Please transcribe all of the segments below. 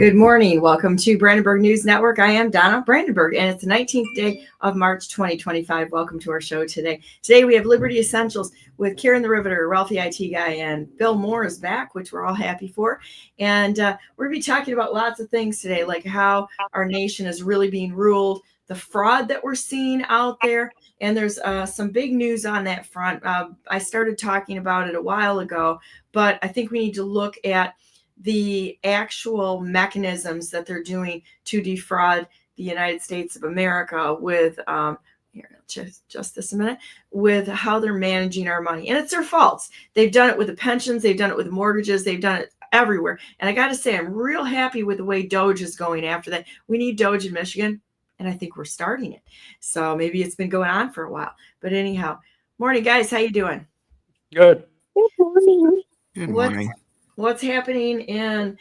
Good morning. Welcome to Brandenburg News Network. I am Donna Brandenburg, and it's the 19th day of March 2025. Welcome to our show today. Today we have Liberty Essentials with Karen the Riveter, Ralphie IT guy, and Bill Mohr is back, which we're all happy for. And we're going to be talking about lots of things today, like how our nation is really being ruled, the fraud that we're seeing out there, and there's some big news on that front. I started talking about it a while ago, but I think we need to look at the actual mechanisms that they're doing to defraud the United States of America with here, just this a minute, with how they're managing our money. And it's their faults. They've done it with the pensions, they've done it with the mortgages, they've done it everywhere. And I got to say, I'm real happy with the way Doge is going after that. We need Doge in Michigan, and I think we're starting it. So maybe it's been going on for a while. But anyhow, morning, guys. How you doing? Good. Good morning. Good morning. What's happening in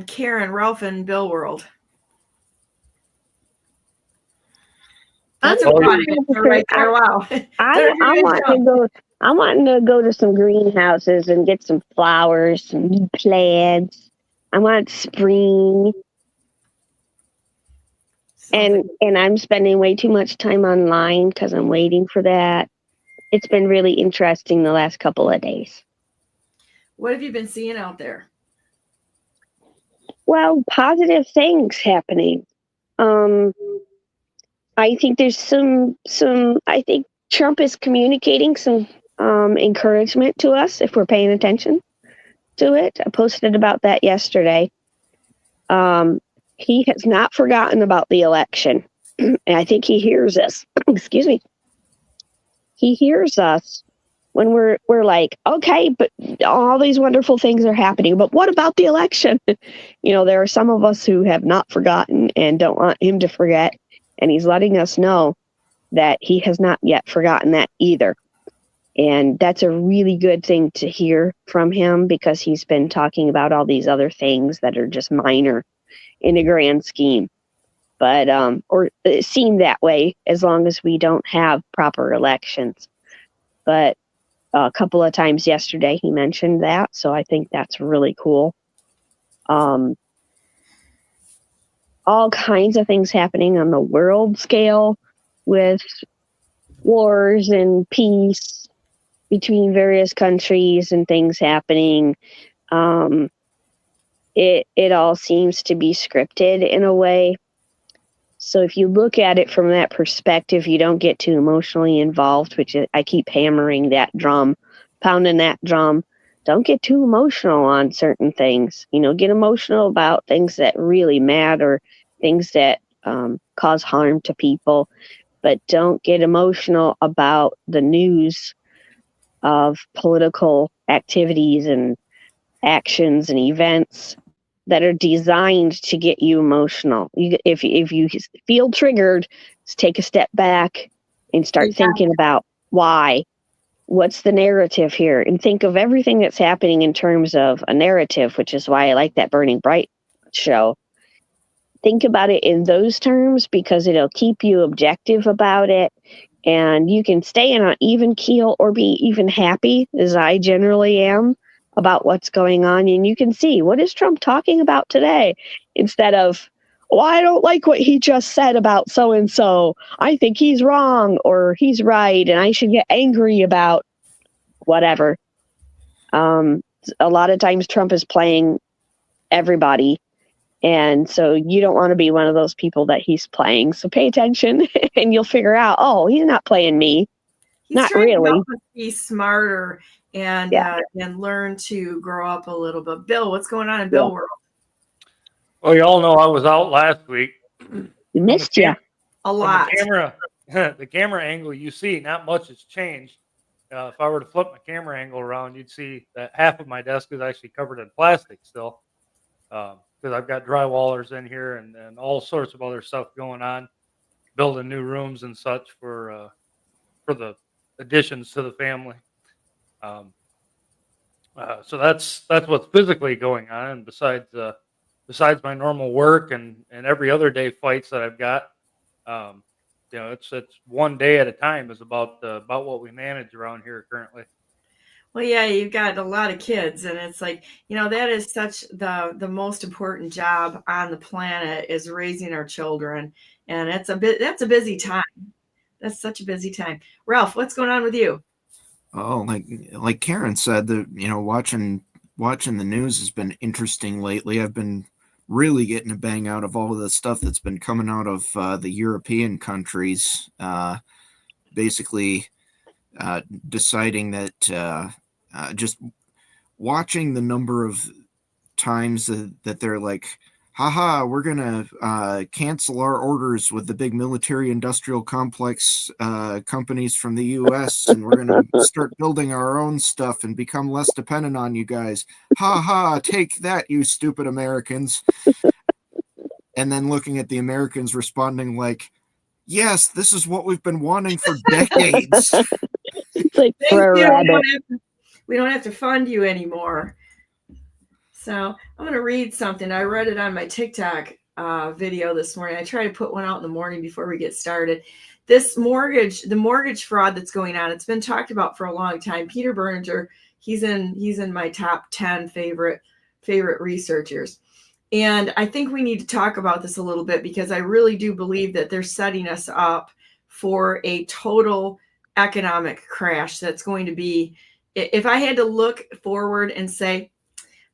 Karen, Ralph, and Bill world? That's a project right there. Wow. I'm wanting to go to some greenhouses and get some flowers, some new plants. I want spring. And I'm spending way too much time online because I'm waiting for that. It's been really interesting the last couple of days. What have you been seeing out there? Well, positive things happening. I think there's some I think Trump is communicating some encouragement to us if we're paying attention to it. I posted about that yesterday. He has not forgotten about the election. And I think he hears us. Excuse me. He hears us when we're like, okay, but all these wonderful things are happening. But what about the election? You know, there are some of us who have not forgotten and don't want him to forget. And he's letting us know that he has not yet forgotten that either. And that's a really good thing to hear from him because he's been talking about all these other things that are just minor in the grand scheme. But, or it seemed that way as long as we don't have proper elections. But a couple of times yesterday he mentioned that, so I think that's really cool. All kinds of things happening on the world scale with wars and peace between various countries and things happening. It all seems to be scripted in a way. So if you look at it from that perspective, you don't get too emotionally involved, which I keep hammering that drum, pounding that drum. Don't get too emotional on certain things. You know, get emotional about things that really matter, things that cause harm to people, but don't get emotional about the news of political activities and actions and events that are designed to get you emotional. If you feel triggered, just take a step back and start thinking about why. What's the narrative here? And think of everything that's happening in terms of a narrative, which is why I like that Burning Bright show. Think about it in those terms because it'll keep you objective about it. And you can stay in an even keel or be even happy, as I generally am, about what's going on, and you can see, what is Trump talking about today? Instead of, oh, I don't like what he just said about so-and-so. I think he's wrong or he's right and I should get angry about whatever. A lot of times Trump is playing everybody, and so you don't want to be one of those people that he's playing. So pay attention and you'll figure out, oh, he's not playing me. He's not trying really. to help us be smarter and learn to grow up a little bit. Bill, what's going on in Bill world? Well, you all know I was out last week. We missed you a lot. The camera angle you see, not much has changed. If I were to flip my camera angle around, you'd see that half of my desk is actually covered in plastic still, because I've got drywallers in here and all sorts of other stuff going on, building new rooms and such for the additions to the family. So that's what's physically going on. And besides my normal work and every other day fights that I've got, it's one day at a time is about what we manage around here currently. Well, yeah, you've got a lot of kids, and it's like, that is such the most important job on the planet is raising our children. And that's a busy time. That's such a busy time. Ralph, what's going on with you? Oh, like Karen said, watching the news has been interesting lately. I've been really getting a bang out of all of the stuff that's been coming out of the European countries, basically deciding that just watching the number of times that they're like, haha, we're going to cancel our orders with the big military industrial complex companies from the U.S. and we're going to start building our own stuff and become less dependent on you guys. Ha ha, take that, you stupid Americans. And then looking at the Americans responding like, yes, this is what we've been wanting for decades. It's like Thank for a you. rabbit. We don't have to fund you anymore. So I'm going to read something. I read it on my TikTok video this morning. I try to put one out in the morning before we get started. The mortgage fraud that's going on, it's been talked about for a long time. Peter Berninger, he's in my top 10 favorite researchers. And I think we need to talk about this a little bit because I really do believe that they're setting us up for a total economic crash that's going to be, if I had to look forward and say,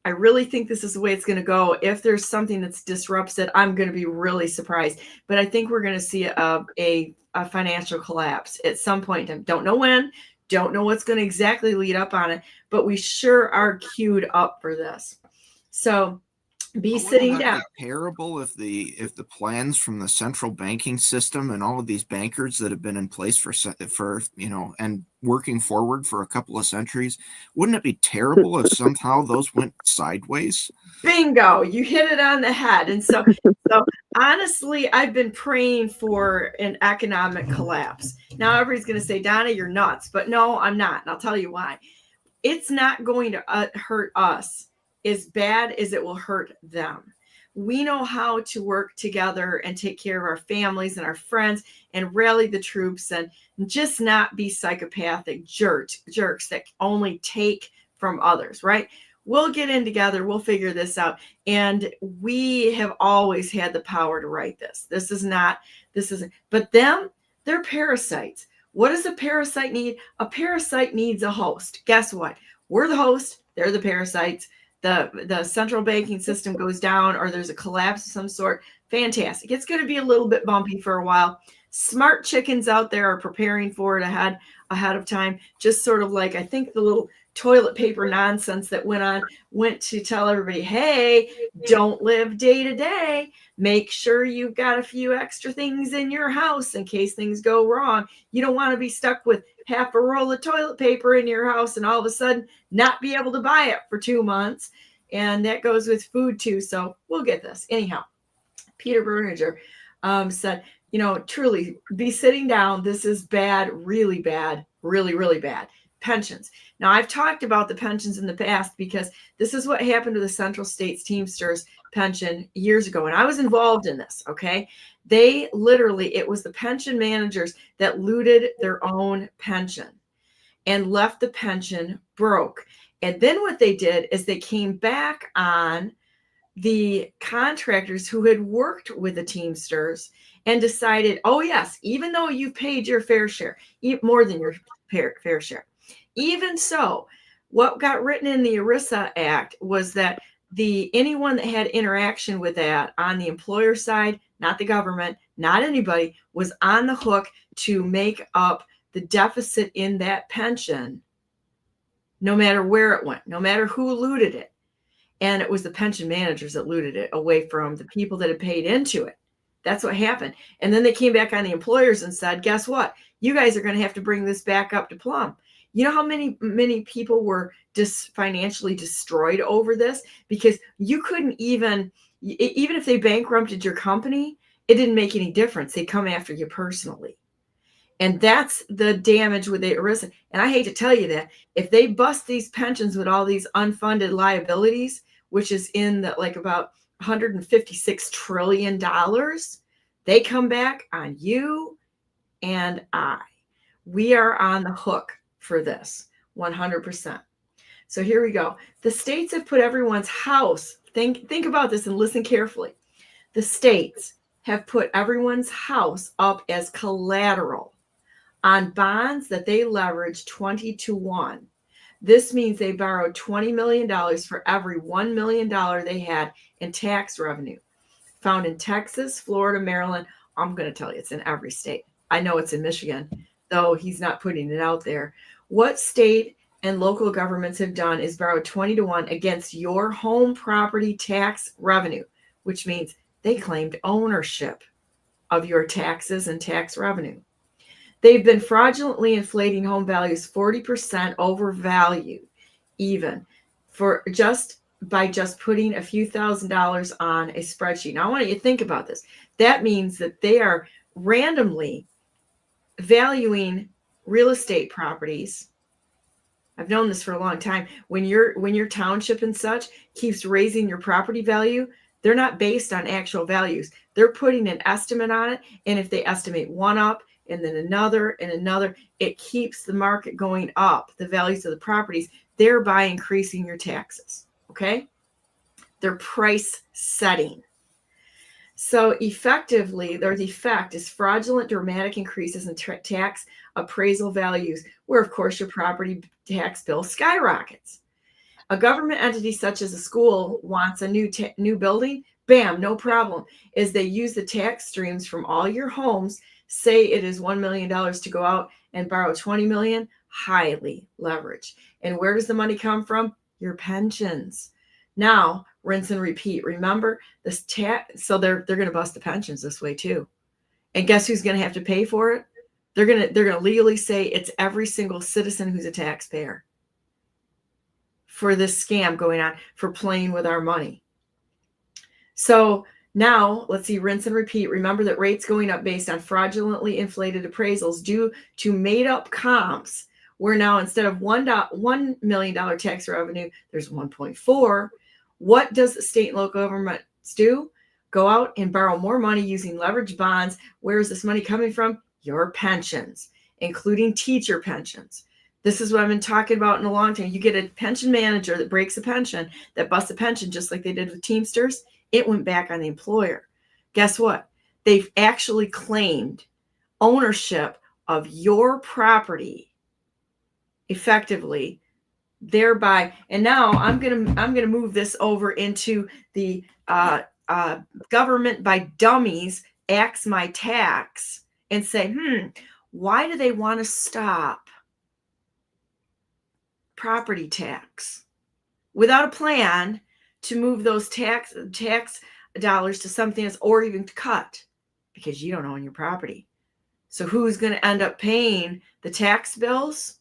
I really think this is the way it's going to go. If there's something that disrupts it, I'm going to be really surprised. But I think we're going to see a financial collapse at some point in time. Don't know when, don't know what's going to exactly lead up on it, but we sure are queued up for this. So be sitting down. Be terrible if the plans from the central banking system and all of these bankers that have been in place for and working forward for a couple of centuries, wouldn't it be terrible if somehow those went sideways? Bingo, you hit it on the head. And so honestly, I've been praying for an economic collapse. Now everybody's going to say, Donna, you're nuts, but no, I'm not. And I'll tell you why. It's not going to hurt us as bad as it will hurt them. We know how to work together and take care of our families and our friends and rally the troops and just not be psychopathic jerks that only take from others, right? We'll get in together. We'll figure this out. And we have always had the power to write this. But them, they're parasites. What does a parasite need? A parasite needs a host. Guess what? We're the host. They're the parasites. The central banking system goes down or there's a collapse of some sort. Fantastic. It's going to be a little bit bumpy for a while. Smart chickens out there are preparing for it ahead of time. Just sort of like, I think the little toilet paper nonsense that went to tell everybody, hey, don't live day to day. Make sure you've got a few extra things in your house in case things go wrong. You don't want to be stuck with half a roll of toilet paper in your house and all of a sudden not be able to buy it for 2 months. And that goes with food too. So we'll get this. Anyhow, Peter Berninger said, truly be sitting down. This is bad, really bad, really, really bad. Pensions. Now, I've talked about the pensions in the past because this is what happened to the Central States Teamsters pension years ago. And I was involved in this, okay? It was the pension managers that looted their own pension and left the pension broke. And then what they did is they came back on the contractors who had worked with the Teamsters and decided, oh, yes, even though you've paid your fair share, more than your fair share, even so, what got written in the ERISA Act was that anyone that had interaction with that on the employer side, not the government, not anybody, was on the hook to make up the deficit in that pension, no matter where it went, no matter who looted it. And it was the pension managers that looted it away from the people that had paid into it. That's what happened. And then they came back on the employers and said, guess what? You guys are going to have to bring this back up to plumb. You know how many people were just financially destroyed over this? Because you couldn't even if they bankrupted your company, it didn't make any difference. They come after you personally. And that's the damage with the ERISA. And I hate to tell you that if they bust these pensions with all these unfunded liabilities, which is in about $156 trillion, they come back on you and I. We are on the hook for this 100%. So here we go. The states have put everyone's house. Think about this and listen carefully. The states have put everyone's house up as collateral on bonds that they leverage 20-1. This means they borrowed $20 million for every $1 million they had in tax revenue. Found in Texas, Florida, Maryland. I'm going to tell you, it's in every state. I know it's in Michigan, though he's not putting it out there. What state and local governments have done is borrowed 20-1 against your home property tax revenue, which means they claimed ownership of your taxes and tax revenue. They've been fraudulently inflating home values 40% overvalued, even for just putting a few $1,000s on a spreadsheet. Now, I want you to think about this. That means that they are randomly valuing real estate properties. I've known this for a long time. When your township and such keeps raising your property value, they're not based on actual values. They're putting an estimate on it, and if they estimate one up and then another and another, it keeps the market going up, the values of the properties, thereby increasing your taxes. Okay? They're price setting. So effectively, their effect is fraudulent, dramatic increases in tax appraisal values, where, of course, your property tax bill skyrockets. A government entity such as a school wants a new building, bam, no problem, as they use the tax streams from all your homes. Say it is $1 million to go out and borrow $20 million, highly leveraged. And where does the money come from? Your pensions. Now, rinse and repeat. Remember this tax. So they're going to bust the pensions this way too. And guess who's going to have to pay for it? They're going to legally say it's every single citizen who's a taxpayer for this scam going on, for playing with our money. So now let's see, rinse and repeat. Remember that rates going up based on fraudulently inflated appraisals due to made up comps, where now instead of $1 million tax revenue, there's 1.4. What does the state and local governments do? Go out and borrow more money using leveraged bonds. Where is this money coming from? Your pensions, including teacher pensions. This is what I've been talking about in a long time. You get a pension manager that breaks a pension, that busts a pension, just like they did with Teamsters. It went back on the employer. Guess what? They've actually claimed ownership of your property effectively, thereby. And now I'm gonna move this over into the government by dummies axe my tax and say, why do they want to stop property tax without a plan to move those tax dollars to something else, or even to cut? Because you don't own your property. So who's going to end up paying the tax bills?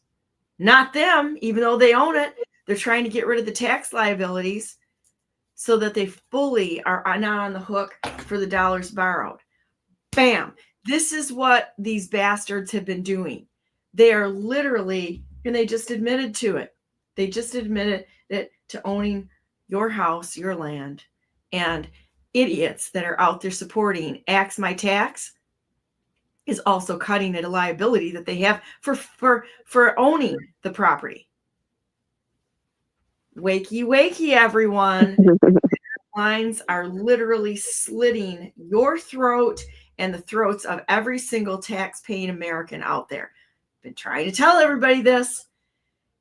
Not them, even though they own it. They're trying to get rid of the tax liabilities so that they fully are not on the hook for the dollars borrowed. Bam. This is what these bastards have been doing. They are literally, and they just admitted to it. They just admitted it to owning your house, your land, and idiots that are out there supporting Axe My Tax is also cutting at a liability that they have for owning the property. Wakey, wakey, everyone. Lines are literally slitting your throat and the throats of every single tax-paying American out there. I've been trying to tell everybody this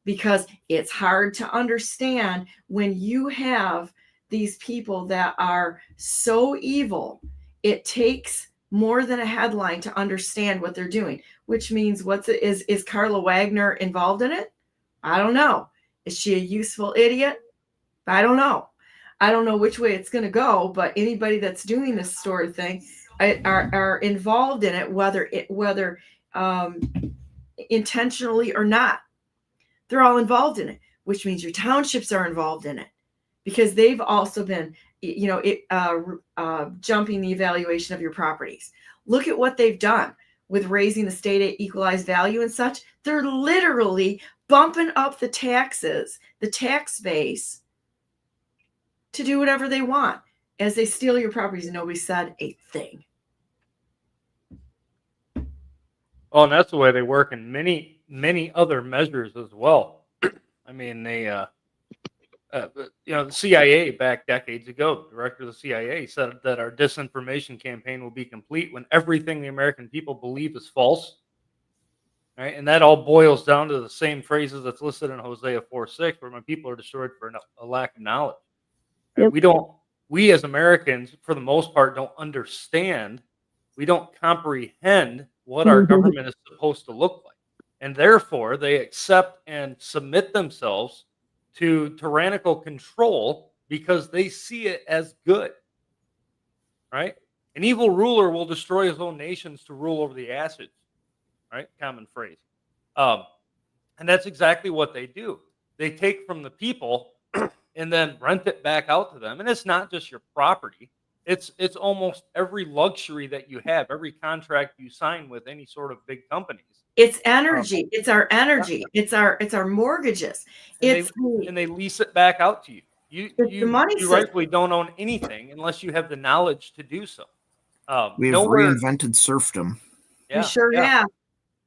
because it's hard to understand when you have these people that are so evil. It takes more than a headline to understand what they're doing, which means is Carla Wagner involved in it? I don't know. Is she a useful idiot? I don't know. I don't know which way it's going to go, but anybody that's doing this sort of thing are involved in it, whether intentionally or not. They're all involved in it, which means your townships are involved in it because they've also been, jumping the evaluation of your properties. Look at what they've done with raising the state equalized value and such. They're literally bumping up the taxes, the tax base, to do whatever they want as they steal your properties, and nobody said a thing. Oh, and that's the way they work in many other measures as well. I mean, they the CIA back decades ago, the director of the CIA said that our disinformation campaign will be complete when everything the American people believe is false. Right? And that all boils down to the same phrases that's listed in Hosea 4:6, where my people are destroyed for a lack of knowledge. Right? Yep. We as Americans, for the most part, don't understand. We don't comprehend what our government is supposed to look like. And therefore, they accept and submit themselves to tyrannical control because they see it as good. Right? An evil ruler will destroy his own nations to rule over the ashes. Right? Common phrase. And that's exactly what they do. They take from the people and then rent it back out to them. And it's not just your property. It's almost every luxury that you have, every contract you sign with any sort of big companies. It's energy. It's our energy. It's our mortgages. And they lease it back out to you. You rightfully don't own anything unless you have the knowledge to do so. We've reinvented serfdom. Yeah, we sure have.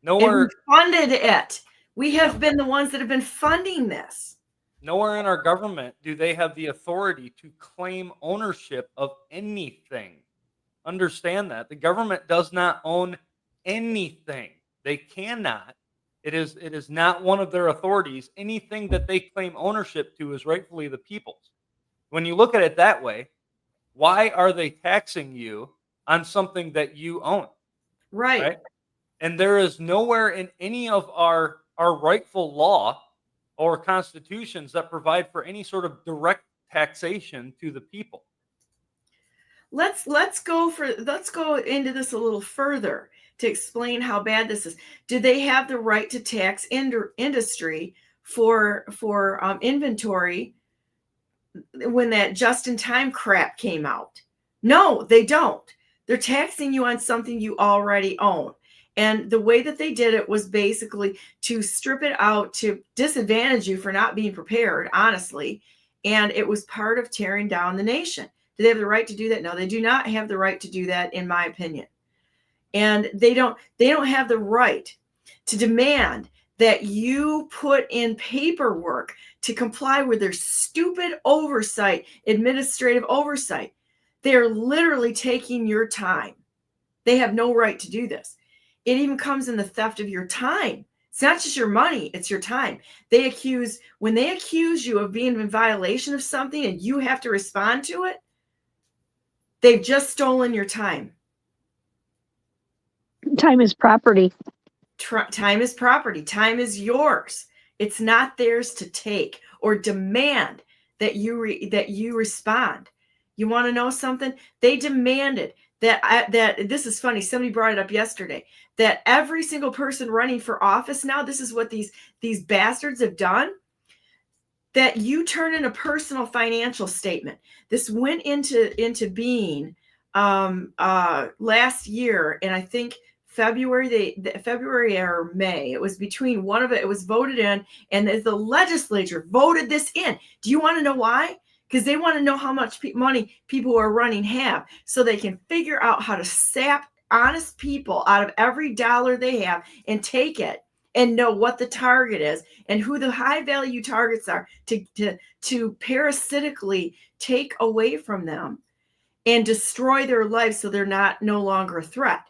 Nowhere and we funded it. We have been the ones that have been funding this. Nowhere in our government do they have the authority to claim ownership of anything. Understand that. The government does not own anything. They cannot. It is not one of their authorities. Anything that they claim ownership to is rightfully the people's. When you look at it that way, why are they taxing you on something that you own? Right? And there is nowhere in any of our rightful law or constitutions that provide for any sort of direct taxation to the people. Let's go into this a little further to explain how bad this is. Do they have the right to tax industry for inventory when that just-in-time crap came out? No, they don't. They're taxing you on something you already own. And the way that they did it was basically to strip it out, to disadvantage you for not being prepared, honestly. And it was part of tearing down the nation. Do they have the right to do that? No, they do not have the right to do that, in my opinion. And they don't have the right to demand that you put in paperwork to comply with their stupid oversight, administrative oversight. They're literally taking your time. They have no right to do this. It even comes in the theft of your time. It's not just your money, it's your time. When they accuse you of being in violation of something and you have to respond to it, they've just stolen your time. Time is property. Time is property. Time is yours. It's not theirs to take or demand that you respond. You want to know something? They demanded that this is funny. Somebody brought it up yesterday, that every single person running for office now, this is what these bastards have done, that you turn in a personal financial statement. This went into being last year, and I think February or May. It was between one of it. It was voted in, and the legislature voted this in. Do you want to know why? Because they want to know how much money people who are running have, so they can figure out how to sap honest people out of every dollar they have and take it and know what the target is and who the high value targets are to parasitically take away from them and destroy their lives so they're no longer a threat.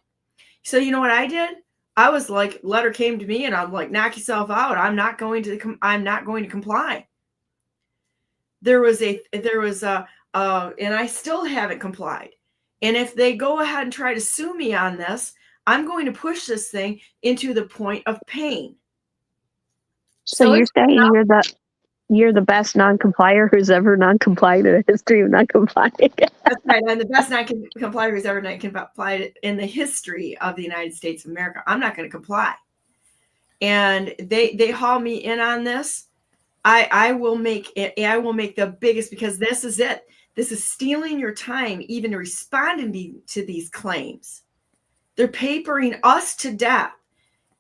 So you know what I did? I was like, letter came to me and I'm like, knock yourself out. I'm not going to comply. There was and I still haven't complied. And if they go ahead and try to sue me on this, I'm going to push this thing into the point of pain. So you're saying you're the best non-complier who's ever non-complied in the history of non-complying. That's right. I'm the best non-complier who's ever non-complied in the history of the United States of America. I'm not going to comply. And they haul me in on this. I will make the biggest, because this is it. This is stealing your time, even responding to these claims. They're papering us to death.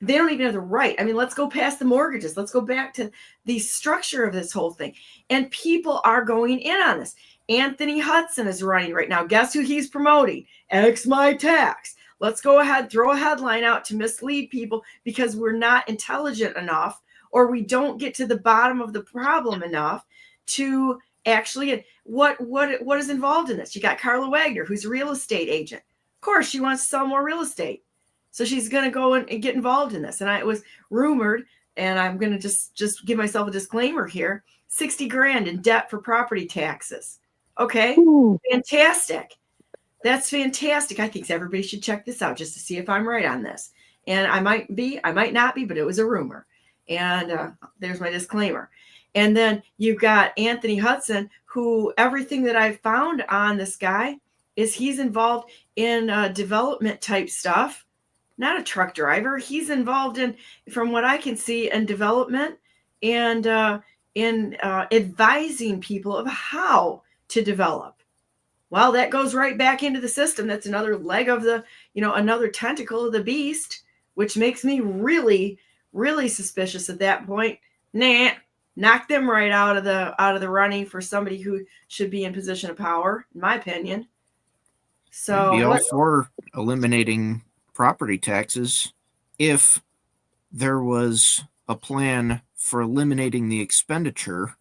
They don't even have the right. I mean, let's go past the mortgages. Let's go back to the structure of this whole thing. And people are going in on this. Anthony Hudson is running right now. Guess who he's promoting? X my tax. Let's go ahead, throw a headline out to mislead people because we're not intelligent enough, or we don't get to the bottom of the problem enough to actually, what is involved in this? You got Carla Wagner, who's a real estate agent. Of course, she wants to sell more real estate. So she's going to go and get involved in this. And it was rumored, and I'm going to just give myself a disclaimer here, 60 grand in debt for property taxes. Okay. Ooh. Fantastic. That's fantastic. I think everybody should check this out just to see if I'm right on this. And I might be, I might not be, but it was a rumor. And there's my disclaimer. And then you've got Anthony Hudson, who everything that I've found on this guy is he's involved in development type stuff, not a truck driver. He's involved in, from what I can see, in development and in advising people of how to develop. Well, that goes right back into the system. That's another leg of the, another tentacle of the beast, which makes me really, really suspicious at that point. Nah, knock them right out of the running for somebody who should be in position of power, in my opinion. So I'd be all for eliminating property taxes if there was a plan for eliminating the expenditure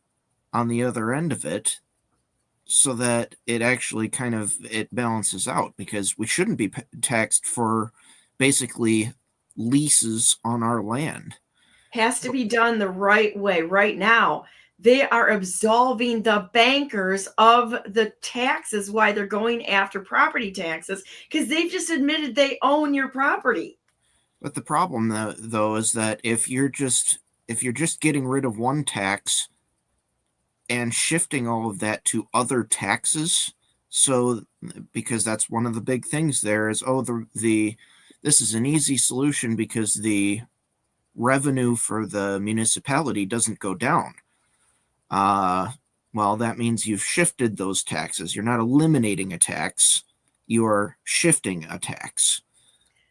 on the other end of it, so that it actually it balances out, because we shouldn't be taxed for basically leases on our land. Has to be done the right way. Right now, they are absolving the bankers of the taxes while they're going after property taxes, because they've just admitted they own your property. But the problem though is that if you're just getting rid of one tax and shifting all of that to other taxes, so because that's one of the big things there is, this is an easy solution because the revenue for the municipality doesn't go down. Well, that means you've shifted those taxes. You're not eliminating a tax, you're shifting a tax.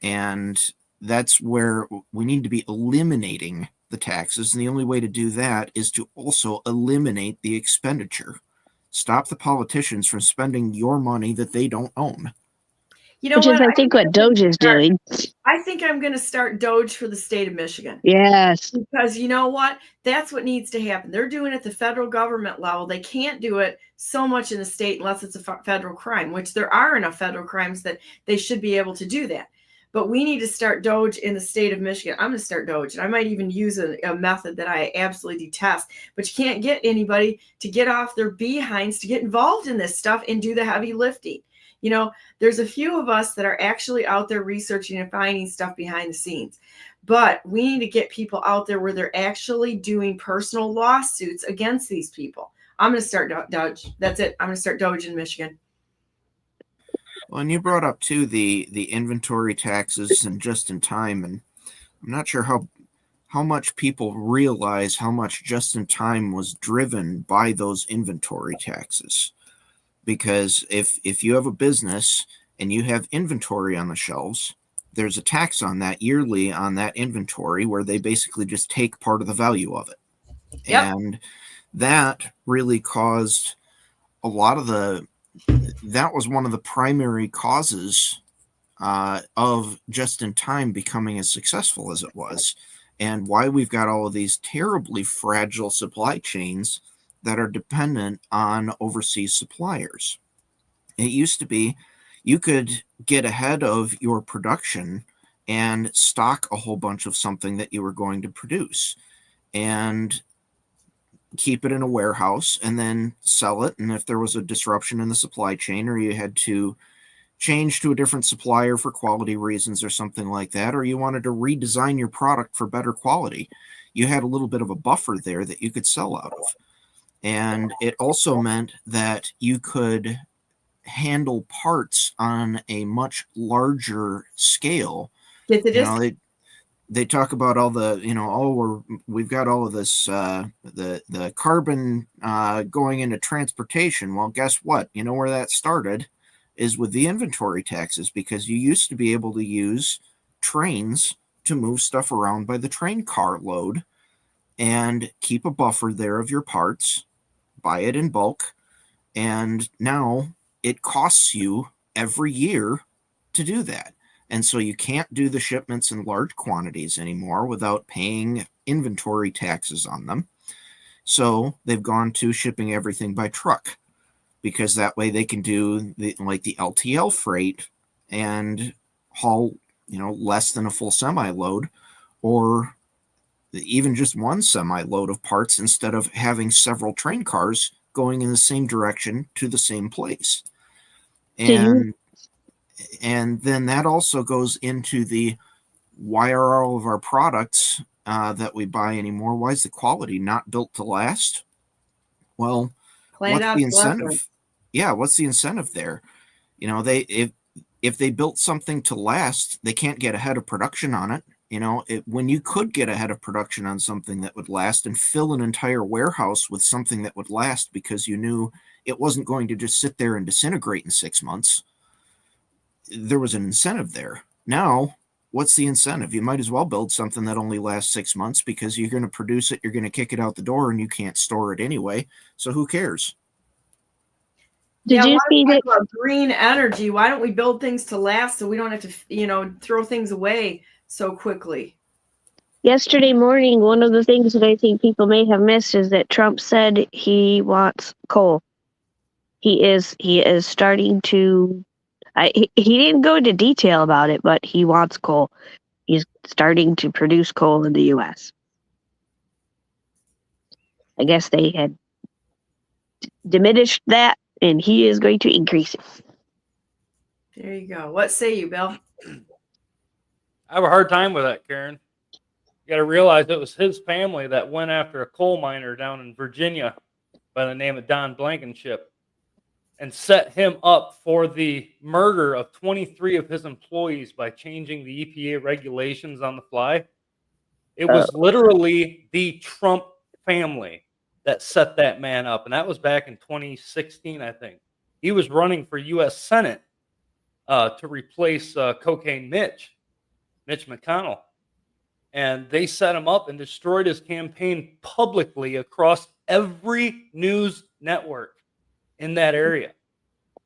And that's where we need to be eliminating the taxes. And the only way to do that is to also eliminate the expenditure. Stop the politicians from spending your money that they don't own. Which is, I think, what Doge is doing. I think I'm going to start Doge for the state of Michigan. Yes. Because you know what? That's what needs to happen. They're doing it at the federal government level. They can't do it so much in the state unless it's a federal crime, which there are enough federal crimes that they should be able to do that. But we need to start Doge in the state of Michigan. I'm going to start Doge, and I might even use a method that I absolutely detest. But you can't get anybody to get off their behinds to get involved in this stuff and do the heavy lifting. There's a few of us that are actually out there researching and finding stuff behind the scenes. But we need to get people out there where they're actually doing personal lawsuits against these people. I'm going to start Doge. That's it. I'm going to start Doge in Michigan. Well, and you brought up, too, the inventory taxes and just in time. And I'm not sure how much people realize how much just in time was driven by those inventory taxes. Because if you have a business and you have inventory on the shelves, there's a tax on that yearly on that inventory where they basically just take part of the value of it. Yep. And that really caused a lot of that was one of the primary causes of just in time becoming as successful as it was, and why we've got all of these terribly fragile supply chains that are dependent on overseas suppliers. It used to be you could get ahead of your production and stock a whole bunch of something that you were going to produce and keep it in a warehouse and then sell it. And if there was a disruption in the supply chain, or you had to change to a different supplier for quality reasons or something like that, or you wanted to redesign your product for better quality, you had a little bit of a buffer there that you could sell out of. And it also meant that you could handle parts on a much larger scale. They talk about all the, we've got all of this, the carbon going into transportation. Well, guess what? You know where that started is with the inventory taxes, because you used to be able to use trains to move stuff around by the train car load and keep a buffer there of your parts, buy it in bulk, and now it costs you every year to do that. And so you can't do the shipments in large quantities anymore without paying inventory taxes on them. So they've gone to shipping everything by truck, because that way they can do the LTL freight and haul, less than a full semi load, or even just one semi load of parts, instead of having several train cars going in the same direction to the same place. And then that also goes into the, why are all of our products that we buy anymore, why is the quality not built to last? Well, what's the incentive? Yeah, what's the incentive there? If they built something to last, they can't get ahead of production on it. When you could get ahead of production on something that would last and fill an entire warehouse with something that would last, because you knew it wasn't going to just sit there and disintegrate in 6 months, there was an incentive there. Now, what's the incentive? You might as well build something that only lasts 6 months, because you're going to produce it, you're going to kick it out the door, and you can't store it anyway. So who cares? Did you see that about green energy? Why don't we build things to last so we don't have to, throw things away so quickly? yesterday morning? One of the things that I think people may have missed is that Trump said he wants coal. He is starting to. He didn't go into detail about it, but he wants coal. He's starting to produce coal in the U.S. I guess they had diminished that, and he is going to increase it. There you go. What say you, Bill? I have a hard time with that, Karen. You got to realize it was his family that went after a coal miner down in Virginia by the name of Don Blankenship and set him up for the murder of 23 of his employees by changing the EPA regulations on the fly. It was literally the Trump family that set that man up, and that was back in 2016, I think. He was running for U.S. Senate to replace Cocaine Mitch McConnell. And they set him up and destroyed his campaign publicly across every news network in that area.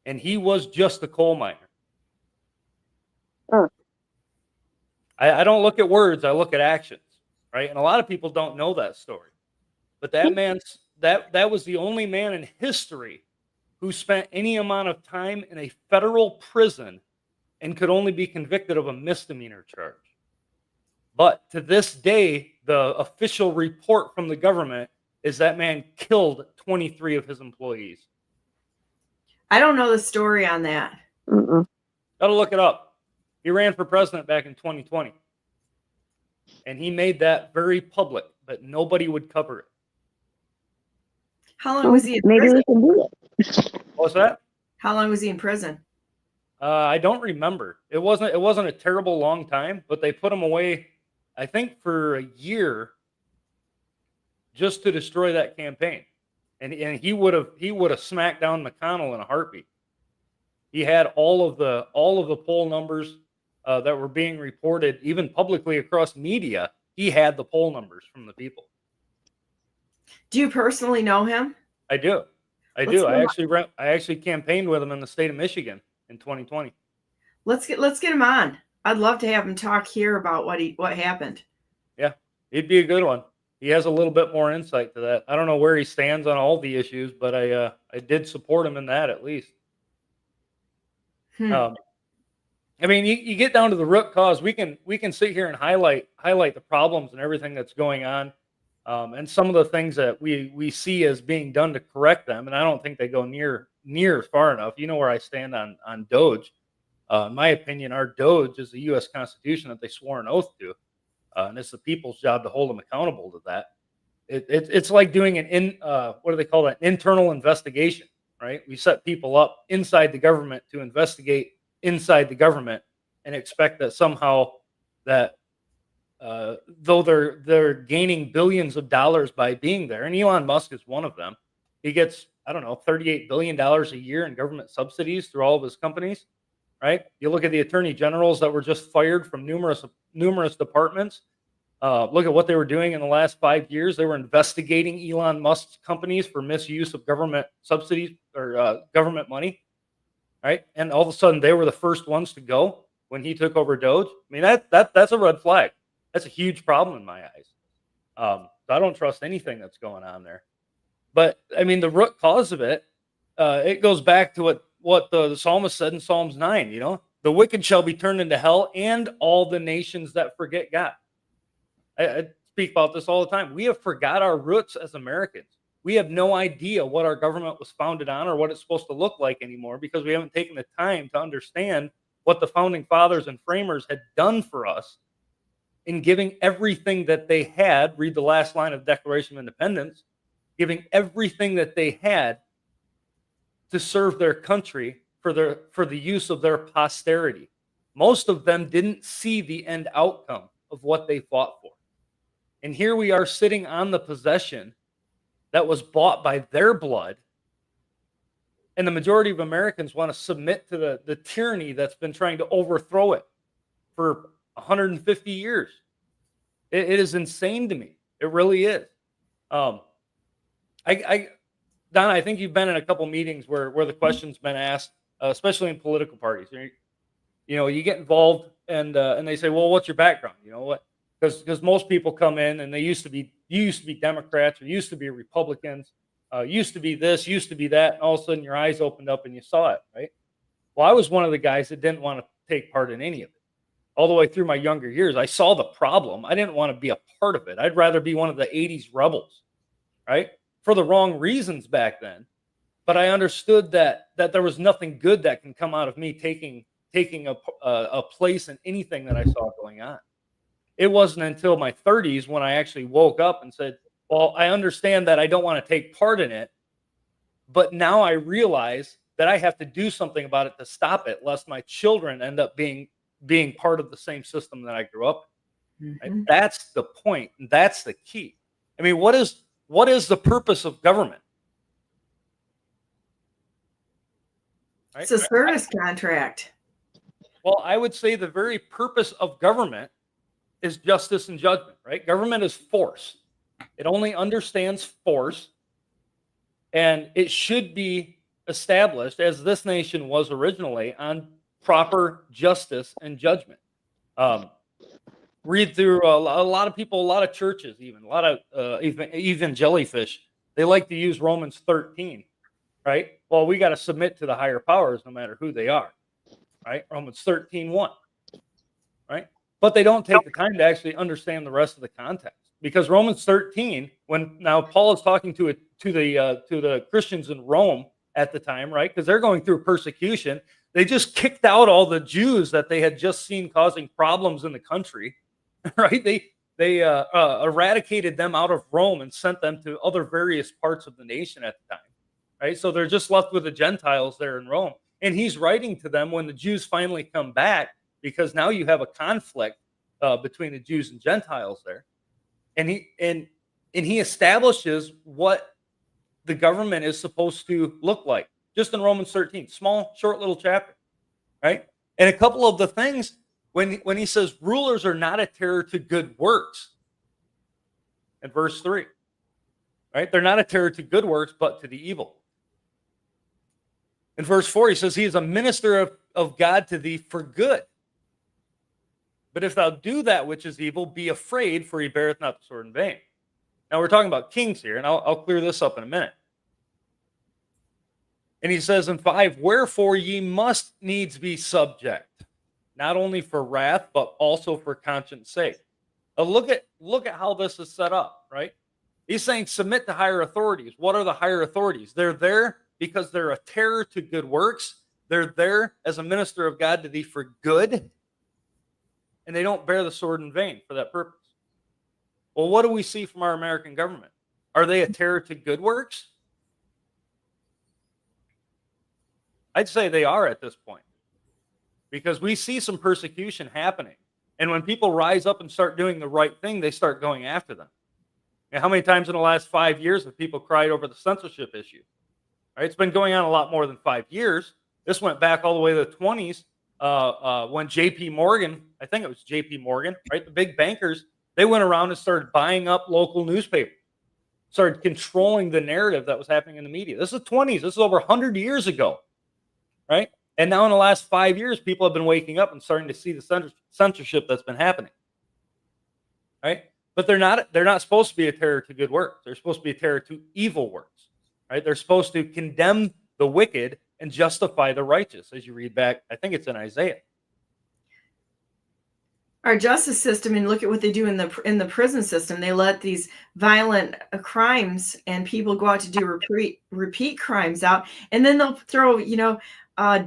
And he was just a coal miner. I don't look at words, I look at actions, right? And a lot of people don't know that story. But that man's that was the only man in history who spent any amount of time in a federal prison and could only be convicted of a misdemeanor charge. But to this day, the official report from the government is that man killed 23 of his employees. I don't know the story on that. Mm-mm. Gotta look it up. He ran for president back in 2020. And he made that very public, but nobody would cover it. How long was he in Maybe prison? we can do it. What's that? How long was he in prison? I don't remember. It wasn't a terrible long time, but they put him away, I think, for a year just to destroy that campaign. And he would have smacked down McConnell in a heartbeat. He had all of the poll numbers that were being reported, even publicly across media. He had the poll numbers from the people. Do you personally know him? I do. I actually campaigned with him in the state of Michigan in 2020. Let's get him on. I'd love to have him talk here about what happened. Yeah, he'd be a good one. He has a little bit more insight to that. I don't know where he stands on all the issues, but I did support him in that at least. I mean, you get down to the root cause. We can sit here and highlight the problems and everything that's going on, and some of the things that we see as being done to correct them. And I don't think they go near far enough. You know where I stand on Doge. In my opinion, our Doge is the U.S. Constitution that they swore an oath to, and it's the people's job to hold them accountable to that. It's like doing what do they call that? Internal investigation, right? We set people up inside the government to investigate inside the government and expect that somehow that though they're gaining billions of dollars by being there, and Elon Musk is one of them. He gets, I don't know, $38 billion a year in government subsidies through all of his companies, right? You look at the attorney generals that were just fired from numerous departments. Look at what they were doing in the last 5 years. They were investigating Elon Musk's companies for misuse of government subsidies or government money, right? And all of a sudden, they were the first ones to go when he took over Doge. I mean, that's a red flag. That's a huge problem in my eyes. So I don't trust anything that's going on there. But I mean, the root cause of it, it goes back to what the psalmist said in Psalms 9, the wicked shall be turned into hell and all the nations that forget God. I speak about this all the time. We have forgot our roots as Americans. We have no idea what our government was founded on or what it's supposed to look like anymore because we haven't taken the time to understand what the founding fathers and framers had done for us in giving everything that they had. Read the last line of the Declaration of Independence, giving everything that they had to serve their country for the use of their posterity. Most of them didn't see the end outcome of what they fought for. And here we are sitting on the possession that was bought by their blood. And the majority of Americans want to submit to the tyranny that's been trying to overthrow it for 150 years. It is insane to me. It really is. Donna, I think you've been in a couple meetings where the question's been asked, especially in political parties. You get involved and they say, well, what's your background? Because most people come in and you used to be Democrats or used to be Republicans, used to be this, used to be that, and all of a sudden your eyes opened up and you saw it, right? Well, I was one of the guys that didn't want to take part in any of it. All the way through my younger years, I saw the problem. I didn't want to be a part of it. I'd rather be one of the 80s rebels, right? For the wrong reasons back then. But I understood that there was nothing good that can come out of me taking a place in anything that I saw going on. It wasn't until my 30s when I actually woke up and said, well, I understand that I don't want to take part in it, but now I realize that I have to do something about it to stop it, lest my children end up being part of the same system that I grew up in. Right? That's the point. And that's the key. I mean, what is the purpose of government? Right? It's a service contract. Well, I would say the very purpose of government is justice and judgment, right? Government is force. It only understands force, and it should be established, as this nation was originally, on proper justice and judgment. Read through a lot of people, a lot of churches, even a lot of even jellyfish. They like to use Romans 13, right? Well, we got to submit to the higher powers, no matter who they are, right? Romans 13:1, right? But they don't take the time to actually understand the rest of the context, because Romans 13, when now Paul is talking to the Christians in Rome at the time, right? Because they're going through persecution. They just kicked out all the Jews that they had just seen causing problems in the country, right? They eradicated them out of Rome and sent them to other various parts of the nation at the time, right? So they're just left with the Gentiles there in Rome. And he's writing to them when the Jews finally come back, because now you have a conflict between the Jews and Gentiles there. And he establishes what the government is supposed to look like, just in Romans 13, small, short little chapter, right? And a couple of the things, when he says rulers are not a terror to good works, in verse 3, right? They're not a terror to good works, but to the evil. In verse 4, he says, he is a minister of God to thee for good. But if thou do that which is evil, be afraid, for he beareth not the sword in vain. Now we're talking about kings here, and I'll clear this up in a minute. And he says in 5, wherefore ye must needs be subject, not only for wrath, but also for conscience sake. Now look at how this is set up, right? He's saying submit to higher authorities. What are the higher authorities? They're there because they're a terror to good works. They're there as a minister of God to thee for good. And they don't bear the sword in vain for that purpose. Well, what do we see from our American government? Are they a terror to good works? I'd say they are at this point, because we see some persecution happening. And when people rise up and start doing the right thing, they start going after them. And how many times in the last 5 years have people cried over the censorship issue? Right? It's been going on a lot more than 5 years. This went back all the way to the 20s when J.P. Morgan, I think it was J.P. Morgan, right? The big bankers, they went around and started buying up local newspapers, started controlling the narrative that was happening in the media. This is the 20s. This is over 100 years ago, right? And now in the last 5 years, people have been waking up and starting to see the censorship that's been happening, right? but they're not supposed to be a terror to good works. They're supposed to be a terror to evil works, right? They're supposed to condemn the wicked and justify the righteous, as you read back. I think it's in Isaiah. Our justice system, and look at what they do in the prison system. They let these violent crimes and people go out to do repeat crimes out, and then they'll throw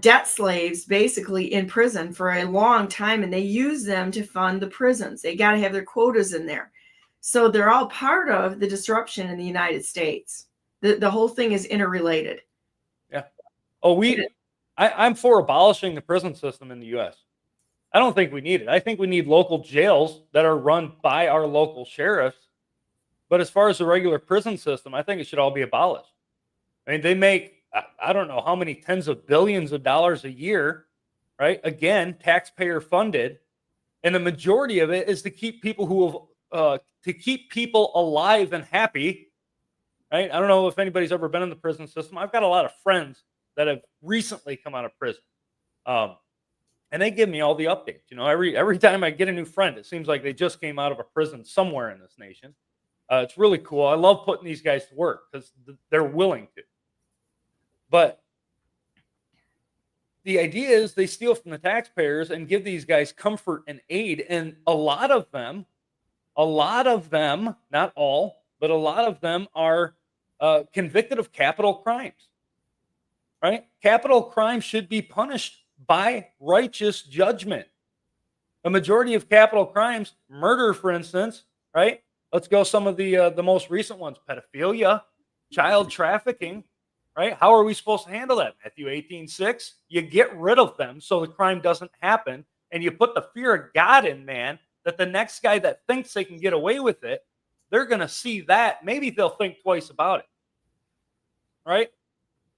debt slaves basically in prison for a long time, and they use them to fund the prisons. They got to have their quotas in there, so they're all part of the disruption in the United States. The whole thing is interrelated. Yeah. Oh, I'm for abolishing the prison system in the U.S. I don't think we need it. I think we need local jails that are run by our local sheriffs. But as far as the regular prison system, I think it should all be abolished. I mean, they make, I don't know how many tens of billions of dollars a year, right? Again, taxpayer funded. And the majority of it is to keep people alive and happy, right? I don't know if anybody's ever been in the prison system. I've got a lot of friends that have recently come out of prison. And they give me all the updates. Every time I get a new friend, it seems like they just came out of a prison somewhere in this nation. It's really cool. I love putting these guys to work because they're willing to. But the idea is they steal from the taxpayers and give these guys comfort and aid. And a lot of them, not all, but a lot of them are convicted of capital crimes, right? Capital crimes should be punished by righteous judgment. The majority of capital crimes, murder, for instance, right? Let's go some of the most recent ones: pedophilia, child trafficking, right? How are we supposed to handle that? Matthew 18:6. You get rid of them so the crime doesn't happen, and you put the fear of God in man, that the next guy that thinks they can get away with it, they're going to see that. Maybe they'll think twice about it, right?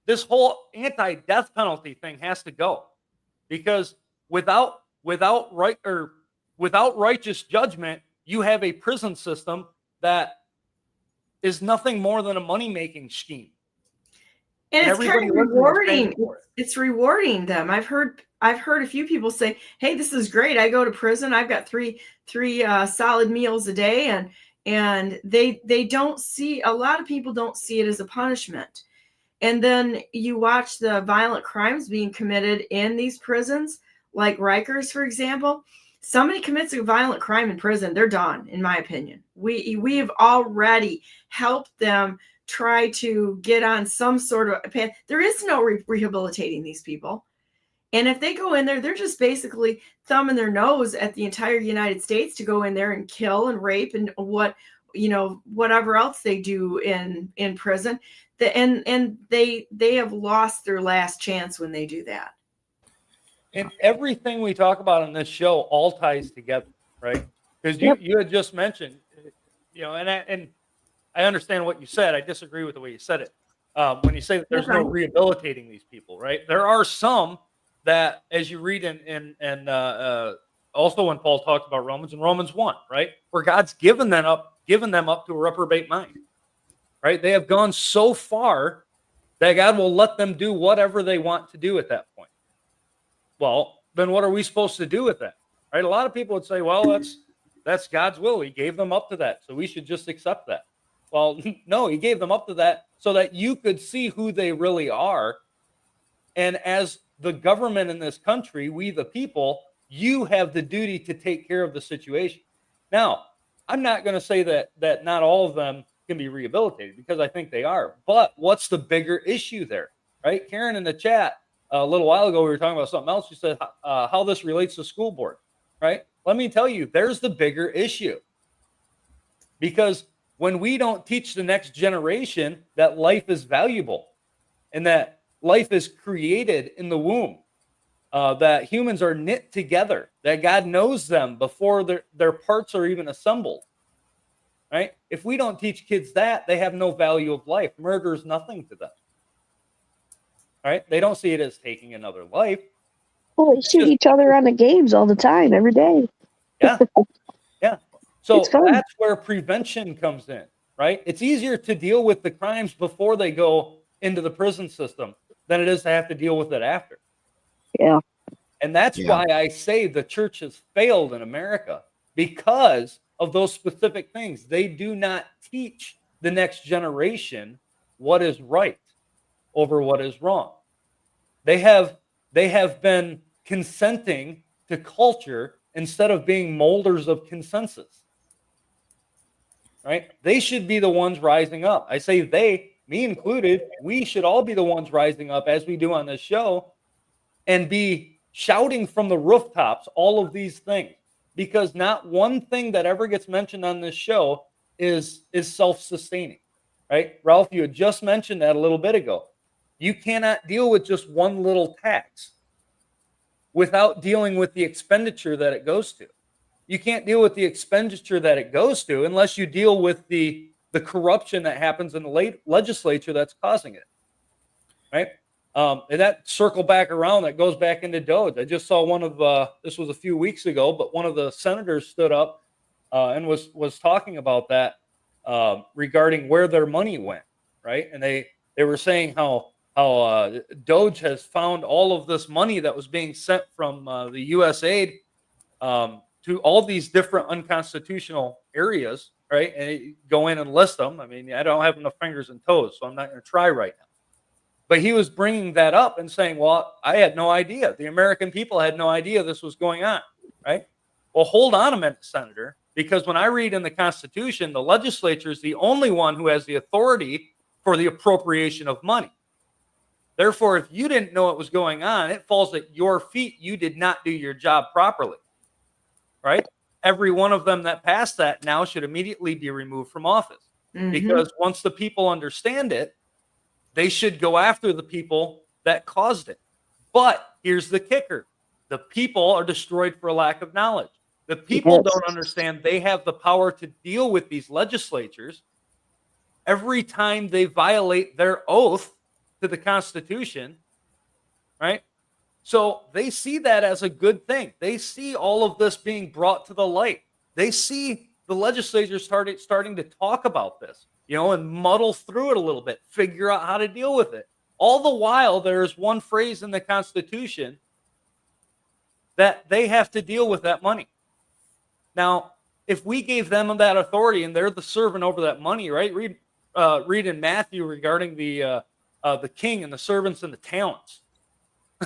This whole anti-death penalty thing has to go. Because without righteous judgment, you have a prison system that is nothing more than a money-making scheme. And it's kind of rewarding. It's rewarding them. I've heard a few people say, "Hey, this is great. I go to prison. I've got three solid meals a day," and they don't see. A lot of people don't see it as a punishment. And then you watch the violent crimes being committed in these prisons, like Rikers, for example. Somebody commits a violent crime in prison, they're done, in my opinion. We have already helped them try to get on some sort of path. There is no rehabilitating these people. And if they go in there, they're just basically thumbing their nose at the entire United States to go in there and kill and rape and whatever else they do in prison. And they have lost their last chance when they do that. And everything we talk about on this show all ties together, right? Because you had just mentioned, and I understand what you said. I disagree with the way you said it. When you say that there's no rehabilitating these people, right? There are some that, as you read in also when Paul talks about in Romans 1, right? Where God's given them up to a reprobate mind. Right? They have gone so far that God will let them do whatever they want to do at that point. Well, then what are we supposed to do with that? Right? A lot of people would say, well, that's God's will. He gave them up to that, so we should just accept that. Well, no, he gave them up to that so that you could see who they really are. And as the government in this country, we the people, you have the duty to take care of the situation. Now, I'm not going to say that not all of them can be rehabilitated, because I think they are. But what's the bigger issue there, right? Karen in the chat a little while ago, we were talking about something else. She said how this relates to school board, right? Let me tell you, there's the bigger issue. Because when we don't teach the next generation that life is valuable and that life is created in the womb, that humans are knit together, that God knows them before their parts are even assembled, right? If we don't teach kids that, they have no value of life. Murder is nothing to them, right? They don't see it as taking another life. Well, they shoot each other on the games all the time, every day. Yeah. Yeah. So that's where prevention comes in, right? It's easier to deal with the crimes before they go into the prison system than it is to have to deal with it after. Yeah. And that's why I say the church has failed in America, because of those specific things. They do not teach the next generation what is right over what is wrong. They have been consenting to culture instead of being molders of consensus. Right? They should be the ones rising up. I say they, me included, we should all be the ones rising up as we do on this show and be shouting from the rooftops all of these things, because not one thing that ever gets mentioned on this show is self-sustaining. Right? Ralph, you had just mentioned that a little bit ago. You cannot deal with just one little tax without dealing with the expenditure that it goes to. You can't deal with the expenditure that it goes to unless you deal with the corruption that happens in the legislature that's causing it. Right? And that circle back around, that goes back into Doge. I just saw one of this was a few weeks ago, but one of the senators stood up and was talking about that regarding where their money went. Right? And they were saying how Doge has found all of this money that was being sent from the U.S. aid to all these different unconstitutional areas, right? And you go in and list them. I mean, I don't have enough fingers and toes, so I'm not going to try right now. But he was bringing that up and saying, well, I had no idea. The American people had no idea this was going on, right? Well, hold on a minute, Senator, because when I read in the Constitution, the legislature is the only one who has the authority for the appropriation of money. Therefore, if you didn't know what was going on, it falls at your feet. You did not do your job properly. Right? Every one of them that passed that now should immediately be removed from office. Mm-hmm. Because once the people understand it, they should go after the people that caused it. But here's the kicker. The people are destroyed for a lack of knowledge. The people don't understand they have the power to deal with these legislatures every time they violate their oath to the Constitution, right? So they see that as a good thing. They see all of this being brought to the light. They see the legislature starting to talk about this, and muddle through it a little bit, figure out how to deal with it. All the while, there's one phrase in the Constitution that they have to deal with that money. Now, if we gave them that authority and they're the servant over that money, right? Read in Matthew regarding the king and the servants and the talents,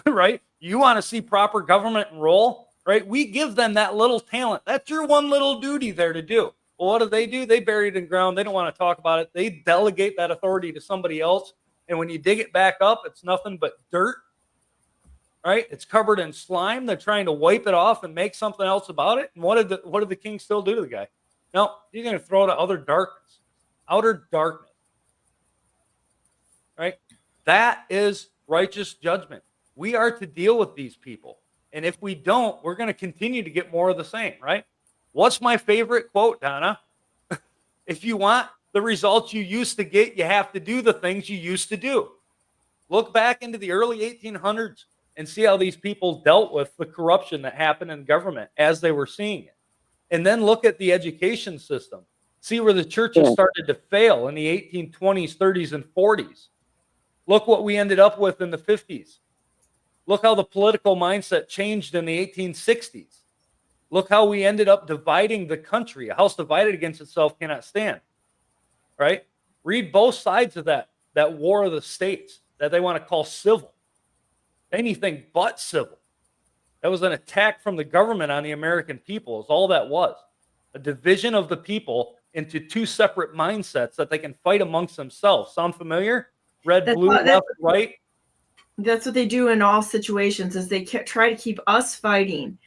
right? You want to see proper government and role, right? We give them that little talent. That's your one little duty there to do. Well, what do? They bury it in the ground. They don't want to talk about it. They delegate that authority to somebody else. And when you dig it back up, it's nothing but dirt, right? It's covered in slime. They're trying to wipe it off and make something else about it. And what did the king still do to the guy? No, you're going to throw it to outer darkness, right? That is righteous judgment. We are to deal with these people. And if we don't, we're going to continue to get more of the same, right? What's my favorite quote, Donna? If you want the results you used to get, you have to do the things you used to do. Look back into the early 1800s and see how these people dealt with the corruption that happened in government as they were seeing it. And then look at the education system. See where the churches started to fail in the 1820s, 30s, and 40s. Look what we ended up with in the 50s. Look how the political mindset changed in the 1860s. Look how we ended up dividing the country. A house divided against itself cannot stand. Right? Read both sides of that war of the states that they want to call civil. Anything but civil. That was an attack from the government on the American people, is all that was. A division of the people into two separate mindsets that they can fight amongst themselves. Sound familiar? Red, blue, left, right. That's what they do in all situations, is they try to keep us fighting.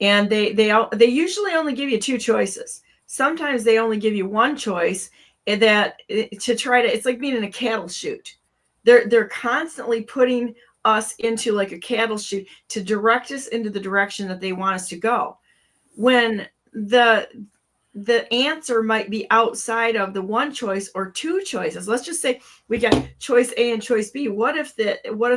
And they usually only give you two choices. Sometimes they only give you one choice, and it's like being in a cattle chute. They're constantly putting us into like a cattle chute to direct us into the direction that they want us to go. When the answer might be outside of the one choice or two choices. Let's just say we got choice A and choice B. What if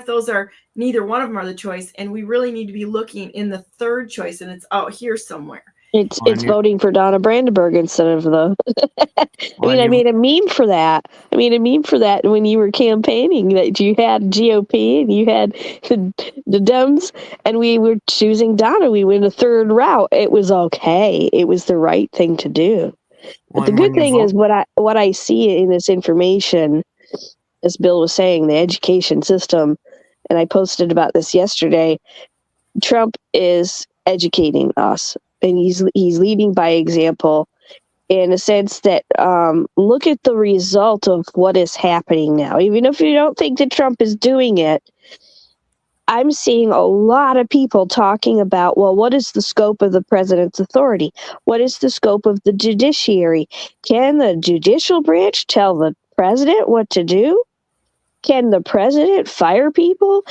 those are neither one of them are the choice, and we really need to be looking in the third choice and it's out here somewhere? It's voting for Donna Brandenburg instead of the. I Well, made a meme for that. I made a meme for that when you were campaigning, that you had GOP and you had the Dems, and we were choosing Donna. We went a third route. It was okay. It was the right thing to do. But the and good when you thing vote, is what I see in this information, as Bill was saying, the education system, and I posted about this yesterday. Trump is educating us, and he's leading by example, in a sense that look at the result of what is happening now. Even if you don't think that Trump is doing it, I'm seeing a lot of people talking about, well, what is the scope of the president's authority? What is the scope of the judiciary? Can the judicial branch tell the president what to do? Can the president fire people?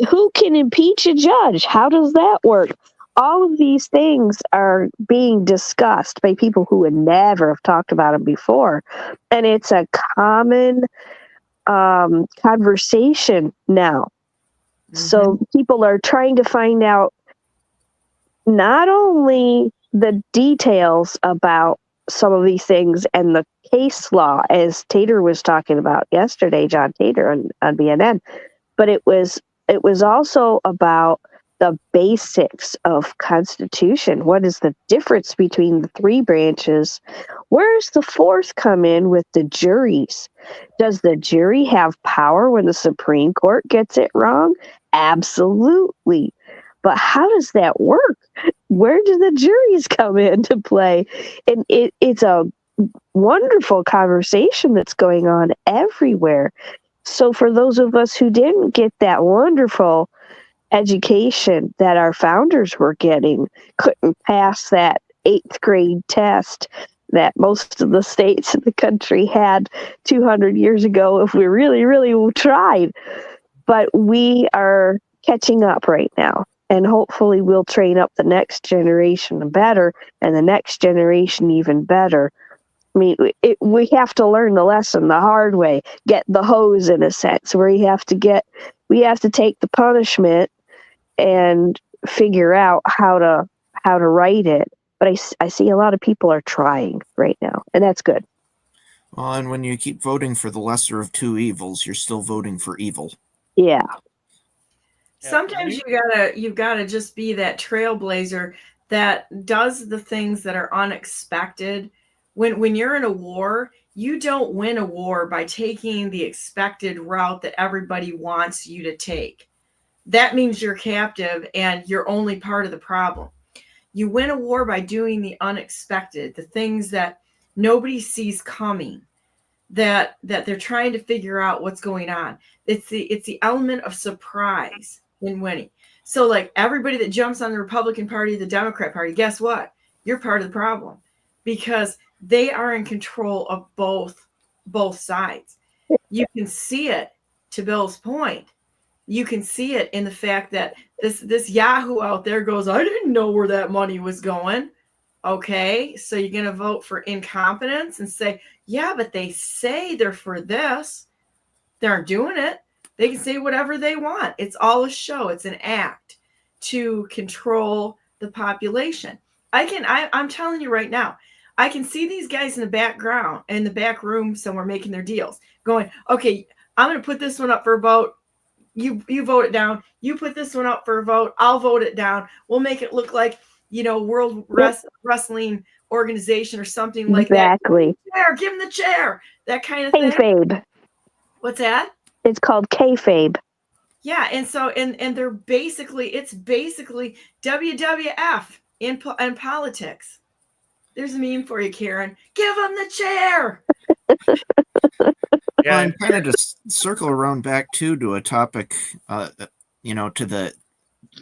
Who can impeach a judge? How does that work? All of these things are being discussed by people who would never have talked about them before. And it's a common conversation now. So people are trying to find out not only the details about some of these things and the case law, as Tater was talking about yesterday, John Tater on BNN, but it was also about the basics of Constitution. What is the difference between the three branches? Where's the fourth come in with the juries? Does the jury have power when the Supreme Court gets it wrong? Absolutely. But how does that work? Where do the juries come into play? And it's a wonderful conversation that's going on everywhere. So for those of us who didn't get that wonderful education that our founders were getting, couldn't pass that 8th grade test that most of the states in the country had 200 years ago if we really, really tried. But we are catching up right now. And hopefully we'll train up the next generation better, and the next generation even better. I mean, we have to learn the lesson the hard way, get the hose in a sense, where we have to take the punishment and figure out how to write it. But I see a lot of people are trying right now, and that's good. well, and when you keep voting for the lesser of two evils, you're still voting for evil. Yeah. Sometimes you've gotta just be that trailblazer that does the things that are unexpected. When you're in a war, you don't win a war by taking the expected route that everybody wants you to take. That means you're captive and you're only part of the problem. You win a war by doing the unexpected, the things that nobody sees coming, that they're trying to figure out what's going on. It's the element of surprise in winning. So like everybody that jumps on the Republican Party, the Democrat Party, guess what? You're part of the problem, because they are in control of both sides. You can see it, to Bill's point. You can see it in the fact that this Yahoo out there goes, I didn't know where that money was going. Okay, so you're going to vote for incompetence and say, yeah, but they say they're for this. They aren't doing it. They can say whatever they want. It's all a show. It's an act to control the population. I'm telling you right now, I can see these guys in the background, in the back room somewhere, making their deals, going, okay, I'm going to put this one up for a vote. You vote it down. You put this one up for a vote. I'll vote it down. We'll make it look like, World Wrestling Organization or something like that. Exactly. Give him the chair. That kind of thing. Kayfabe. What's that? It's called kayfabe. Yeah, and so and they're basically WWF in politics. There's a meme for you, Karen. Give him the chair. Well, and kind of just circle around back to a topic, to the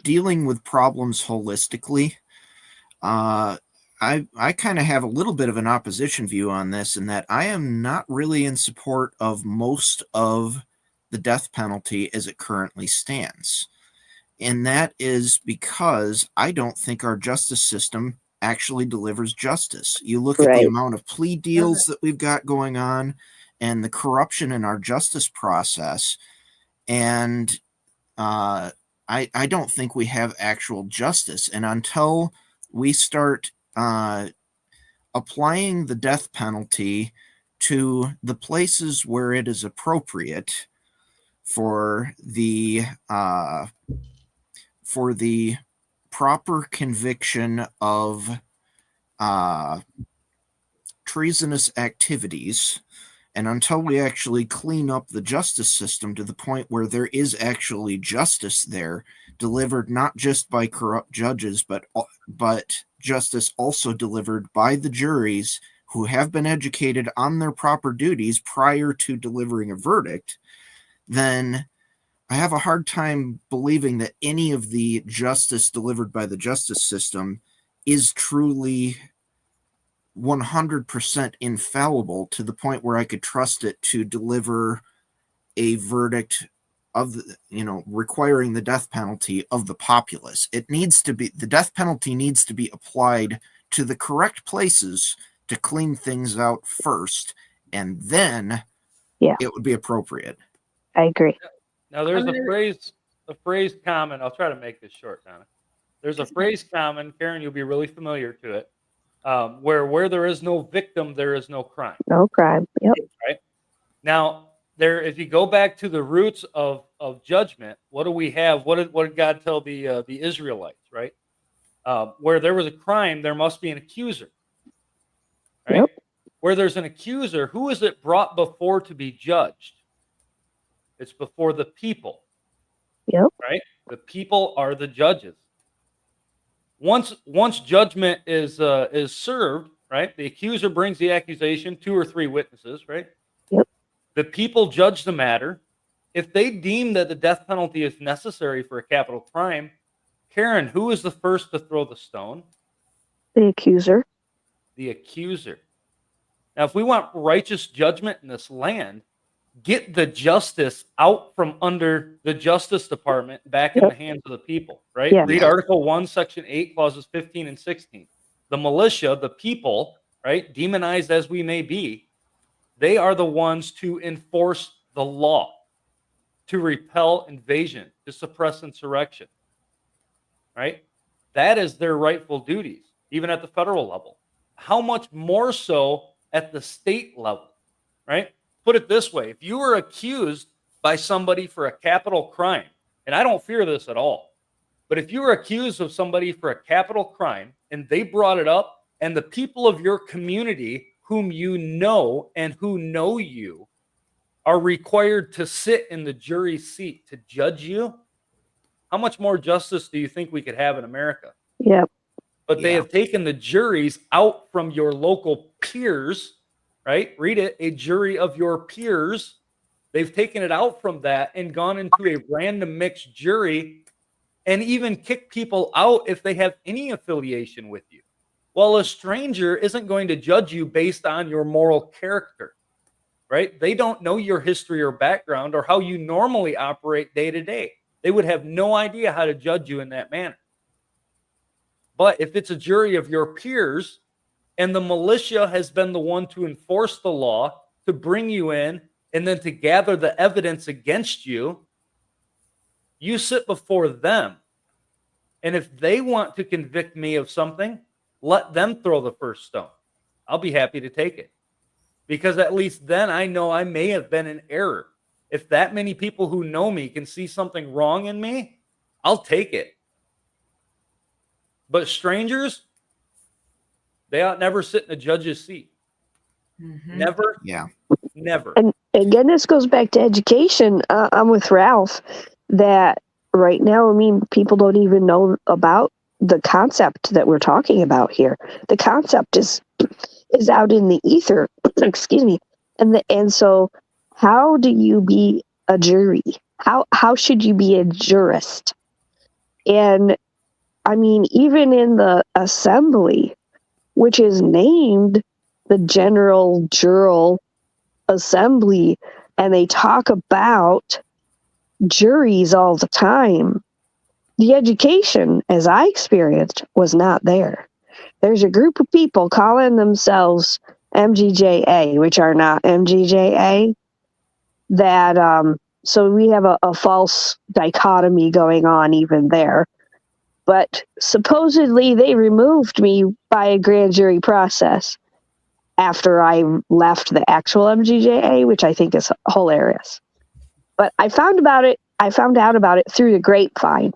dealing with problems holistically. I kind of have a little bit of an opposition view on this, in that I am not really in support of most of the death penalty as it currently stands. And that is because I don't think our justice system actually delivers justice. You look at the amount of plea deals that we've got going on and the corruption in our justice process, and I don't think we have actual justice. And until we start applying the death penalty to the places where it is appropriate for the proper conviction of treasonous activities, and until we actually clean up the justice system to the point where there is actually justice there, delivered not just by corrupt judges, but justice also delivered by the juries who have been educated on their proper duties prior to delivering a verdict, then I have a hard time believing that any of the justice delivered by the justice system is truly 100% infallible to the point where I could trust it to deliver a verdict of requiring the death penalty of the populace. It needs to be, the death penalty needs to be applied to the correct places to clean things out first, and then it would be appropriate. I agree. Now there's a phrase common. I'll try to make this short, Donna. There's a phrase common, Karen, you'll be really familiar to it, where there is no victim, there is no crime. No crime. Yep. Right? Now, if you go back to the roots of judgment, what do we have? What did God tell the Israelites, right? Where there was a crime, there must be an accuser. Right? Yep. Where there's an accuser, who is it brought before to be judged? It's before the people. Yep. Right? The people are the judges. Once judgment is served, right? The accuser brings the accusation, 2 or 3 witnesses, right? Yep. The people judge the matter. If they deem that the death penalty is necessary for a capital crime, Karen, who is the first to throw the stone? The accuser. The accuser. Now, if we want righteous judgment in this land, get the justice out from under the Justice Department back in the hands of the people, right? Yeah. Read Article 1, Section 8, Clauses 15 and 16. The militia, the people, right, demonized as we may be, they are the ones to enforce the law, to repel invasion, to suppress insurrection, right? That is their rightful duties, even at the federal level. How much more so at the state level, right? Put it this way. If you were accused by somebody for a capital crime, and I don't fear this at all, but if you were accused of somebody for a capital crime and they brought it up, and the people of your community whom you know and who know you are required to sit in the jury seat to judge you, how much more justice do you think we could have in America? Yep. But they have taken the juries out from your local peers, right? Read it, a jury of your peers. They've taken it out from that and gone into a random mixed jury and even kicked people out if they have any affiliation with you. Well, a stranger isn't going to judge you based on your moral character, right? They don't know your history or background or how you normally operate day to day. They would have no idea how to judge you in that manner. But if it's a jury of your peers and the militia has been the one to enforce the law, to bring you in, and then to gather the evidence against you, you sit before them. And if they want to convict me of something, let them throw the first stone. I'll be happy to take it. Because at least then I know I may have been in error. If that many people who know me can see something wrong in me, I'll take it. But strangers, they ought never sit in a judge's seat. Mm-hmm. Never. Yeah. Never. And again, this goes back to education. I'm with Ralph that right now, I mean, people don't even know about the concept that we're talking about here. The concept is out in the ether. Excuse me. And so how do you be a jury? How should you be a jurist? And I mean, even in the assembly, which is named the General Jural Assembly, and they talk about juries all the time, the education, as I experienced, was not there. There's a group of people calling themselves MGJA, which are not MGJA, that, so we have a false dichotomy going on even there. But supposedly they removed me by a grand jury process after I left the actual MGJA, which I think is hilarious. But I found out about it through the grapevine.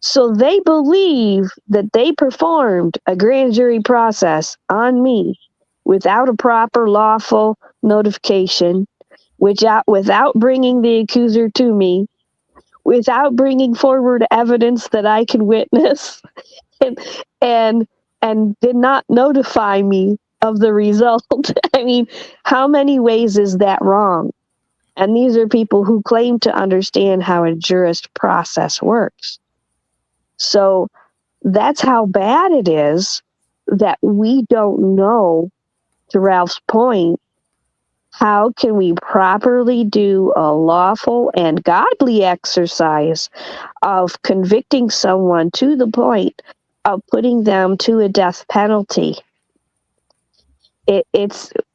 So they believe that they performed a grand jury process on me without a proper lawful notification, without bringing the accuser to me, without bringing forward evidence that I can witness, and did not notify me of the result. I mean, how many ways is that wrong? And these are people who claim to understand how a jurist process works. So that's how bad it is that we don't know, to Ralph's point, how can we properly do a lawful and godly exercise of convicting someone to the point of putting them to a death penalty.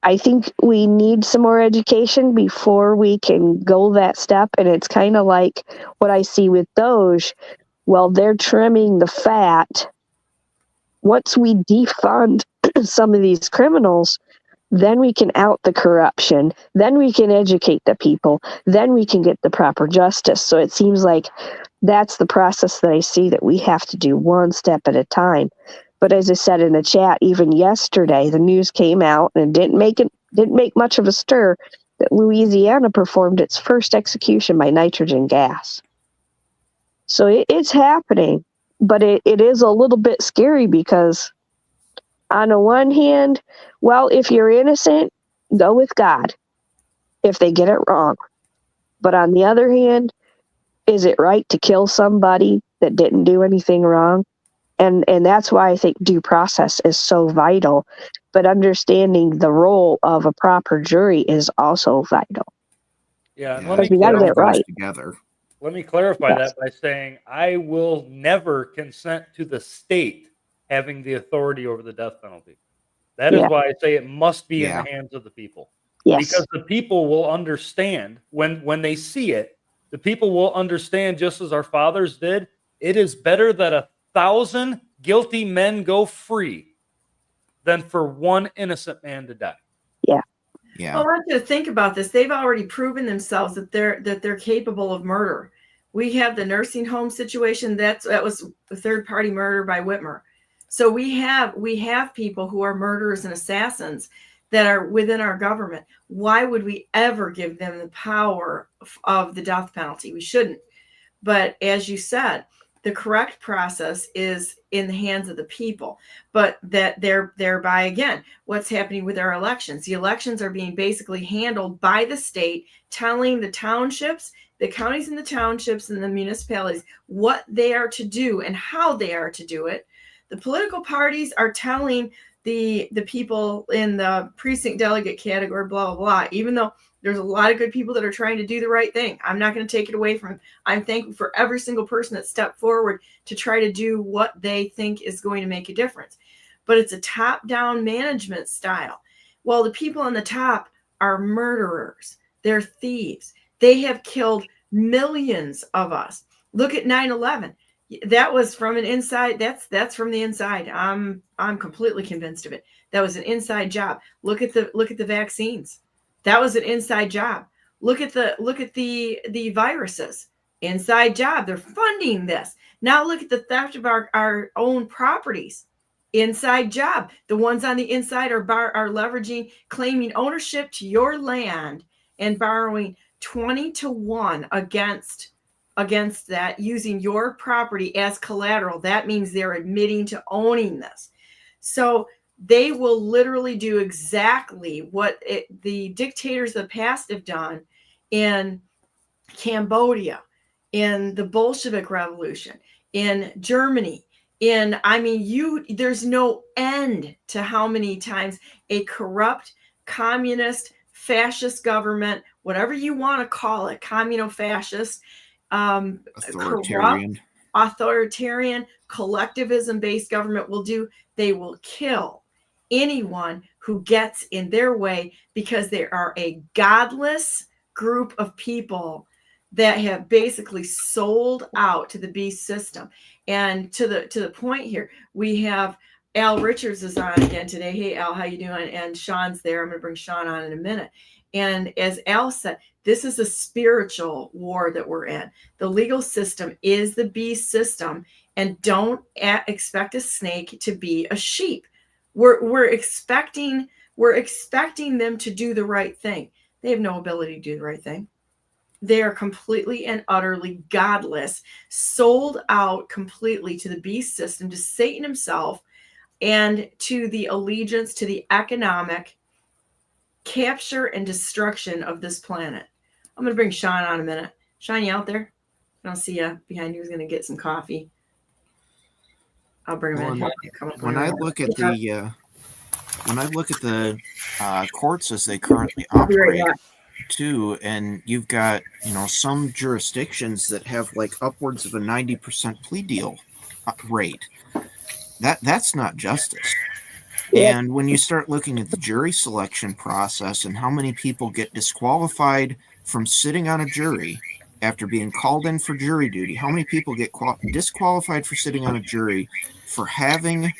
I think we need some more education before we can go that step. And it's kind of like what I see with Doge. Well, they're trimming the fat. Once we defund some of these criminals, then we can out the corruption. Then we can educate the people. Then we can get the proper justice. So it seems like that's the process that I see that we have to do one step at a time. But as I said in the chat, even yesterday, the news came out and didn't make much of a stir that Louisiana performed its first execution by nitrogen gas. So it's happening, but it is a little bit scary because on the one hand, well, if you're innocent, go with God if they get it wrong. But on the other hand, is it right to kill somebody that didn't do anything wrong? And that's why I think due process is so vital. But understanding the role of a proper jury is also vital. Yeah, and Yeah, let me we gotta get it right. together. Let me clarify Yes. that by saying I will never consent to the state having the authority over the death penalty. That is Yeah. why I say it must be in Yeah. the hands of the people. Yes. Because the people will understand when they see it, the people will understand, just as our fathers did, it is better that 1,000 guilty men go free than for one innocent man to die. Yeah. Yeah. Well, I want you to think about this. They've already proven themselves that they're capable of murder. We have the nursing home situation. That was a third-party murder by Whitmer. So we have people who are murderers and assassins that are within our government. Why would we ever give them the power of the death penalty? We shouldn't. But as you said, the correct process is in the hands of the people. But that thereby, again, what's happening with our elections? The elections are being basically handled by the state, telling the townships, the counties and the townships and the municipalities what they are to do and how they are to do it. The political parties are telling the people in the precinct delegate category, blah, blah, blah, even though there's a lot of good people that are trying to do the right thing. I'm not going to take it away from them. I'm thankful for every single person that stepped forward to try to do what they think is going to make a difference. But it's a top-down management style. Well, the people on the top are murderers. They're thieves. They have killed millions of us. Look at 9/11. That was from an inside. That's from the inside. I'm completely convinced of it. That was an inside job. Look at the vaccines. That was an inside job. Look at the viruses. Inside job. They're funding this. Now look at the theft of our own properties. Inside job. The ones on the inside are leveraging, claiming ownership to your land and borrowing 20-1 against that, using your property as collateral. That means they're admitting to owning this. So they will literally do exactly what the dictators of the past have done in Cambodia, in the Bolshevik Revolution, in Germany. There's no end to how many times a corrupt, communist, fascist government, whatever you want to call it, communo-fascist, Authoritarian. corrupt, authoritarian, collectivism-based government will do. They will kill anyone who gets in their way because they are a godless group of people that have basically sold out to the beast system. And to the point here, we have Al Richards is on again today. Hey, Al, how you doing? And Shawn's there. I'm going to bring Shawn on in a minute. And as Al said, this is a spiritual war that we're in. The legal system is the beast system, and don't expect a snake to be a sheep. We're expecting them to do the right thing. They have no ability to do the right thing. They are completely and utterly godless, sold out completely to the beast system, to Satan himself, and to the allegiance to the economic capture and destruction of this planet. I'm going to bring Shawn on a minute. Shawn, you out there? I don't see you behind you. He's going to get some coffee. I'll bring him in. When I look at the courts as they currently operate too, and you've got, some jurisdictions that have like upwards of a 90% plea deal rate. That's not justice. Yep. And when you start looking at the jury selection process and how many people get disqualified from sitting on a jury after being called in for jury duty, how many people get disqualified for sitting on a jury for having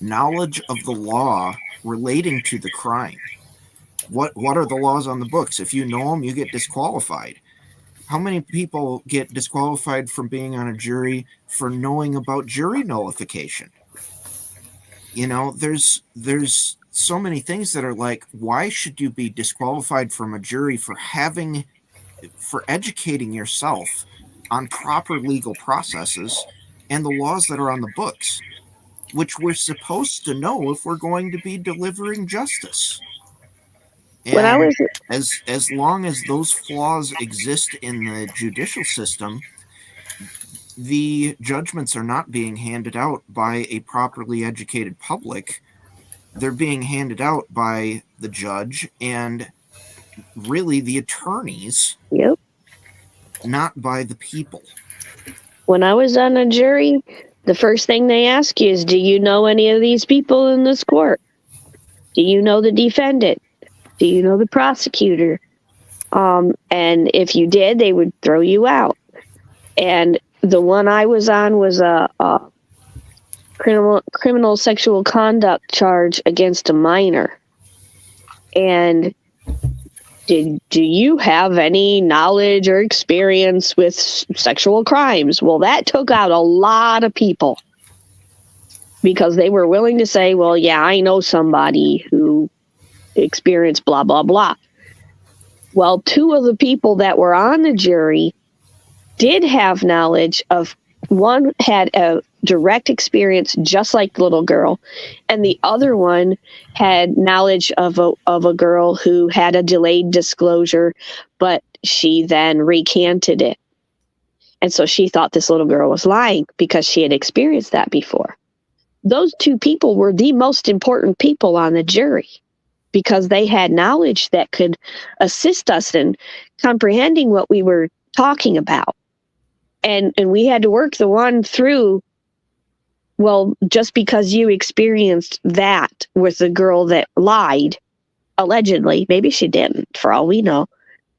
knowledge of the law relating to the crime? What are the laws on the books? If you know them, you get disqualified. How many people get disqualified from being on a jury for knowing about jury nullification? There's so many things that are like, why should you be disqualified from a jury for educating yourself on proper legal processes and the laws that are on the books, which we're supposed to know if we're going to be delivering justice? And as long as those flaws exist in the judicial system, the judgments are not being handed out by a properly educated public. They're being handed out by the judge and really the attorneys, Yep. not by the people. When I was on a jury, the first thing they ask you is, do you know any of these people in this court? Do you know the defendant? Do you know the prosecutor? And if you did, they would throw you out. And the one I was on was a criminal sexual conduct charge against a minor. And do you have any knowledge or experience with sexual crimes? Well, that took out a lot of people because they were willing to say, well, yeah, I know somebody who experienced blah, blah, blah. Well, two of the people that were on the jury did have knowledge of, one had a direct experience just like the little girl, and the other one had knowledge of a girl who had a delayed disclosure, but she then recanted it. And so she thought this little girl was lying because she had experienced that before. Those two people were the most important people on the jury because they had knowledge that could assist us in comprehending what we were talking about. And we had to work the one through, well, just because you experienced that with the girl that lied, allegedly, maybe she didn't, for all we know,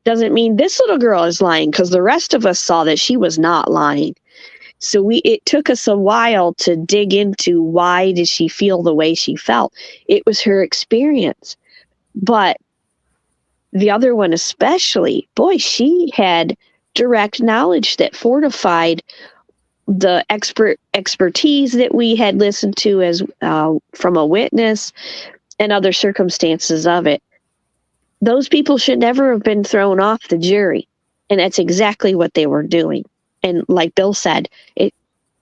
doesn't mean this little girl is lying, because the rest of us saw that she was not lying. So it took us a while to dig into why did she feel the way she felt. It was her experience. But the other one especially, boy, she had direct knowledge that fortified the expertise that we had listened to as from a witness and other circumstances of it. Those people should never have been thrown off the jury, and that's exactly what they were doing. And like Bill said,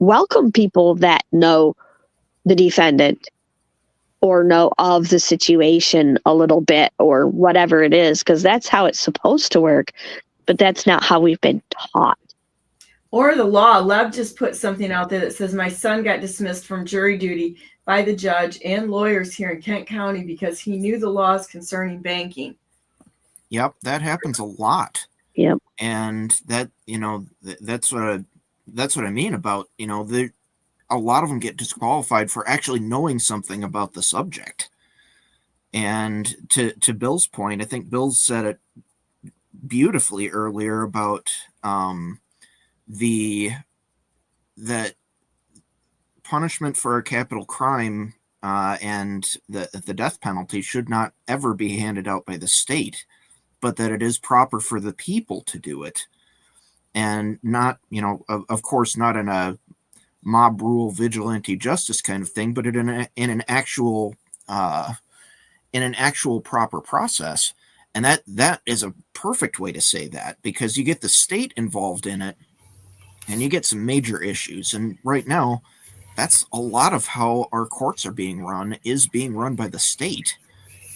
welcome people that know the defendant or know of the situation a little bit or whatever it is, because that's how it's supposed to work. But that's not how we've been taught. Or the law. Lev just put something out there that says, my son got dismissed from jury duty by the judge and lawyers here in Kent County because he knew the laws concerning banking. Yep, that happens a lot. Yep. And that, that's what I mean about, a lot of them get disqualified for actually knowing something about the subject. And to Bill's point, I think Bill said it beautifully earlier about that punishment for a capital crime and the death penalty should not ever be handed out by the state, but that it is proper for the people to do it, and not, of course, not in a mob rule vigilante justice kind of thing, but in an actual proper process. And that is a perfect way to say that, because you get the state involved in it and you get some major issues. And right now, that's a lot of how our courts are being run by the state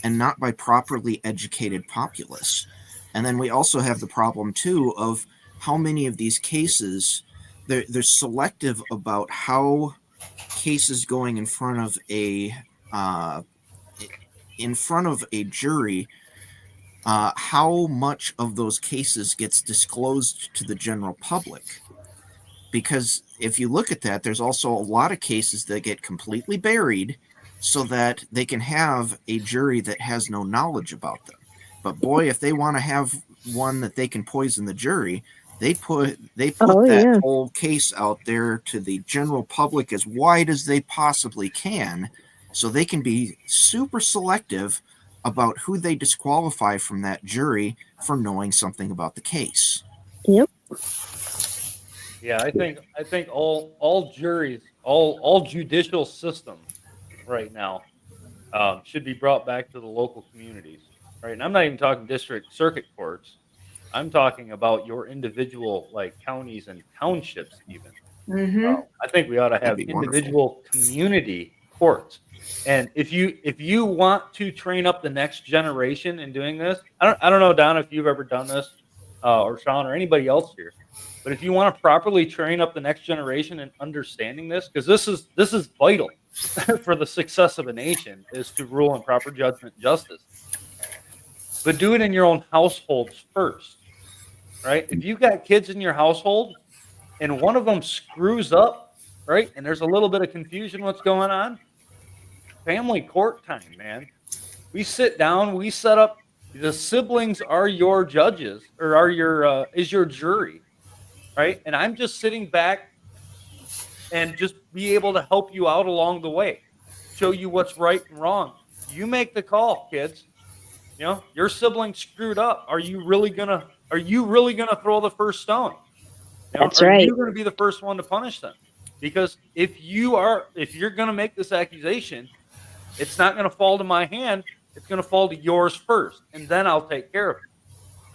and not by properly educated populace. And then we also have the problem too of how many of these cases, they're selective about how cases going in front of a jury, how much of those cases gets disclosed to the general public. Because if you look at that, there's also a lot of cases that get completely buried so that they can have a jury that has no knowledge about them. But boy, if they want to have one that they can poison the jury, they put that whole case out there to the general public as wide as they possibly can, so they can be super selective about who they disqualify from that jury for knowing something about the case. Yep. Yeah, I think all juries, all judicial systems right now should be brought back to the local communities, right? And I'm not even talking district circuit courts. I'm talking about your individual, like, counties and townships even. I think we ought to have individual community courts. And if you want to train up the next generation in doing this, I don't know, Donna, if you've ever done this, or Shawn, or anybody else here, but if you want to properly train up the next generation in understanding this, because this is vital for the success of a nation, is to rule in proper judgment and justice. But do it in your own households first, right? If you've got kids in your household and one of them screws up, right, and there's a little bit of confusion what's going on, family court time, man. We sit down, we set up, the siblings are your judges, or is your jury, right? And I'm just sitting back and just be able to help you out along the way, show you what's right and wrong. You make the call, kids. Your sibling screwed up. Are you really gonna throw the first stone? That's right. Are you gonna be the first one to punish them? Because if you're gonna make this accusation, it's not gonna fall to my hand. It's gonna fall to yours first, and then I'll take care of it.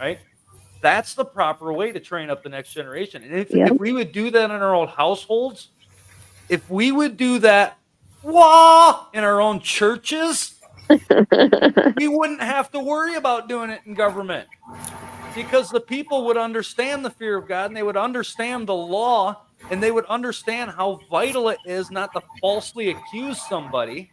Right? That's the proper way to train up the next generation. And if we would do that in our own households, if we would do that in our own churches, we wouldn't have to worry about doing it in government, because the people would understand the fear of God, and they would understand the law, and they would understand how vital it is not to falsely accuse somebody.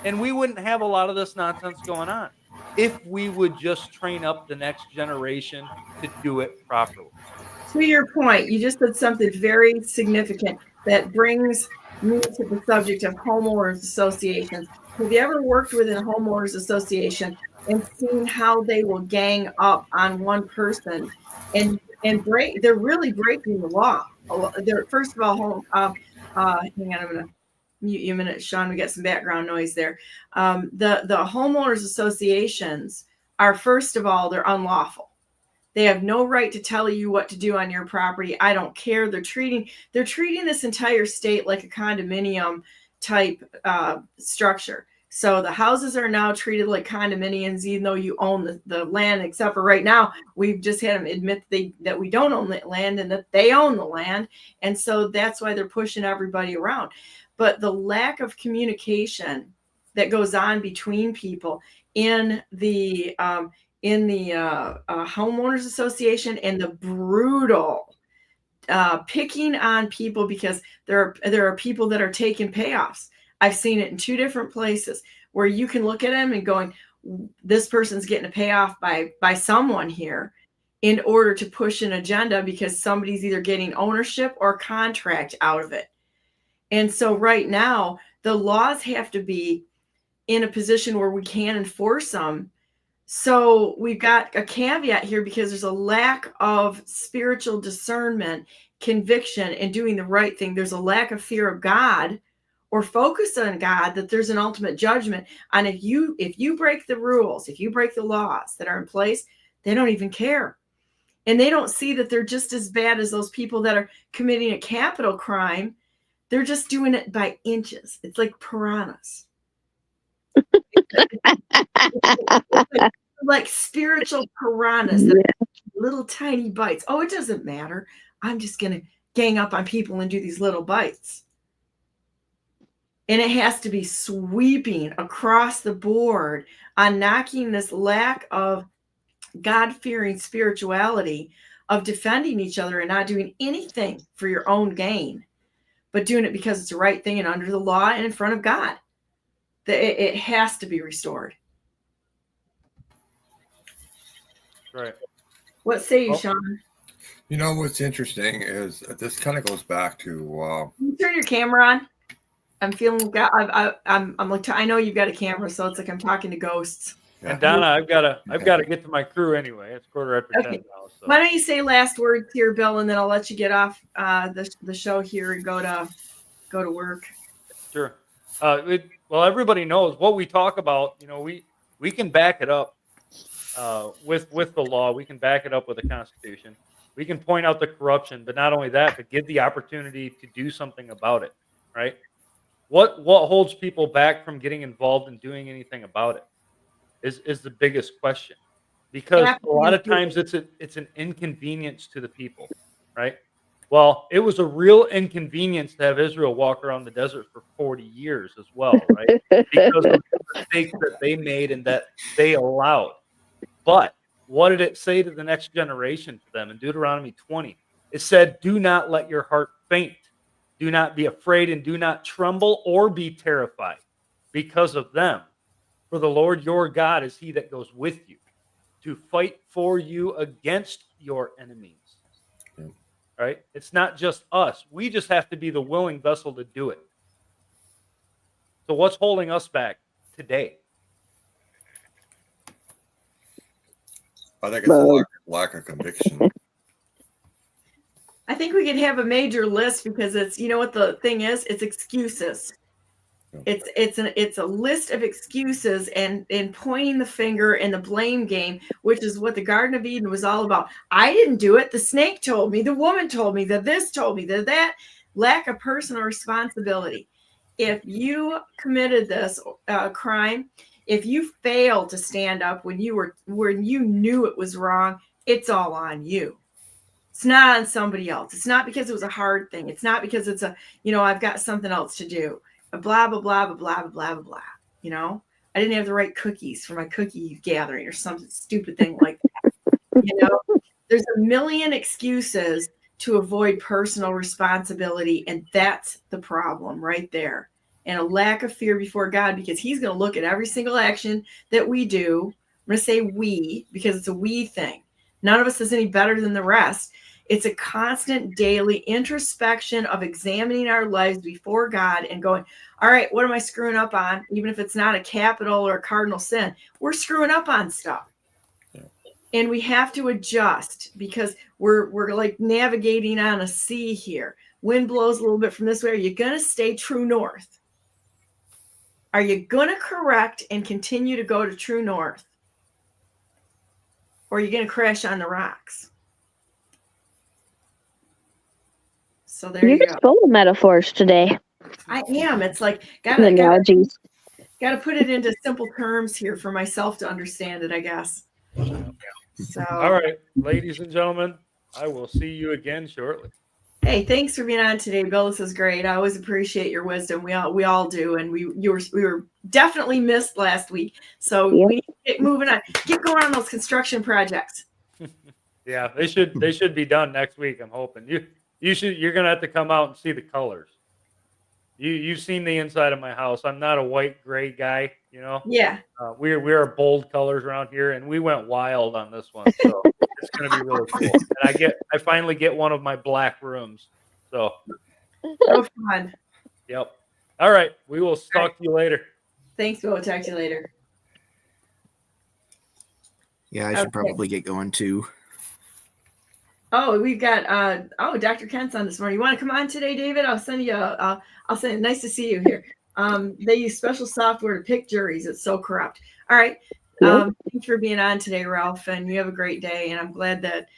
And we wouldn't have a lot of this nonsense going on if we would just train up the next generation to do it properly. To your point, you just said something very significant that brings me to the subject of homeowners associations. Have you ever worked with a homeowners association and seen how they will gang up on one person and they're really breaking the law? They're, first of all, hang on, I'm gonna mute you a minute, Shawn. We got some background noise there. The homeowners associations are, first of all, they're unlawful. They have no right to tell you what to do on your property. I don't care. They're treating this entire state like a condominium type structure. So the houses are now treated like condominiums, even though you own the land, except for right now, we've just had them admit that we don't own the land and that they own the land. And so that's why they're pushing everybody around. But the lack of communication that goes on between people in the homeowners association, and the brutal picking on people because there are people that are taking payoffs. I've seen it in two different places where you can look at them and going, this person's getting a payoff by someone here in order to push an agenda because somebody's either getting ownership or contract out of it. And so right now, the laws have to be in a position where we can enforce them So we've got a caveat here because there's a lack of spiritual discernment, conviction, and doing the right thing. There's a lack of fear of God or focus on God, that there's an ultimate judgment. And if you break the rules, if you break the laws that are in place, they don't even care. And they don't see that they're just as bad as those people that are committing a capital crime. They're just doing it by inches. It's like piranhas. Like spiritual piranhas, little tiny bites. Oh, it doesn't matter. I'm just going to gang up on people and do these little bites. And it has to be sweeping across the board on knocking this lack of God-fearing spirituality, of defending each other and not doing anything for your own gain, but doing it because it's the right thing and under the law and in front of God. It has to be restored. Right. What say you, Shawn? You know, what's interesting is this kind of goes back to. Can you turn your camera on? I'm feeling. I'm like. I know you've got a camera, so it's like I'm talking to ghosts. And Donna, I've got to get to my crew anyway. It's 10:15 now. So. Why don't you say last words here, Bill, and then I'll let you get off the show here and go to work. Sure. Well, everybody knows what we talk about. You know, we can back it up with the law. We can back it up with the Constitution. We can point out the corruption, but not only that, but give the opportunity to do something about it. Right? What holds people back from getting involved and doing anything about it is the biggest question, because a lot of times it's an inconvenience to the people, right? Well, it was a real inconvenience to have Israel walk around the desert for 40 years as well, right? Because of the mistakes that they made and that they allowed. But what did it say to the next generation to them in Deuteronomy 20? It said, "Do not let your heart faint. Do not be afraid and do not tremble or be terrified because of them. For the Lord your God is he that goes with you to fight for you against your enemies." Yeah. Right? It's not just us. We just have to be the willing vessel to do it. So what's holding us back today? I think it's a lack of conviction. I think we can have a major list because it's, you know what the thing is? It's excuses. It's a list of excuses and pointing the finger and the blame game, which is what the Garden of Eden was all about. I didn't do it. The snake told me. The woman told me. That this told me. That lack of personal responsibility. If you committed this crime, if you failed to stand up when you knew it was wrong, it's all on you. It's not on somebody else. It's not because it was a hard thing. It's not because it's I've got something else to do. Blah, blah, blah, blah, blah, blah, blah, blah. I didn't have the right cookies for my cookie gathering or some stupid thing like that. There's a million excuses to avoid personal responsibility. And that's the problem right there. And a lack of fear before God, because he's going to look at every single action that we do. I'm going to say we, because it's a we thing. None of us is any better than the rest. It's a constant daily introspection of examining our lives before God and going, all right, what am I screwing up on? Even if it's not a capital or a cardinal sin, we're screwing up on stuff. Yeah. And we have to adjust because we're like navigating on a sea here. Wind blows a little bit from this way. Are you going to stay true north? Are you going to correct and continue to go to true north? Or are you going to crash on the rocks? So there you go. You're full of metaphors today. I am. It's like analogies. Got to put it into simple terms here for myself to understand it, I guess. So all right, ladies and gentlemen, I will see you again shortly. Hey, thanks for being on today, Bill. This is great. I always appreciate your wisdom. We all do, and we were definitely missed last week. So we need to get moving on. Get going on those construction projects. Yeah, they should be done next week. I'm hoping you're gonna have to come out and see the colors. You've seen the inside of my house. I'm not a white gray guy, Yeah. We're bold colors around here, and we went wild on this one. So it's gonna be really cool. And I finally get one of my black rooms. So fun. Yep. All right. We will talk to you later. Thanks, Bill. We'll talk to you later. Yeah, I should Okay. probably get going too. Oh, we've got Dr. Kent's on this morning. You want to come on today, David? I'll send you. I'll send. Nice to see you here. They use special software to pick juries. It's so corrupt. All right. Thanks for being on today, Ralph, and you have a great day. And I'm glad that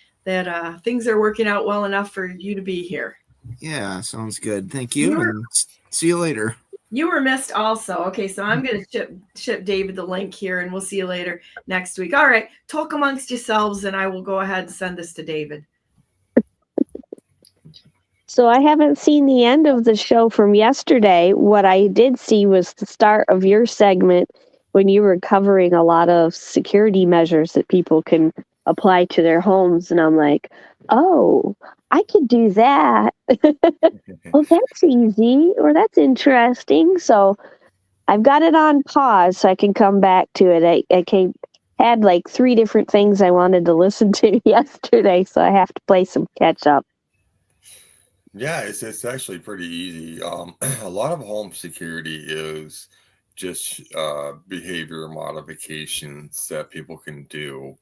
things are working out well enough for you to be here. Yeah, sounds good. Thank you, and see you later. You were missed also. Okay, so I'm going to ship David the link here, and we'll see you later next week. All right, talk amongst yourselves, and I will go ahead and send this to David. So I haven't seen the end of the show from yesterday. What I did see was the start of your segment when you were covering a lot of security measures that people can apply to their homes. And I'm like, oh, I could do that. Well, that's easy, or that's interesting. So I've got it on pause so I can come back to it. I had like 3 different things I wanted to listen to yesterday, so I have to play some catch up. Yeah, it's actually pretty easy. A lot of home security is just behavior modifications that people can do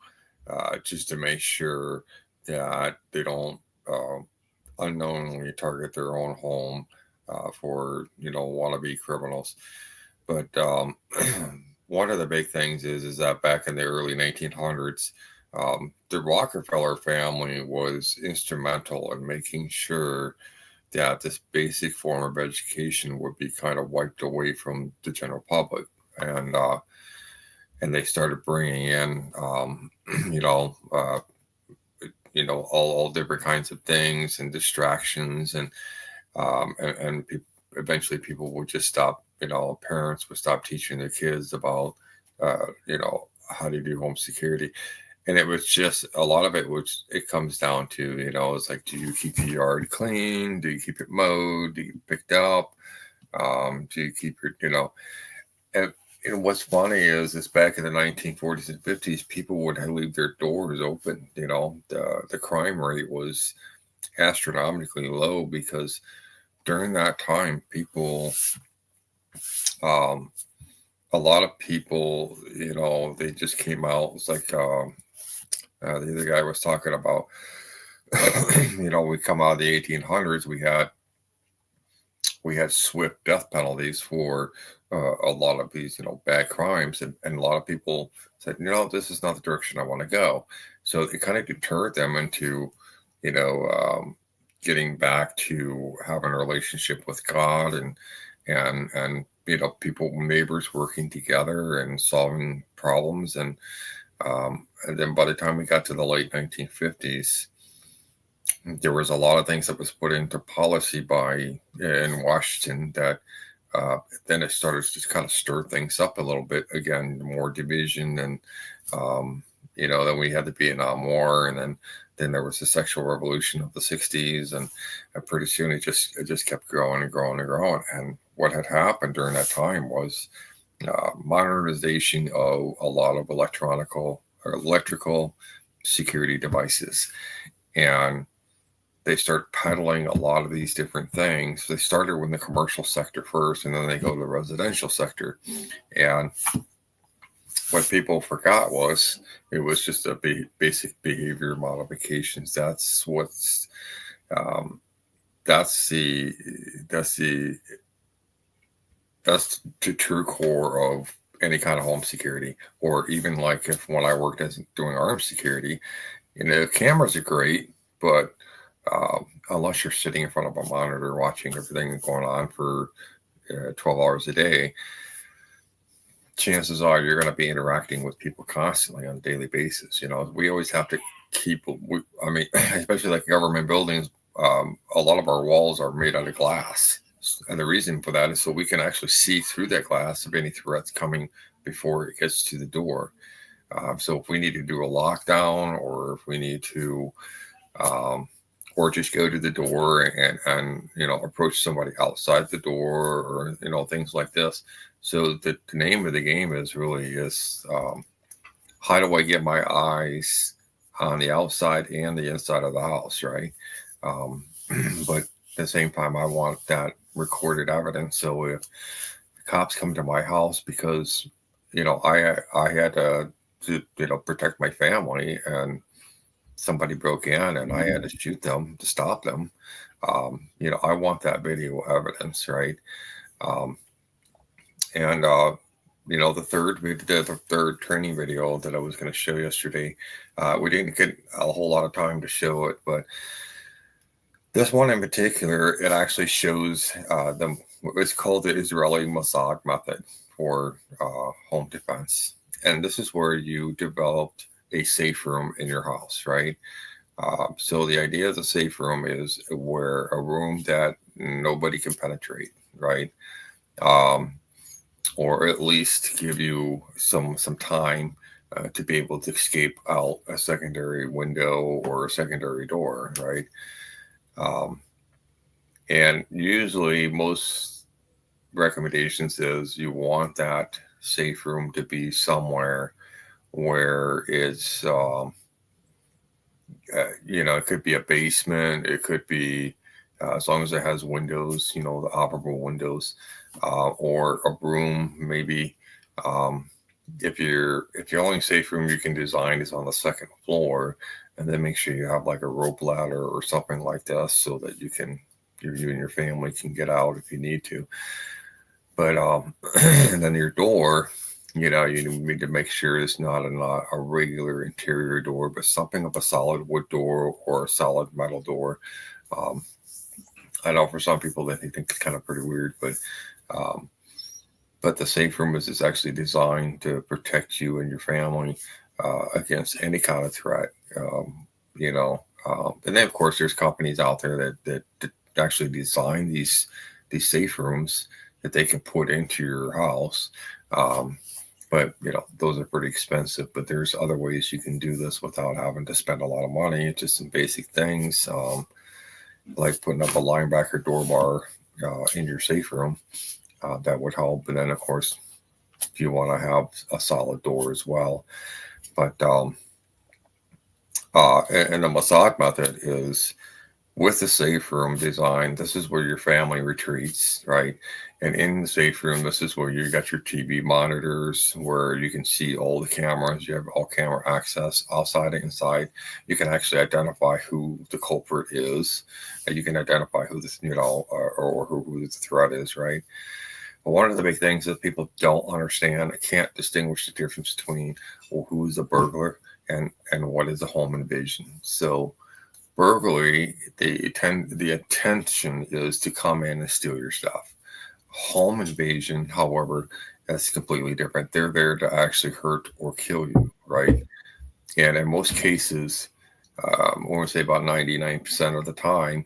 just to make sure that they don't unknowingly target their own home for wannabe criminals. But one of the big things is that back in the early 1900s, the Rockefeller family was instrumental in making sure that this basic form of education would be kind of wiped away from the general public, and they started bringing in, all different kinds of things and distractions, and eventually people would just stop. Parents would stop teaching their kids about, how to do home security. And it was just a lot of it, which it comes down to, it's like, do you keep your yard clean? Do you keep it mowed? Do you picked up? Do you keep your, and what's funny is back in the 1940s and 50s, people would leave their doors open. The crime rate was astronomically low because during that time, people, a lot of people, they just came out. It's like, the other guy was talking about, we come out of the 1800s, we had swift death penalties for a lot of these, bad crimes. And a lot of people said, this is not the direction I want to go. So it kind of deterred them into, getting back to having a relationship with God and people, neighbors working together and solving problems. And then by the time we got to the late 1950s, there was a lot of things that was put into policy in Washington that then it started to just kind of stir things up a little bit. Again, more division, and then we had the Vietnam War, and then there was the sexual revolution of the 60s, and pretty soon it just kept growing and growing and growing. And what had happened during that time was modernization of a lot of electrical security devices, and they start peddling a lot of these different things. They started with the commercial sector first, and then they go to the residential sector. And what people forgot was it was just a basic behavior modifications. That's what's that's the true core of any kind of home security. Or even like when I worked doing armed security, cameras are great, but unless you're sitting in front of a monitor watching everything going on for 12 hours a day, chances are you're going to be interacting with people constantly on a daily basis. We always have to keep, especially like government buildings, a lot of our walls are made out of glass. And the reason for that is so we can actually see through that glass of any threats coming before it gets to the door. So if we need to do a lockdown, or if we need to, or just go to the door and approach somebody outside the door, or things like this. So the name of the game is how do I get my eyes on the outside and the inside of the house, right? But at the same time, I want that recorded evidence. So if the cops come to my house because I had protect my family, and somebody broke in and I had to shoot them to stop them. I want that video evidence, right? And the third training video that I was going to show yesterday, we didn't get a whole lot of time to show it, but this one in particular, it actually shows it's called the Israeli Mossad method for home defense. And this is where you developed a safe room in your house, right? So the idea of the safe room is where a room that nobody can penetrate, right? Or at least give you some time to be able to escape out a secondary window or a secondary door, right? And usually most recommendations is you want that safe room to be somewhere where it's, it could be a basement, it could be, as long as it has windows, the operable windows, or a room, maybe. If your only safe room you can design is on the second floor, and then make sure you have like a rope ladder or something like this so that you and your family can get out if you need to. But and then your door, you need to make sure it's not a regular interior door, but something of a solid wood door or a solid metal door. I know for some people they think it's kind of pretty weird, but the safe room is actually designed to protect you and your family against any kind of threat. And then of course there's companies out there that actually design these safe rooms that they can put into your house. But those are pretty expensive, but there's other ways you can do this without having to spend a lot of money. Just some basic things, like putting up a linebacker door bar in your safe room. That would help. And then of course, if you want to have a solid door as well. But and the Mossad method is with the safe room design. This is where your family retreats, right? And in the safe room, this is where you got your TV monitors, where you can see all the cameras. You have all camera access outside and inside. You can actually identify who the culprit is, and you can identify who this, or who the threat is, right? But one of the big things that people don't understand, can't distinguish the difference between who is a burglar and what is a home invasion. So burglary, the intention is to come in and steal your stuff. Home invasion, however, that's completely different. They're there to actually hurt or kill you, right? And in most cases, I want to say about 99% of the time,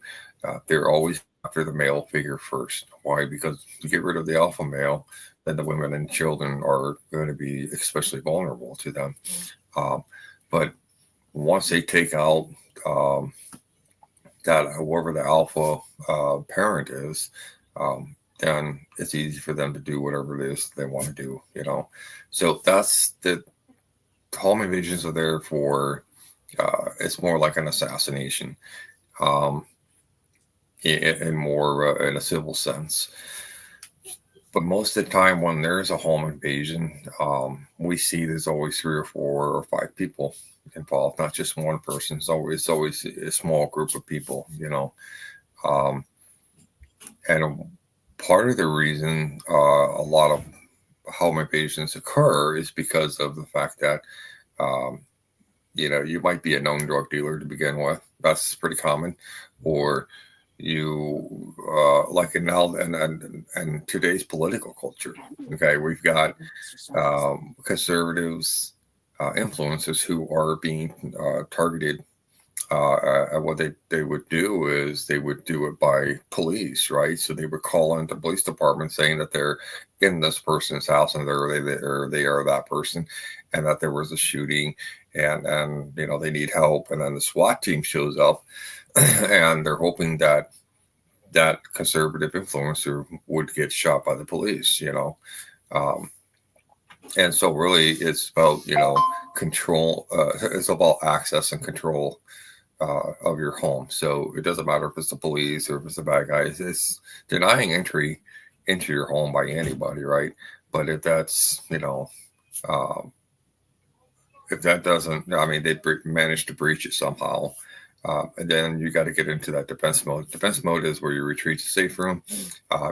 they're always after the male figure first. Why? Because to get rid of the alpha male, then the women and children are going to be especially vulnerable to them. But once they take out that whoever the alpha parent is, then it's easy for them to do whatever it is they want to do, So that's the home invasions are there for, it's more like an assassination, in more in a civil sense. But most of the time when there's a home invasion, we see there's always 3 or 4 or 5 people involved, not just one person. It's always a small group of people, and part of the reason a lot of home invasions occur is because of the fact that you might be a known drug dealer to begin with. That's pretty common. Or you like in now and today's political culture. Okay, we've got conservatives, influencers who are being targeted. What they would do is they would do it by police, right? So they would call into the police department saying that they're in this person's house and they are that person, and that there was a shooting, and they need help, and then the SWAT team shows up, and they're hoping that conservative influencer would get shot by the police, and so really it's about control. It's about access and control of your home. So it doesn't matter if it's the police or if it's the bad guys. It's denying entry into your home by anybody, right? But if that's if that doesn't, I mean, they managed to breach it somehow. And then you got to get into that defense mode. Defense mode is where you retreat to safe room.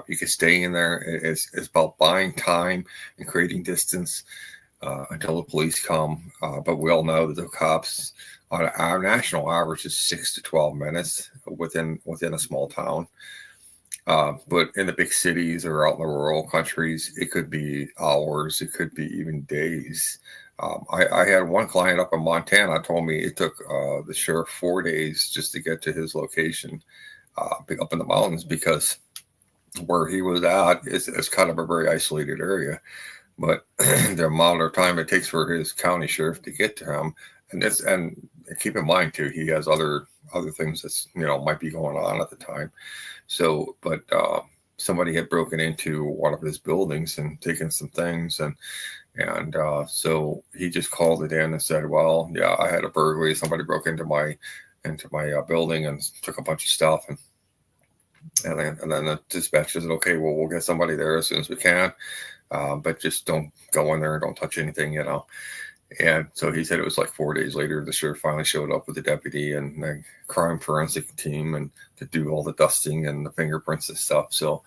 You can stay in there. It's about buying time and creating distance until the police come. But we all know that the cops, on our national average, is 6 to 12 minutes within a small town. But in the big cities or out in the rural countries, it could be hours. It could be even days. I had one client up in Montana told me it took the sheriff 4 days just to get to his location up in the mountains, because where he was at is kind of a very isolated area. But the amount of time it takes for his county sheriff to get to him, and keep in mind too, he has other things that's might be going on at the time. So, but somebody had broken into one of his buildings and taken some things, and so he just called it in and said, well, yeah, I had a burglary. Somebody broke into my building and took a bunch of stuff. And then the dispatcher said, okay, well, we'll get somebody there as soon as we can. But just don't go in there and don't touch anything, And so he said it was like 4 days later, the sheriff finally showed up with the deputy and the crime forensic team and to do all the dusting and the fingerprints and stuff. So,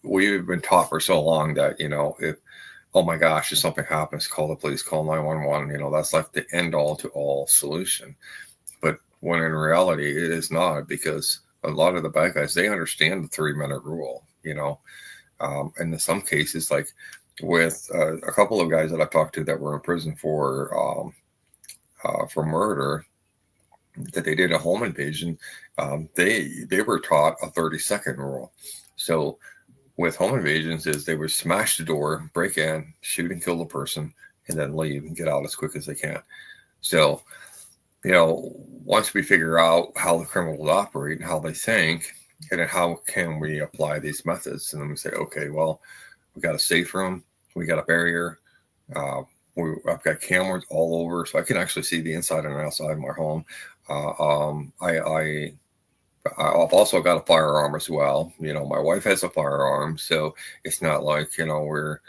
we've been taught for so long that, if, oh my gosh, if something happens, call the police, call 911, that's like the end all to all solution. But when in reality, it is not, because a lot of the bad guys, they understand the 3-minute rule, and in some cases, like with a couple of guys that I've talked to that were in prison for murder, that they did a home invasion, they were taught a 30-second rule. So with home invasions is they would smash the door, break in, shoot and kill the person, and then leave and get out as quick as they can. So, once we figure out how the criminals operate and how they think, and then how can we apply these methods? And then we say, okay, well, we got a safe room, we got a barrier, I've got cameras all over, so I can actually see the inside and outside of my home. I've also got a firearm as well. My wife has a firearm, so it's not like, we're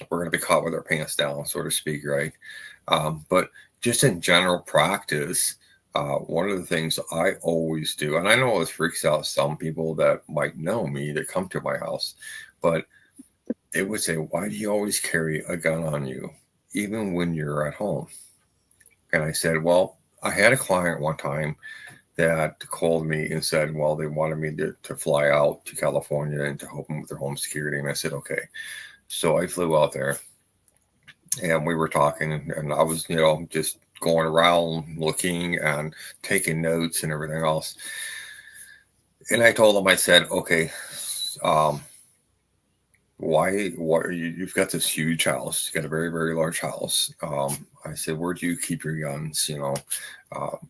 going to be caught with our pants down, so to speak, right? But just in general practice, one of the things I always do, and I know this freaks out some people that might know me that come to my house, but they would say, why do you always carry a gun on you, even when you're at home? And I said, well, I had a client one time that called me and said, well, they wanted me to fly out to California and to help them with their home security. And I said, okay. So I flew out there and we were talking, and I was, just going around looking and taking notes and everything else. And I told him, I said, okay, why you've got this huge house, you got a very, very large house. I said, where do you keep your guns?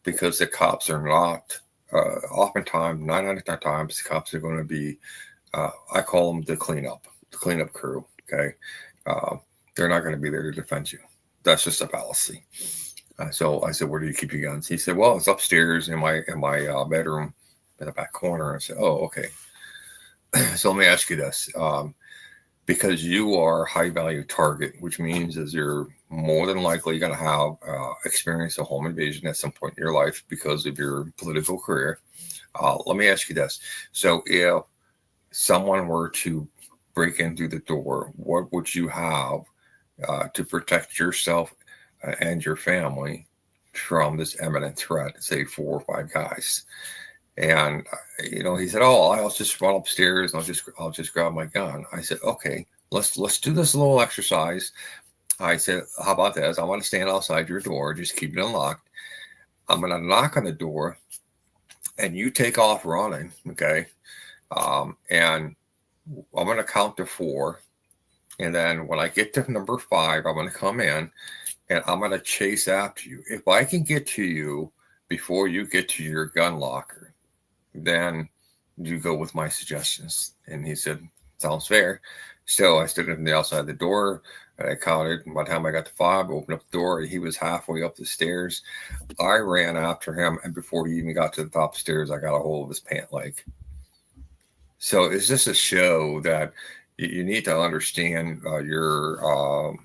Because the cops are not, oftentimes, 9 out of 10 times, the cops are going to be, I call them the cleanup crew. Okay. They're not going to be there to defend you. That's just a fallacy. So I said, where do you keep your guns? He said, well, it's upstairs in my bedroom in the back corner. I said, oh, okay. So let me ask you this. Because you are a high value target, which means is you're more than likely going to have experienced a home invasion at some point in your life because of your political career. Let me ask you this. So if someone were to break in through the door, what would you have to protect yourself and your family from this imminent threat, say 4 or 5 guys? And, he said, oh, I'll just run upstairs and I'll just grab my gun. I said, okay, let's do this little exercise. I said, how about this? I want to stand outside your door. Just keep it unlocked. I'm going to knock on the door and you take off running. Okay. And I'm going to count to 4. And then when I get to number 5, I'm going to come in and I'm going to chase after you. If I can get to you before you get to your gun locker, then you go with my suggestions. And he said, sounds fair. So I stood on the outside of the door and I counted. And by the time I got to 5, I opened up the door and he was halfway up the stairs. I ran after him. And before he even got to the top of the stairs, I got a hold of his pant leg. So it's just a show that you need to understand your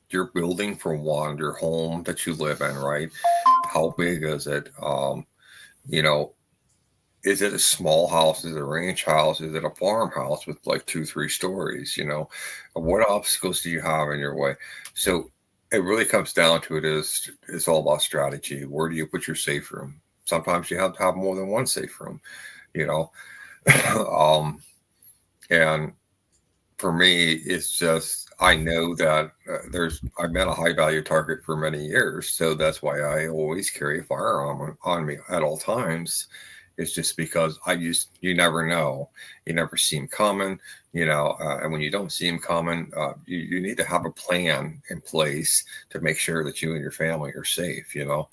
your building, for one, your home that you live in, right? How big is it? You know, is it a small house? Is it a ranch house? Is it a farmhouse with like 2-3 stories? You know, what obstacles do you have in your way? So it really comes down to it's all about strategy. Where do you put your safe room? Sometimes you have to have more than one safe room, you know. And for me, it's just, I know that I've been a high value target for many years. So that's why I always carry a firearm on me at all times. It's just because you never know. You never see them coming, you know, and when you don't see them coming, you need to have a plan in place to make sure that you and your family are safe, you know.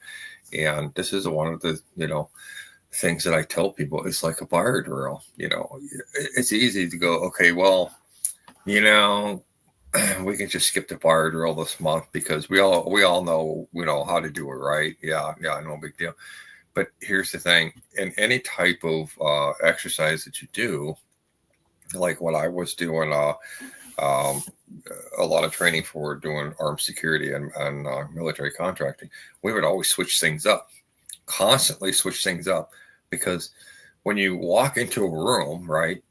And this is one of the, you know, things that I tell people. It's like a fire drill, you know. It's easy to go, okay, well, you know, we can just skip the fire drill this month because we all know, you know, how to do it right. Yeah, no big deal. But here's the thing: in any type of exercise that you do, like what I was doing, a lot of training for doing armed security and military contracting, we would always switch things up, constantly switch things up, because when you walk into a room, right,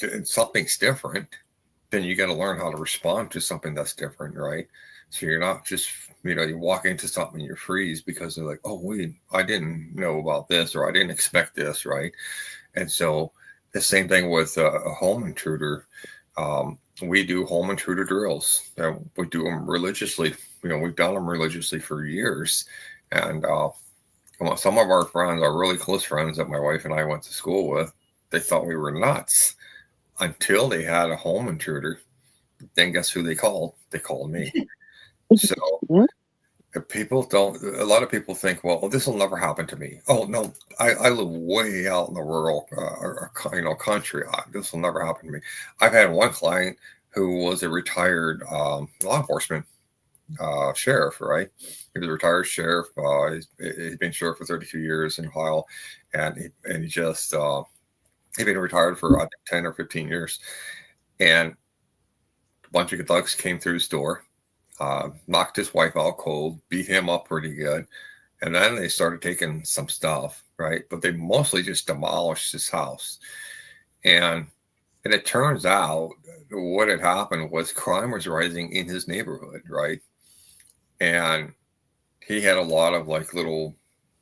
and something's different, then you got to learn how to respond to something that's different, right? So you're not just, you know, you walk into something and you freeze because they're like, oh, I didn't know about this, or I didn't expect this, right? And so the same thing with a home intruder. We do home intruder drills. We do them religiously. You know, we've done them religiously for years. And some of our friends, our really close friends that my wife and I went to school with, they thought we were nuts until they had a home intruder. Then guess who they called? They called me. So a lot of people think, well, this will never happen to me. Oh no, I live way out in the rural, you know, country. This will never happen to me. I've had one client who was a retired law enforcement sheriff, right? He was a retired sheriff. He's been sheriff for 32 years in Ohio, and he just he'd been retired for I think 10 or 15 years, and a bunch of thugs came through his door. Knocked his wife out cold, beat him up pretty good. And then they started taking some stuff, right? But they mostly just demolished his house. And it turns out what had happened was crime was rising in his neighborhood, right? And he had a lot of like little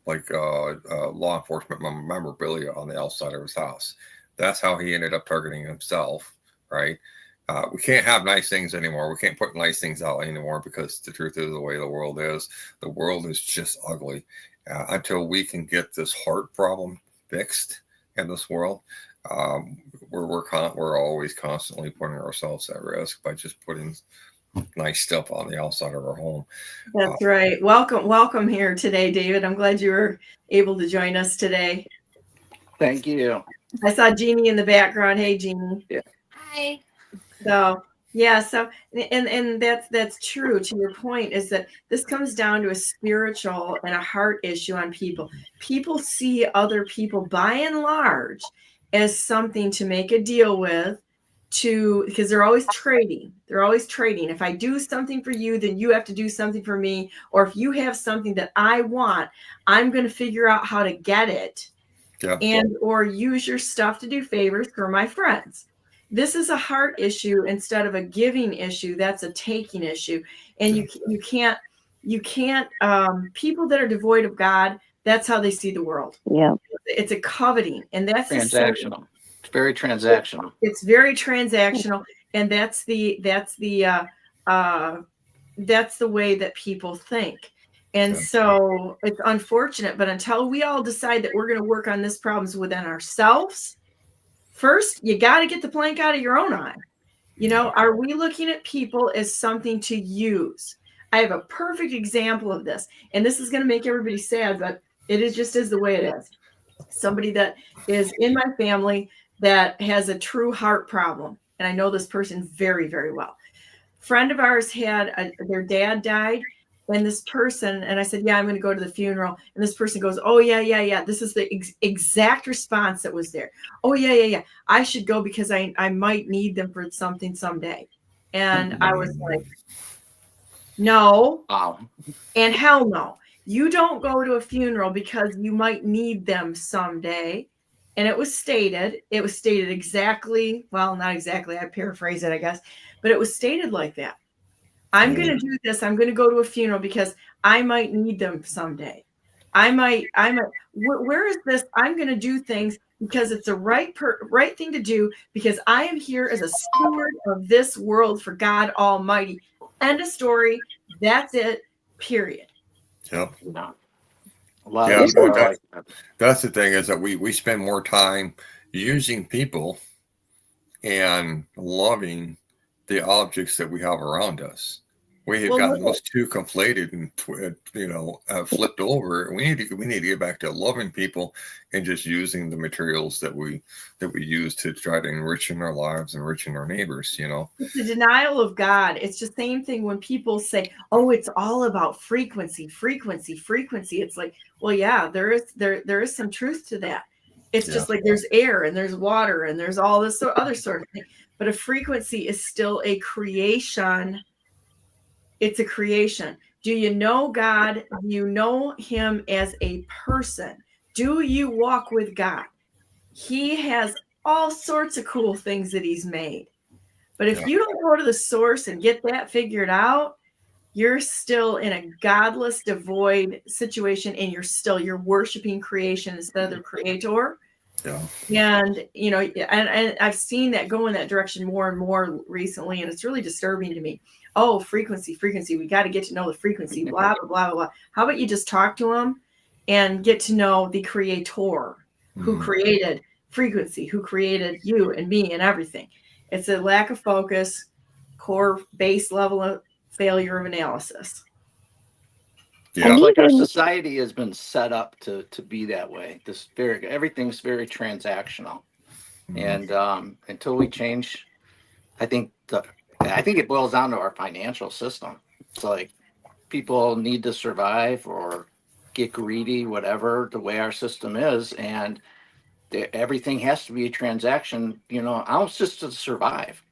law enforcement memorabilia on the outside of his house. That's how he ended up targeting himself, right? We can't have nice things anymore. We can't put nice things out anymore because the truth is the way the world is just ugly. Until we can get this heart problem fixed in this world, we're always constantly putting ourselves at risk by just putting nice stuff on the outside of our home. That's right. Welcome here today, David. I'm glad you were able to join us today. Thank you. I saw Jeannie in the background. Hey, Jeannie. Yeah. Hi. So yeah, and that's true. To your point, is that this comes down to a spiritual and a heart issue on people. People see other people by and large as something to make a deal with, because they're always trading. They're always trading. If I do something for you, then you have to do something for me. Or if you have something that I want, I'm going to figure out how to get it, and or use your stuff to do favors for my friends. This is a heart issue instead of a giving issue. That's a taking issue. And you can't people that are devoid of God, that's how they see the world. Yeah. It's a coveting, and that's Transactional. It's very transactional. It's very transactional, and that's the way that people think. And so it's unfortunate, but until we all decide that we're going to work on this problems within ourselves, first, you got to get the plank out of your own eye. You know, are we looking at people as something to use? I have a perfect example of this, and this is going to make everybody sad, but it is just is the way it is. Somebody that is in my family that has a true heart problem, and I know this person very, very well. Friend of ours had their dad died, and this person, and I said, yeah, I'm going to go to the funeral. And this person goes, oh, yeah. This is the exact response that was there. Oh, yeah. I should go because I might need them for something someday. And I was like, No, Oh, and hell no. You don't go to a funeral because you might need them someday. And it was stated exactly, well, not exactly, I paraphrase it, I guess, but it was stated like that. I'm going to do this. I'm going to go to a funeral because I might need them someday. Where is this? I'm going to do things because it's the right thing to do because I am here as a steward of this world for God Almighty. End of story. That's it. Period. Yep. no. A lot Yeah, of people but are like that. that's the thing, is that we spend more time using people and loving the objects that we have around us. We have gotten those two conflated and flipped over. We need to get back to loving people and just using the materials that we use to try to enrich in our lives, enrich in our neighbors. It's the denial of God. It's the same thing when people say, "Oh, it's all about frequency, frequency, frequency." It's like, well, yeah, there is some truth to that. It's just like there's air and there's water and there's all this other sort of thing. But a frequency is still a creation. It's a creation. Do you know God? Do you know him as a person? Do you walk with God? He has all sorts of cool things that he's made. But if you don't go to the source and get that figured out, you're still in a godless, devoid situation, and you're worshiping creation instead of the creator. Yeah. And and I've seen that go in that direction more and more recently, and it's really disturbing to me. Oh, frequency. We got to get to know the frequency, blah, blah, blah, blah. How about you just talk to him and get to know the creator who created frequency, who created you and me and everything. It's a lack of focus, core base level of failure of analysis. Yeah. It's like our society has been set up to be that way. Everything's very transactional. And until we change, I think it boils down to our financial system. It's like people need to survive or get greedy, whatever the way our system is, and everything has to be a transaction, almost just to survive.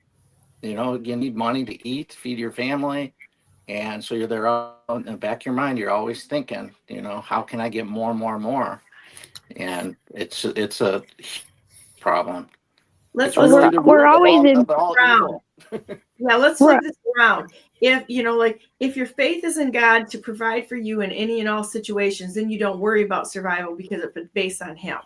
You need money to eat, feed your family, and so you're there in the back of your mind. You're always thinking, how can I get more and more and more? And it's a problem. We're always in. Yeah, let's flip this around. If your faith is in God to provide for you in any and all situations, then you don't worry about survival because it's based on him.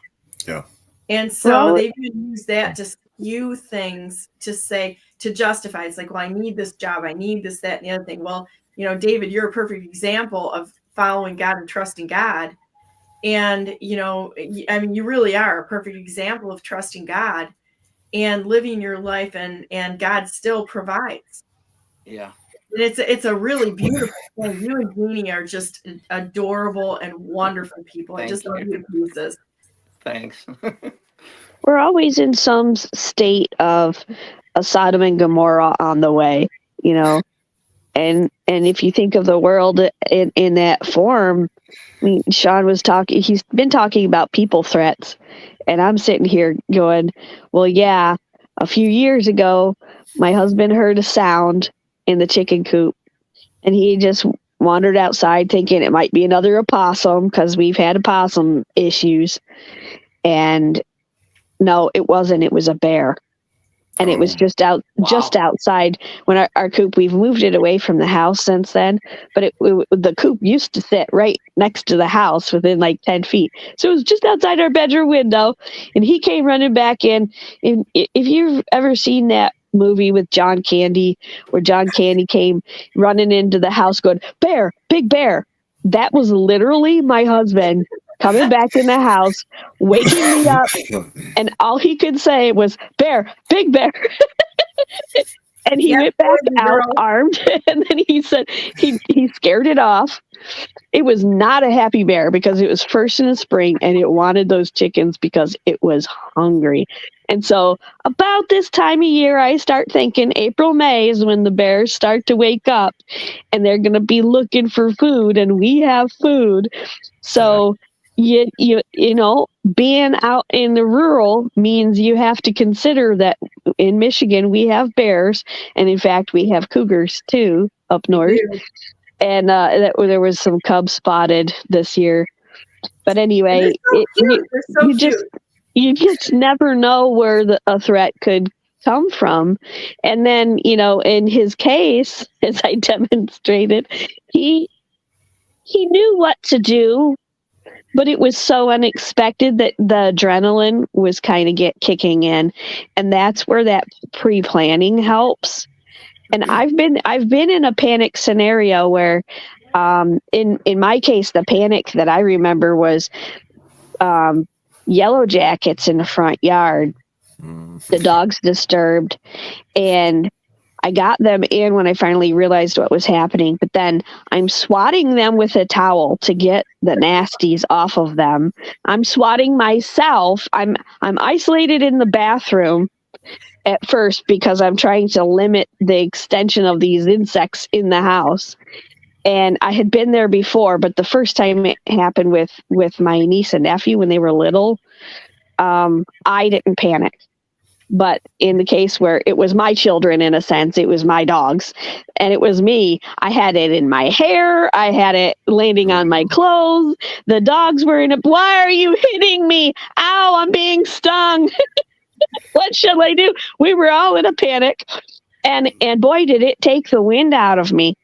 Yeah. And so they've used that to skew things to justify. It's like, well, I need this job, I need this, that, and the other thing. Well, David, you're a perfect example of following God and trusting God. And, you really are a perfect example of trusting God and living your life, and God still provides. Yeah. And it's a really beautiful thing. You and Jeannie are just adorable and wonderful people. I just love you to pieces. Thanks. We're always in some state of a Sodom and Gomorrah on the way, and if you think of the world in that form, I mean, Shawn was talking, he's been talking about people threats, and I'm sitting here going, well, yeah, a few years ago, my husband heard a sound in the chicken coop, and he just wandered outside thinking it might be another opossum because we've had opossum issues. And no, it wasn't. It was a bear. And it was just outside when our coop, we've moved it away from the house since then, but the coop used to sit right next to the house within like 10 feet. So it was just outside our bedroom window, and he came running back in. And if you've ever seen that movie with John Candy, where John Candy came running into the house going, "Bear, big bear," that was literally my husband coming back in the house, waking me up, and all he could say was, "Bear, big bear." And he went back out armed, and then he said he scared it off. It was not a happy bear because it was first in the spring, and it wanted those chickens because it was hungry. And so about this time of year, I start thinking April, May is when the bears start to wake up, and they're going to be looking for food, and we have food. So, you know, being out in the rural means you have to consider that in Michigan we have bears, and in fact we have cougars too up north. And there was some cubs spotted this year. But anyway, They're so cute. You just never know where a threat could come from. And then, you know, in his case, as I demonstrated, he knew what to do, but it was so unexpected that the adrenaline was kind of kicking in, and that's where that pre-planning helps. And I've been in a panic scenario where, in my case, the panic that I remember was yellow jackets in the front yard. The dog's disturbed, and I got them in when I finally realized what was happening. But then I'm swatting them with a towel to get the nasties off of them. I'm swatting myself. I'm isolated in the bathroom at first because I'm trying to limit the extension of these insects in the house. And I had been there before, but the first time it happened with my niece and nephew when they were little, I didn't panic. But in the case where it was my children, in a sense, it was my dogs, and it was me. I had it in my hair. I had it landing on my clothes. The dogs were in it. Why are you hitting me? Ow, I'm being stung. What shall I do? We were all in a panic. And boy, did it take the wind out of me.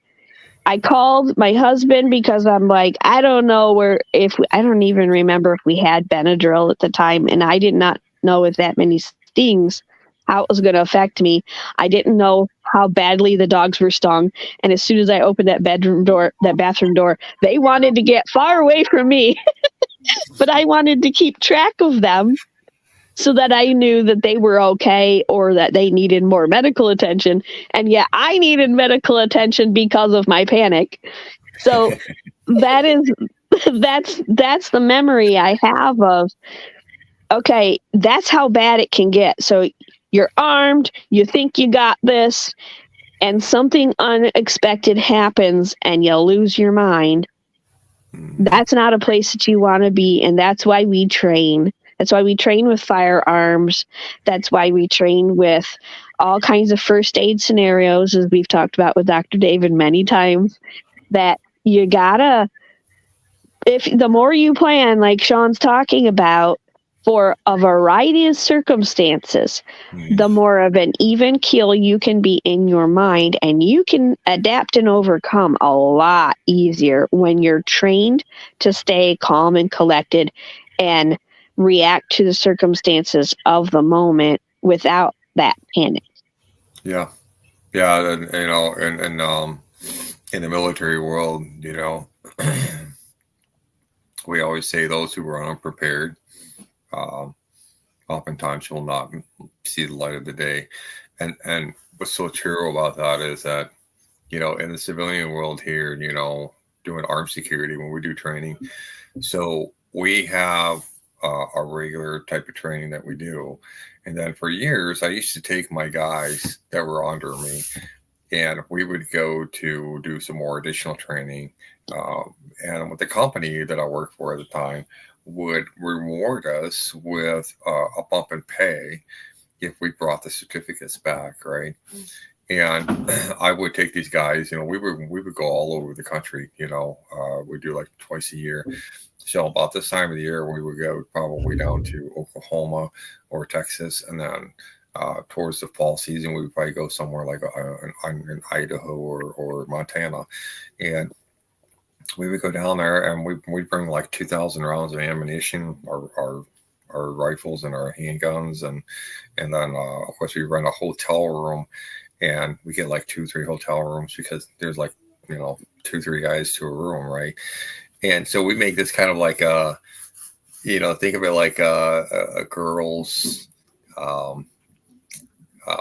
I called my husband because I'm like, I don't know I don't even remember if we had Benadryl at the time. And I did not know if that many stings, how it was going to affect me. I didn't know how badly the dogs were stung. And as soon as I opened that bathroom door, they wanted to get far away from me. But I wanted to keep track of them so that I knew that they were okay or that they needed more medical attention. And yet I needed medical attention because of my panic. So that's the memory I have of, okay, that's how bad it can get. So you're armed, you think you got this, and something unexpected happens and you lose your mind. That's not a place that you want to be, and that's why we train. That's why we train with firearms. That's why we train with all kinds of first aid scenarios, as we've talked about with Dr. David many times, that you gotta, the more you plan, like Shawn's talking about, for a variety of circumstances, the more of an even keel you can be in your mind, and you can adapt and overcome a lot easier when you're trained to stay calm and collected and react to the circumstances of the moment without that panic. Yeah. And, you know, and in the military world, you know, we always say those who are unprepared oftentimes will not see the light of the day. And what's so true about that is that, you know, in the civilian world here, you know, doing armed security, when we do training, so we have a regular type of training that we do. And then for years, I used to take my guys that were under me, and we would go to do some more additional training. And with the company that I worked for at the time would reward us with a bump in pay if we brought the certificates back, right? And I would take these guys, you know, we would go all over the country, you know, we do like twice a year. So about this time of the year, we would go probably down to Oklahoma or Texas, and then towards the fall season, we would probably go somewhere like in Idaho or Montana, and we would go down there and we'd bring like 2,000 rounds of ammunition, our rifles and our handguns, and then of course we rent a hotel room, and we get like 2-3 hotel rooms because there's like, you know, 2-3 guys to a room, right? And so we make this kind of like a, you know, think of it like a girls'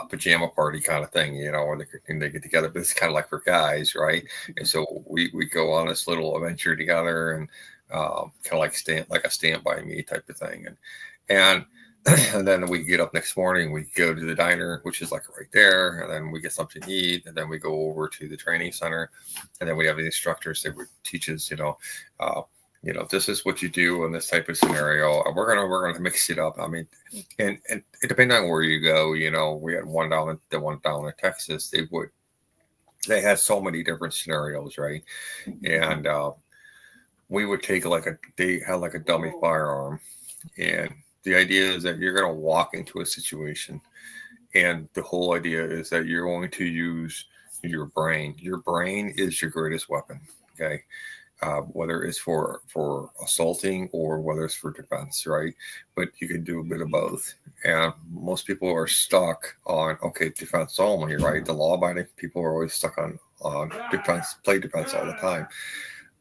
pajama party kind of thing, you know, when they get together, but it's kind of like for guys, right? And so we go on this little adventure together, and kind of like a Stand By Me type of thing. And then we get up next morning, we go to the diner, which is like right there, and then we get something to eat, and then we go over to the training center, and then we have the instructors that would teach us, you know, this is what you do in this type of scenario. We're gonna mix it up. I mean, and depending on where you go, we had one down in Texas. They had so many different scenarios, right? And we would take they had like a dummy firearm, and the idea is that you're gonna walk into a situation, and the whole idea is that you're going to use your brain. Your brain is your greatest weapon. Okay. Whether it's for assaulting or whether it's for defense, right? But you can do a bit of both. And most people are stuck on, defense only, right? The law-abiding people are always stuck on defense, play defense all the time.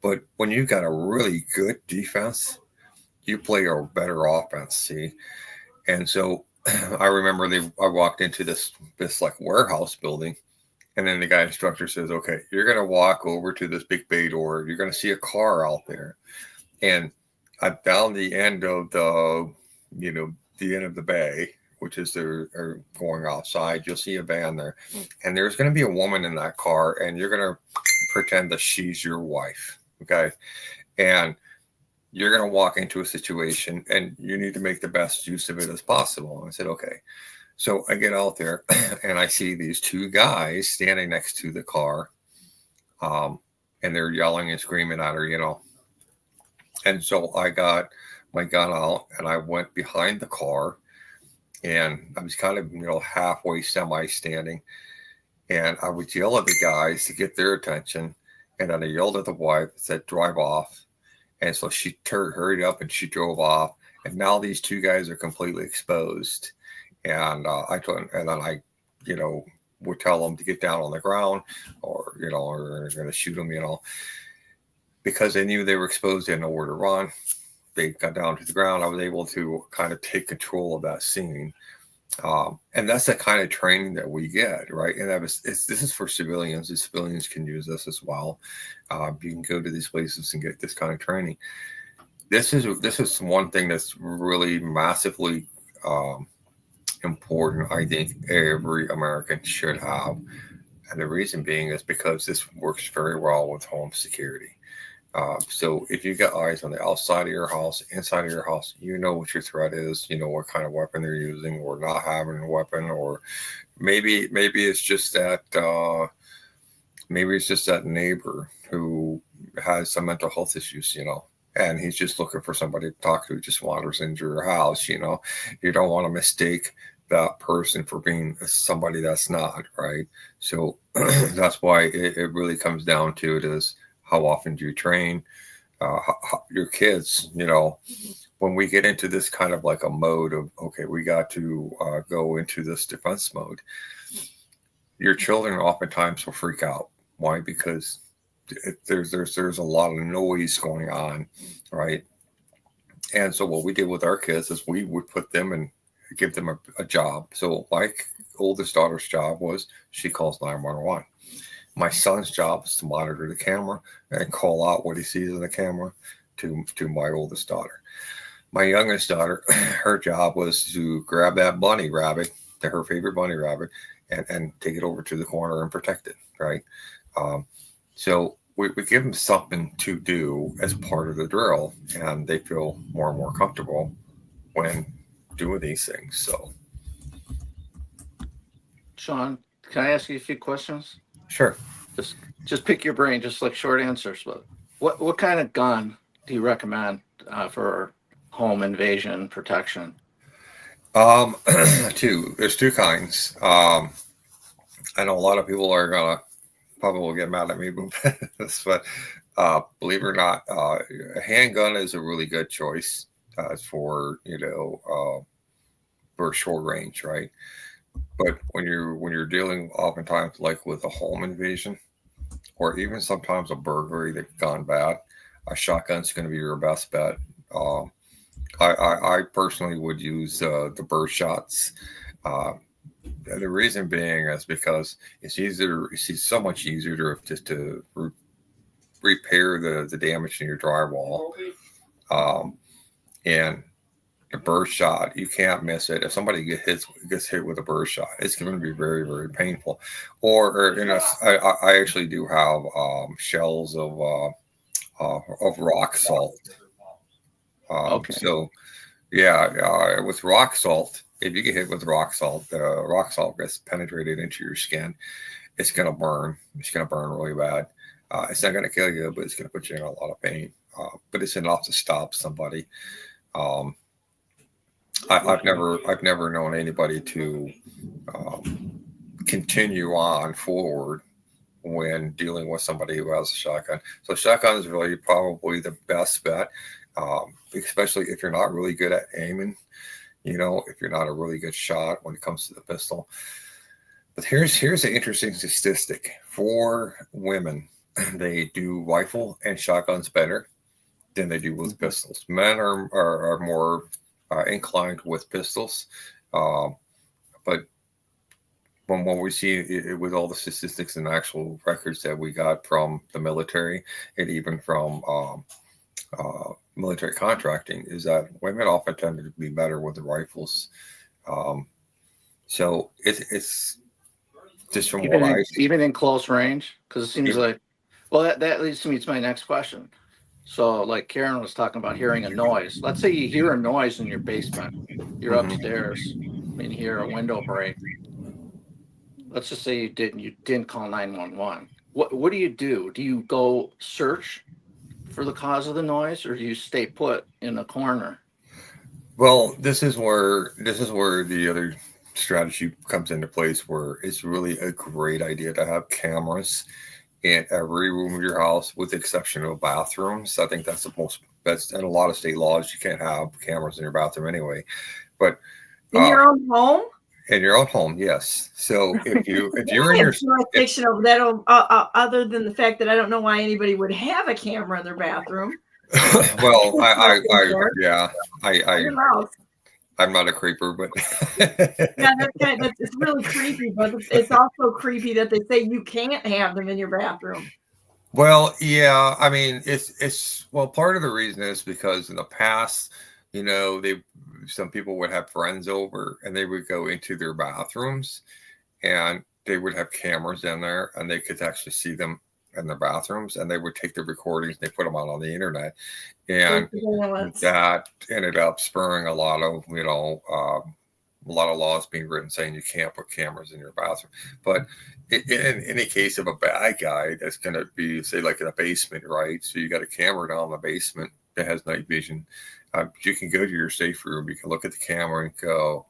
But when you've got a really good defense, you play a better offense, see? And so I remember I walked into this like warehouse building. And then the guy instructor says, okay, you're going to walk over to this big bay door. You're going to see a car out there. And down the end of the end of the bay, which is they're going outside, you'll see a van there. And there's going to be a woman in that car, and you're going to pretend that she's your wife. Okay. And you're going to walk into a situation, and you need to make the best use of it as possible. And I said, okay. So I get out there, and I see these two guys standing next to the car, and they're yelling and screaming at her, And so I got my gun out, and I went behind the car, and I was kind of, halfway semi-standing, and I would yell at the guys to get their attention, and then I yelled at the wife, said, drive off. And so she hurried up, and she drove off, and now these two guys are completely exposed. And I would tell them to get down on the ground, or or going to shoot them, because they knew they were exposed. They didn't know where to run. They got down to the ground. I was able to kind of take control of that scene. And that's the kind of training that we get, right? And this is for civilians. The civilians can use this as well. You can go to these places and get this kind of training. This is one thing that's really massively important. I think every American should have, and the reason being is because this works very well with home security. So if you got eyes on the outside of your house, inside of your house, you know what your threat is, what kind of weapon they're using, or not having a weapon, or maybe it's just that neighbor who has some mental health issues, and he's just looking for somebody to talk to, just wanders into your house. You don't want to mistake that person for being somebody that's not, right? So that's why it really comes down to it is, how often do you train your kids? When we get into this kind of like a mode of, okay, we got to go into this defense mode, your children oftentimes will freak out. Why? Because there's a lot of noise going on, right? And so what we did with our kids is we would put them and give them a job. So my oldest daughter's job was she calls 911. My son's job is to monitor the camera and call out what he sees in the camera to my oldest daughter. My youngest daughter, her job was to grab that bunny rabbit, her favorite bunny rabbit, and take it over to the corner and protect it, right? So we give them something to do as part of the drill, and they feel more and more comfortable when doing these things. So, Shawn, can I ask you a few questions? Sure. Just pick your brain, just like short answers. But what kind of gun do you recommend for home invasion protection? There's two kinds. I know a lot of people are gonna probably get mad at me about this, but believe it or not, a handgun is a really good choice for for short range, right? But when you're dealing oftentimes like with a home invasion, or even sometimes a burglary that's gone bad, a shotgun's going to be your best bet. I personally would use the burst shots. The reason being is because it's so much easier to repair the damage in your drywall. And the burst shot, you can't miss it. If somebody gets hit with a burst shot, it's going to be very, very painful. Or I actually do have shells of of rock salt. Okay. So, yeah, with rock salt, if you get hit with rock salt gets penetrated into your skin. It's going to burn. It's going to burn really bad. It's not going to kill you, but it's going to put you in a lot of pain. But it's enough to stop somebody. I've never known anybody to continue on forward when dealing with somebody who has a shotgun. So shotgun is really probably the best bet, especially if you're not really good at aiming. If you're not a really good shot when it comes to the pistol. But here's an interesting statistic for women. They do rifle and shotguns better than they do with pistols. Men are more inclined with pistols, but from what we see with all the statistics and actual records that we got from the military and even from military contracting, is that women often tend to be better with the rifles. So it's just from what I see. Even in close range, because it seems like, well, that leads me to my next question. So like Karen was talking about hearing a noise. Let's say you hear a noise in your basement. You're upstairs and you hear a window break. Let's just say you didn't call 911. What do you do? Do you go search for the cause of the noise, or do you stay put in a corner? Well, this is where the other strategy comes into place, where it's really a great idea to have cameras in every room of your house, with the exception of bathrooms. I think that's the most best. In a lot of state laws, you can't have cameras in your bathroom anyway. But in your own home? In your own home, yes. So if you're in your jurisdiction over that, other than the fact that I don't know why anybody would have a camera in their bathroom. Well, I'm not a creeper, but yeah, it's really creepy. But it's also creepy that they say you can't have them in your bathroom. Well, yeah, I mean, it's part of the reason is because in the past, some people would have friends over and they would go into their bathrooms and they would have cameras in there and they could actually see them in their bathrooms, and they would take the recordings and they put them out on the internet, and that ended up spurring a lot of laws being written saying you can't put cameras in your bathroom. But in the case of a bad guy that's going to be, say, like in a basement, right? So you got a camera down in the basement that has night vision. You can go to your safe room, you can look at the camera and go,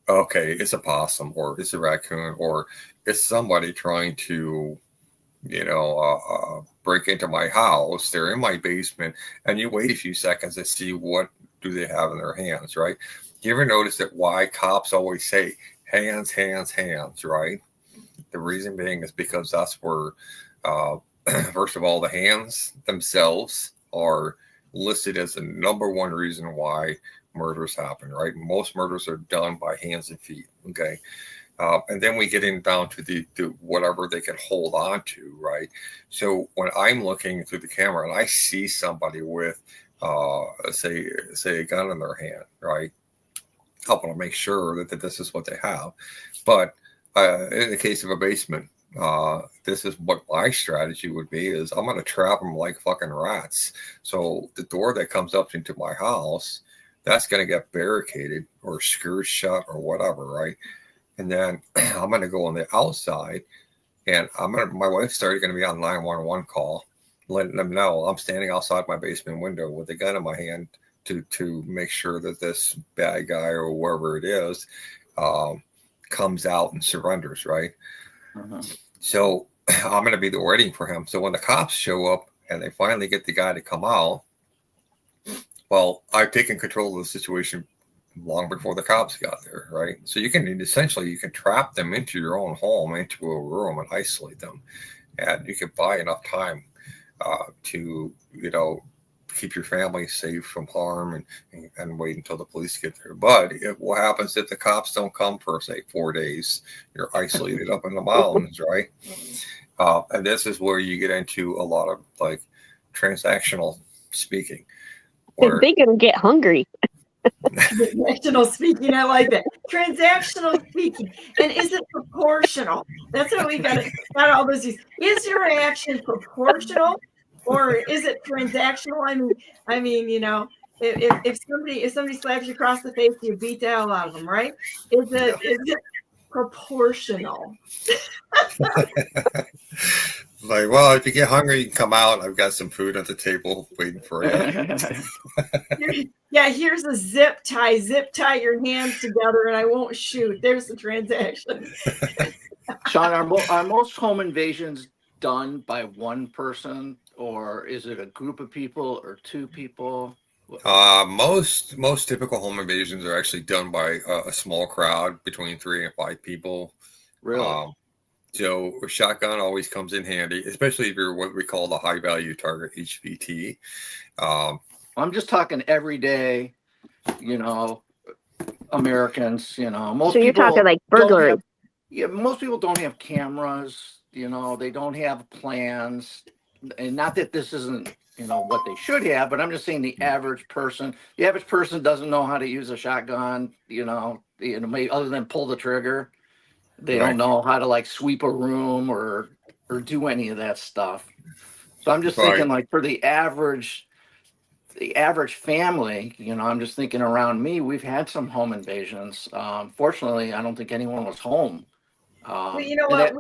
okay, it's a possum, or it's a raccoon, or it's somebody trying to break into my house. They're in my basement, and you wait a few seconds to see what do they have in their hands, right? You ever notice that why cops always say hands, hands, hands, right? The reason being is because that's where, first of all, the hands themselves are listed as the number one reason why murders happen, right? Most murders are done by hands and feet, okay? And then we get down to the whatever they can hold on to, right? So when I'm looking through the camera and I see somebody with, say a gun in their hand, right? I want to make sure that this is what they have. But in the case of a basement, this is what my strategy would be: is I'm going to trap them like fucking rats. So the door that comes up into my house, that's going to get barricaded or screwed shut or whatever, right? And then I'm going to go on the outside, and my wife's started going to be on 911 call, letting them know I'm standing outside my basement window with a gun in my hand to make sure that this bad guy or whoever it is comes out and surrenders, right? Uh-huh. So I'm going to be waiting for him. So when the cops show up and they finally get the guy to come out, well, I've taken control of the situation long before the cops got there, right? So you can trap them into your own home, into a room, and isolate them, and you can buy enough time to keep your family safe from harm and wait until the police get there. But what happens if the cops don't come for, say, 4 days? You're isolated up in the mountains, right? And this is where you get into a lot of like transactional speaking. They're gonna get hungry. Transactional speaking, I like that. Transactional speaking, and is it proportional? That's what we got all those. Is your action proportional or is it transactional? I mean, you know, if somebody slaps you across the face, you beat the hell out of them, right? Is it proportional? Like, well, if you get hungry, you can come out. I've got some food at the table waiting for you. Yeah, here's a zip tie. Zip tie your hands together, and I won't shoot. There's the transaction. Shawn, are most home invasions done by one person, or is it a group of people or two people? Most typical home invasions are actually done by a small crowd between 3 and 5 people. Really? So a shotgun always comes in handy, especially if you're what we call the high value target, HVT. I'm just talking everyday, you know, Americans, you know, most So you're people talking like don't burglary. have- yeah, most people don't have cameras, you know, they don't have plans. And not that this isn't, you know, what they should have, but I'm just saying the average person doesn't know how to use a shotgun, you know, maybe other than pull the trigger. They Right. don't know how to like sweep a room or do any of that stuff. So I'm just thinking like for the average family, you know, I'm just thinking around me, we've had some home invasions. Fortunately, I don't think anyone was home. Well, you know what?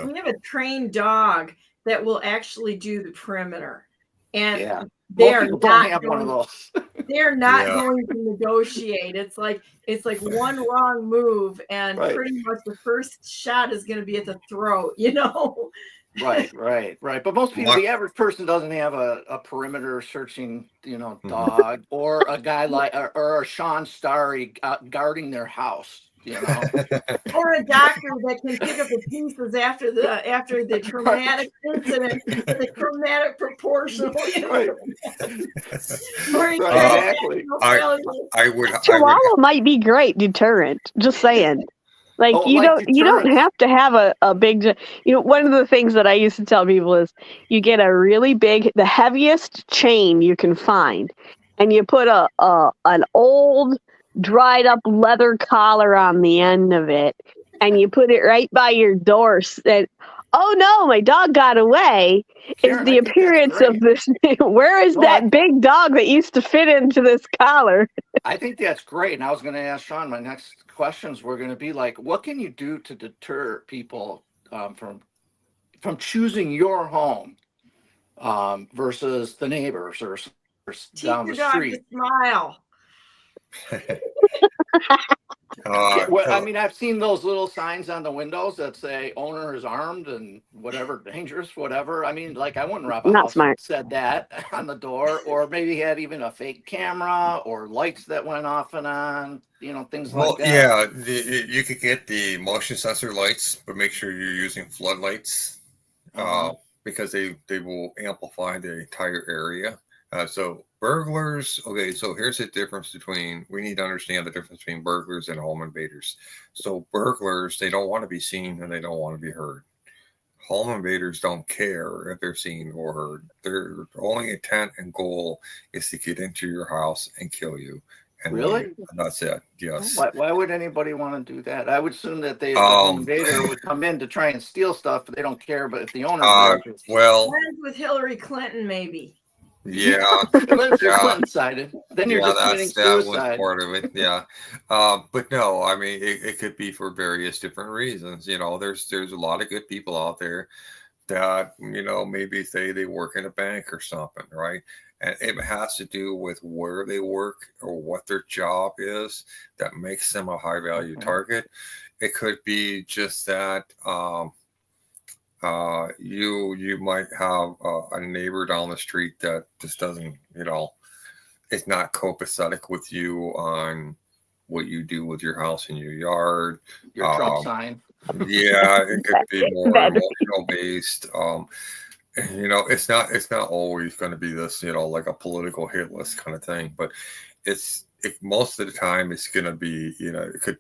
We have a trained dog that will actually do the perimeter, and Yeah. they Most are people don't not have one of those. they're not Yeah. going to negotiate. It's like one wrong move, and Right. pretty much the first shot is going to be at the throat. You know. Right. But most people, the average person doesn't have a perimeter searching, you know, dog or a guy like or a Shawn Starry guarding their house, you know. Or a doctor that can pick up the pieces after the traumatic incident, the traumatic proportional. You know? Right. Right, Exactly. I would Chihuahua might be great deterrent. Just saying. Like Oh, you like don't deterrence. have to have a big, you know, one of the things that I used to tell people is you get a really big, the heaviest chain you can find, and you put an old dried up leather collar on the end of it, and you put it right by your door. And oh no, my dog got away. Karen, Is the I think that's appearance of great. this? Where is No, that big dog that used to fit into this collar? I think that's great. And I was going to ask Shawn, my next questions were going to be like, what can you do to deter people from choosing your home versus the neighbors or Teach down your the dog street? to smile. Well, I mean, I've seen those little signs on the windows that say owner is armed and whatever, dangerous, whatever. I mean, like I wouldn't rob a Not house smart. that said that on the door, or maybe had even a fake camera or lights that went off and on, you know, things like that. Yeah, you could get the motion sensor lights, but make sure you're using floodlights because they will amplify the entire area. So burglars, okay, so here's the difference we need to understand the difference between burglars and home invaders. So burglars, they don't want to be seen and they don't want to be heard. Home invaders don't care if they're seen or heard. Their only intent and goal is to get into your house and kill you. And Really? and that's it. Yes. Why would anybody want to do that? I would assume that the home invader would come in to try and steal stuff, but they don't care. But if the owner's there, well, friends with Hillary Clinton, maybe. Yeah. Unless you're Clinton sided, then you're just committing suicide. That was part of it. Yeah. But no, I mean, it could be for various different reasons. You know, there's a lot of good people out there that, you know, maybe say they work in a bank or something, right? And it has to do with where they work or what their job is that makes them a high value target. It could be just that you might have a neighbor down the street that just doesn't, you know, it's not copacetic with you on what you do with your house and your yard. Your Trump sign. Yeah, it could be more emotional based. You know, it's not always going to be this, you know, like a political hit list kind of thing, but most of the time it's going to be, you know, it could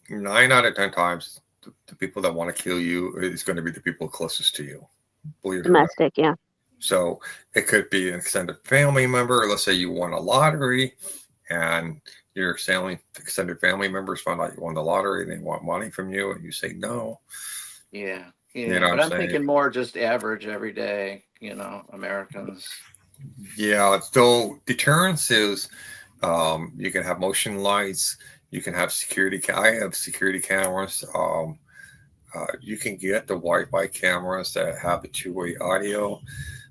9 out of 10 times the people that want to kill you is going to be the people closest to you. Believe it or not. Domestic, yeah. So it could be an extended family member. Let's say you won a lottery and your extended family members found out you won the lottery and they want money from you and you say no. Yeah. You know But what I'm I'm saying? thinking more just average, everyday, Americans. Yeah. So deterrence is, you can have motion lights. You can have security. I have security cameras. You can get the Wi-Fi cameras that have the two-way audio,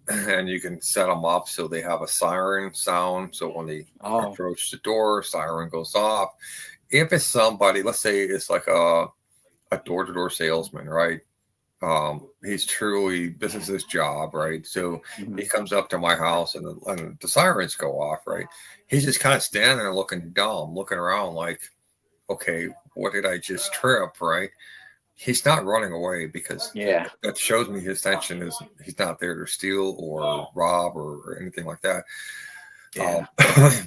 and you can set them up so they have a siren sound. So when they approach the door, siren goes off. If it's somebody, let's say it's like a door-to-door salesman, right? He's truly, this is his job, right? So he comes up to my house and the sirens go off, right? He's just kind of standing there looking dumb, looking around like, okay, what did I just trip, right? He's not running away because that shows me his intention is he's not there to steal or rob or anything like that.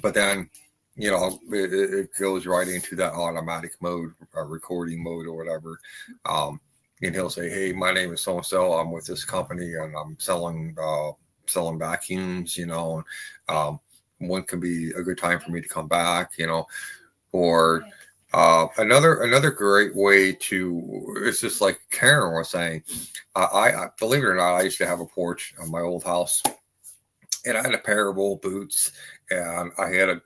But then, it goes right into that automatic mode, recording mode or whatever. And he'll say, hey, my name is so-and-so. I'm with this company and I'm selling vacuums, when can be a good time for me to come back, or another great way to, it's just like Karen was saying, I believe it or not, I used to have a porch on my old house, and I had a pair of old boots, and I had a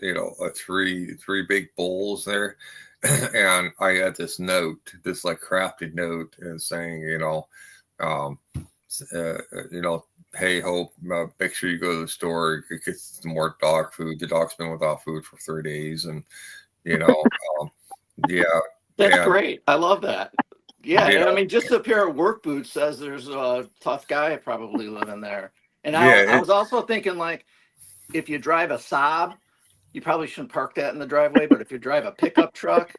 three big bowls there, and I had this note, this like crafted note, and saying, hey, Hope, make sure you go to the store, get some more dog food. The dog's been without food for 3 days, and That's great. I love that. Yeah, and I mean, just a pair of work boots says there's a tough guy probably living there. And I was also thinking, like, if you drive a Saab, you probably shouldn't park that in the driveway. But if you drive a pickup truck,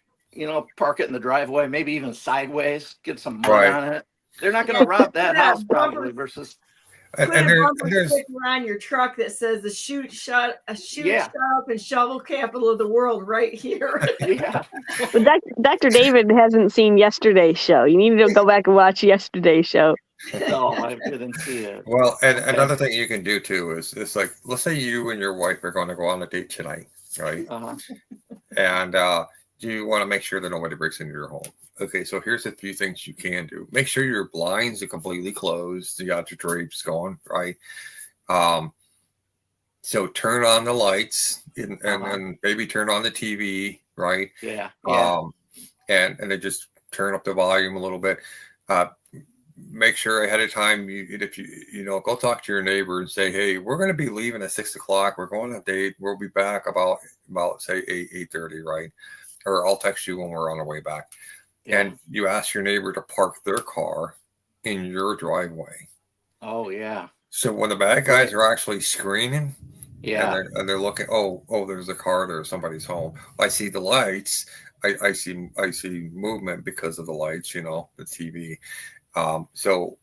park it in the driveway, maybe even sideways, get some mud on it. They're not going to rob that house probably versus. Put a bumper sticker on your truck that says the shoot, shut up, and shovel capital of the world right here. But Dr. David hasn't seen yesterday's show. You need to go back and watch yesterday's show. No, I didn't see it. Well, and another thing you can do too is it's like, let's say you and your wife are going to go on a date tonight, right? And you want to make sure that nobody breaks into your home. Okay, so here's a few things you can do. Make sure your blinds are completely closed. You got your drapes going, right? So turn on the lights and maybe turn on the TV, right? And then just turn up the volume a little bit. Make sure ahead of time, if you go talk to your neighbor and say, hey, we're going to be leaving at 6 o'clock. We're going on a date. We'll be back about say 8:30, right? Or I'll text you when we're on our way back. And you ask your neighbor to park their car in your driveway. Oh, yeah. So when the bad guys are actually screening, and they're looking, oh, there's a car there, somebody's home. I see the lights. I see movement because of the lights, the TV. So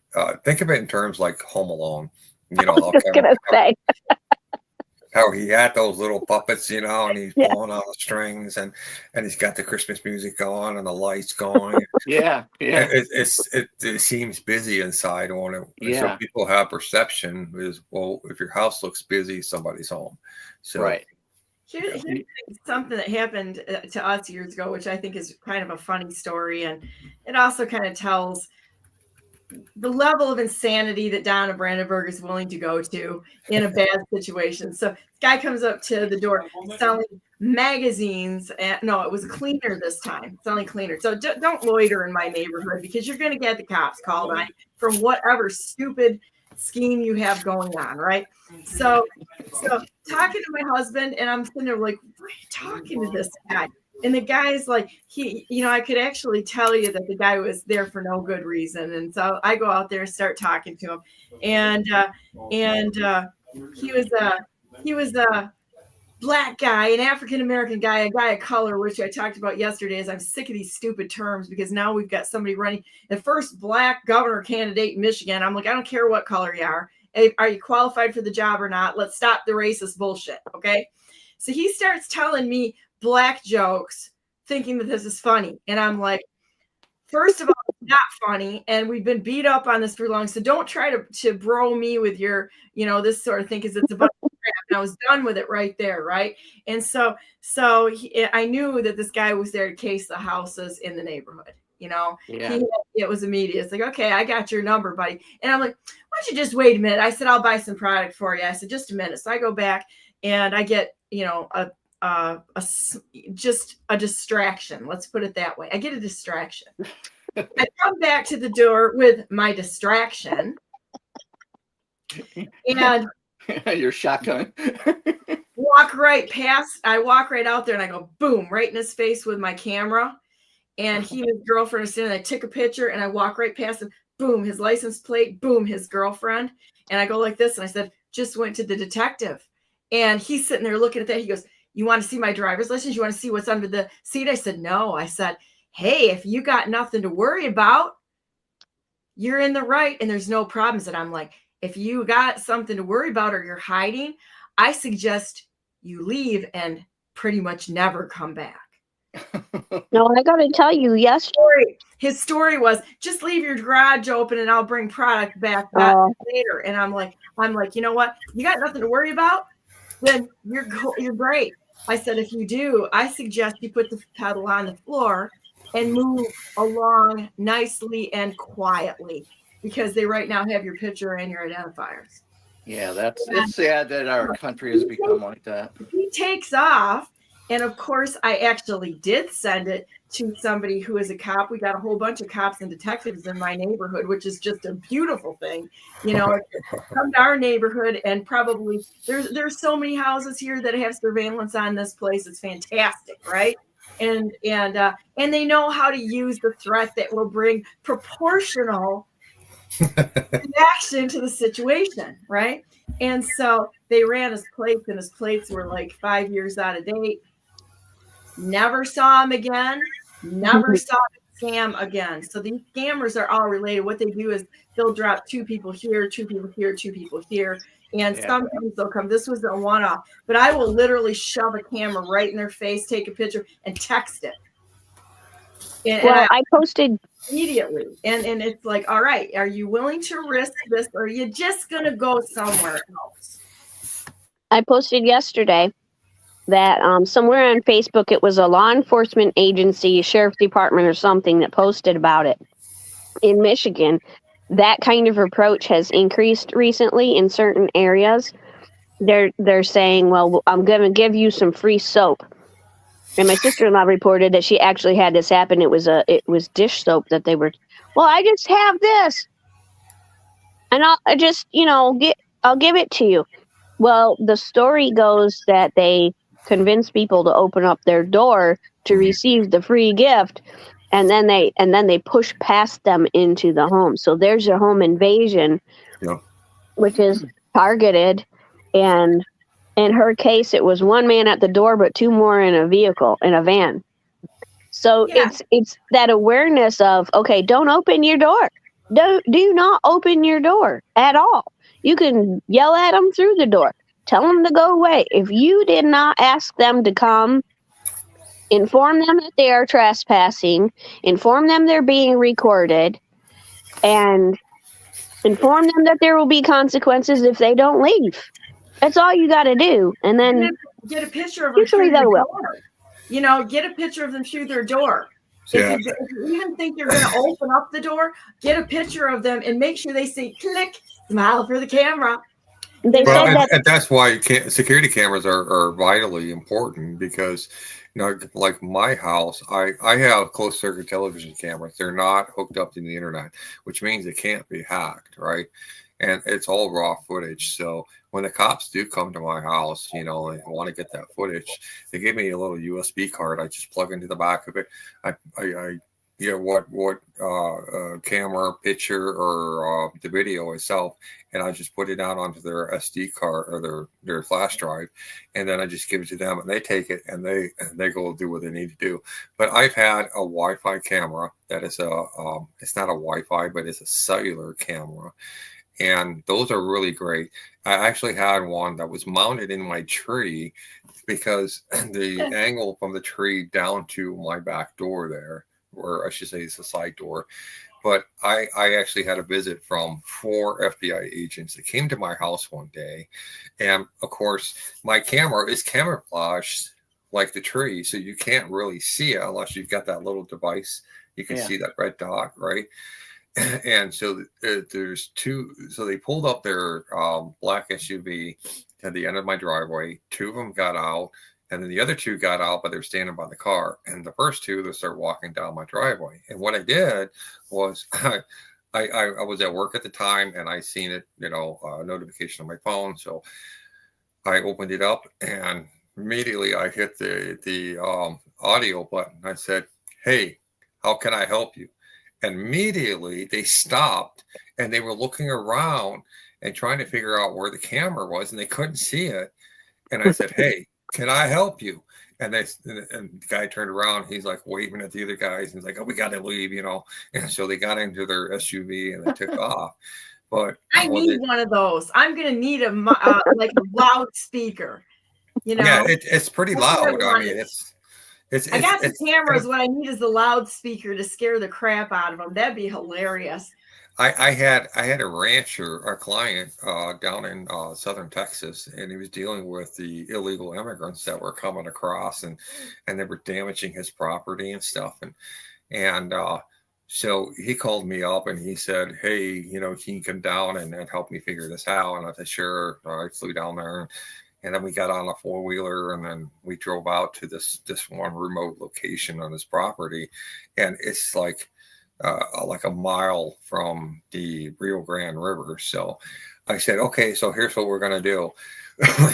think of it in terms like Home Alone. I was just gonna say. How he had those little puppets, and he's pulling on the strings, and he's got the Christmas music going and the lights going. It seems busy inside on it. So people have perception is, well, if your house looks busy, somebody's home. So Here's something that happened to us years ago, which I think is kind of a funny story, and it also kind of tells the level of insanity that Donna Brandenburg is willing to go to in a bad situation. So this guy comes up to the door selling magazines. No, it was a cleaner this time, selling cleaner. So don't loiter in my neighborhood because you're going to get the cops called on from whatever stupid scheme you have going on, right? So talking to my husband, and I'm sitting there like, what are you talking to this guy? And the guy's like, I could actually tell you that the guy was there for no good reason. And so I go out there and start talking to him. And he was a black guy, an African-American guy, a guy of color, which I talked about yesterday, as I'm sick of these stupid terms because now we've got somebody running the first black governor candidate in Michigan. I'm like, I don't care what color you are. Are you qualified for the job or not? Let's stop the racist bullshit. Okay. So he starts telling me black jokes, thinking that this is funny. And I'm like, first of all, it's not funny. And we've been beat up on this for long. So don't try to bro me with your, this sort of thing, because it's a bunch of crap. And I was done with it right there. Right. And so I knew that this guy was there to case the houses in the neighborhood. He It was immediate. It's like, okay, I got your number, buddy. And I'm like, why don't you just wait a minute? I said, I'll buy some product for you. I said, just a minute. So I go back and I get, just a distraction. Let's put it that way. I get a distraction. I come back to the door with my distraction. And your shotgun. walk right out there and I go, boom, right in his face with my camera. And he and his girlfriend are sitting. I took a picture and I walk right past him. Boom, his license plate. Boom, his girlfriend. And I go like this. And I said, just went to the detective. And he's sitting there looking at that. He goes, you want to see my driver's license? You want to see what's under the seat? I said, no. I said, hey, if you got nothing to worry about, you're in the right and there's no problems. And I'm like, if you got something to worry about or you're hiding, I suggest you leave and pretty much never come back. No, I got to tell you, his story was just leave your garage open and I'll bring product back later. And I'm like, you know what? You got nothing to worry about? Then you're great. I said, if you do, I suggest you put the pedal on the floor and move along nicely and quietly because they right now have your picture and your identifiers. Yeah, it's sad that our country has become like that. He takes off. And of course, I actually did send it to somebody who is a cop. We got a whole bunch of cops and detectives in my neighborhood, which is just a beautiful thing. Come to our neighborhood and probably there's so many houses here that have surveillance on this place. It's fantastic, right? And they know how to use the threat that will bring proportional reaction to the situation, right? And so they ran his plates, and his plates were like 5 years out of date. Never saw him again. Never saw the scam again. So these scammers are all related. What they do is they'll drop 2 people here, 2 people here, 2 people here. And sometimes they'll come. This was a one-off. But I will literally shove a camera right in their face, take a picture, and text it. And I posted immediately. And it's like, all right, are you willing to risk this or are you just going to go somewhere else? I posted yesterday that somewhere on Facebook, it was a law enforcement agency, sheriff department or something that posted about it. In Michigan, that kind of approach has increased recently in certain areas. They're saying, well, I'm going to give you some free soap. And my sister-in-law reported that she actually had this happen. It was dish soap that they were, well, I just have this. And I'll give it to you. Well, the story goes that they convinced people to open up their door to receive the free gift, and then they push past them into the home. So there's your home invasion, which is targeted. And in her case, it was 1 man at the door, but 2 more in a vehicle, in a van. So it's that awareness of, okay, don't open your door. Do not open your door at all. You can yell at them through the door. Tell them to go away. If you did not ask them to come, inform them that they are trespassing, inform them they're being recorded, and inform them that there will be consequences if they don't leave. That's all you got to do. And then get a picture of them through their door. Get a picture of them through their door. Yeah. If you even think you're going to open up the door, get a picture of them and make sure they say click, smile for the camera. They said that, and that's why security cameras are vitally important because, like my house, I have closed circuit television cameras. They're not hooked up to the internet, which means it can't be hacked, right? And it's all raw footage. So when the cops do come to my house, they want to get that footage. They give me a little USB card. I just plug into the back of it. I what camera, picture, or the video itself, and I just put it down onto their SD card or their flash drive, and then I just give it to them, and they take it and they go do what they need to do. But I've had a Wi-Fi camera that is it's not a Wi-Fi, but it's a cellular camera. And those are really great. I actually had one that was mounted in my tree because the angle from the tree down to my back door there, or I should say it's a side door. But I actually had a visit from 4 FBI agents that came to my house one day. And of course, my camera is camouflaged like the tree. So you can't really see it unless you've got that little device, You can Yeah. see that red dot, right? And so there's two. So they pulled up their black SUV at the end of my driveway. Two of them got out, and then the other two got out, but they're standing by the car. And the first two, they start walking down my driveway. And what I did was I was at work at the time, and I seen it, notification on my phone. So I opened it up, and immediately I hit the audio button. I said, "Hey, how can I help you?" And immediately they stopped, and they were looking around and trying to figure out where the camera was, and they couldn't see it. And I said, "Hey, can I help you?" And the guy turned around. He's like waving at the other guys. And he's like, "Oh, we got to leave," And so they got into their SUV and they took off. But I need one of those. I'm gonna need a like a loudspeaker. Yeah, it's pretty loud. I mean, I got the cameras. What I need is the loudspeaker to scare the crap out of them. That'd be hilarious. I had a rancher, a client down in southern Texas, and he was dealing with the illegal immigrants that were coming across, and they were damaging his property and stuff, and so he called me up and he said, "Hey, can you come down and help me figure this out?" And I said, "Sure." I flew down there. And then we got on a 4-wheeler, and then we drove out to this one remote location on his property, and it's like a mile from the Rio Grande River. So I said, "Okay, so here's what we're gonna do."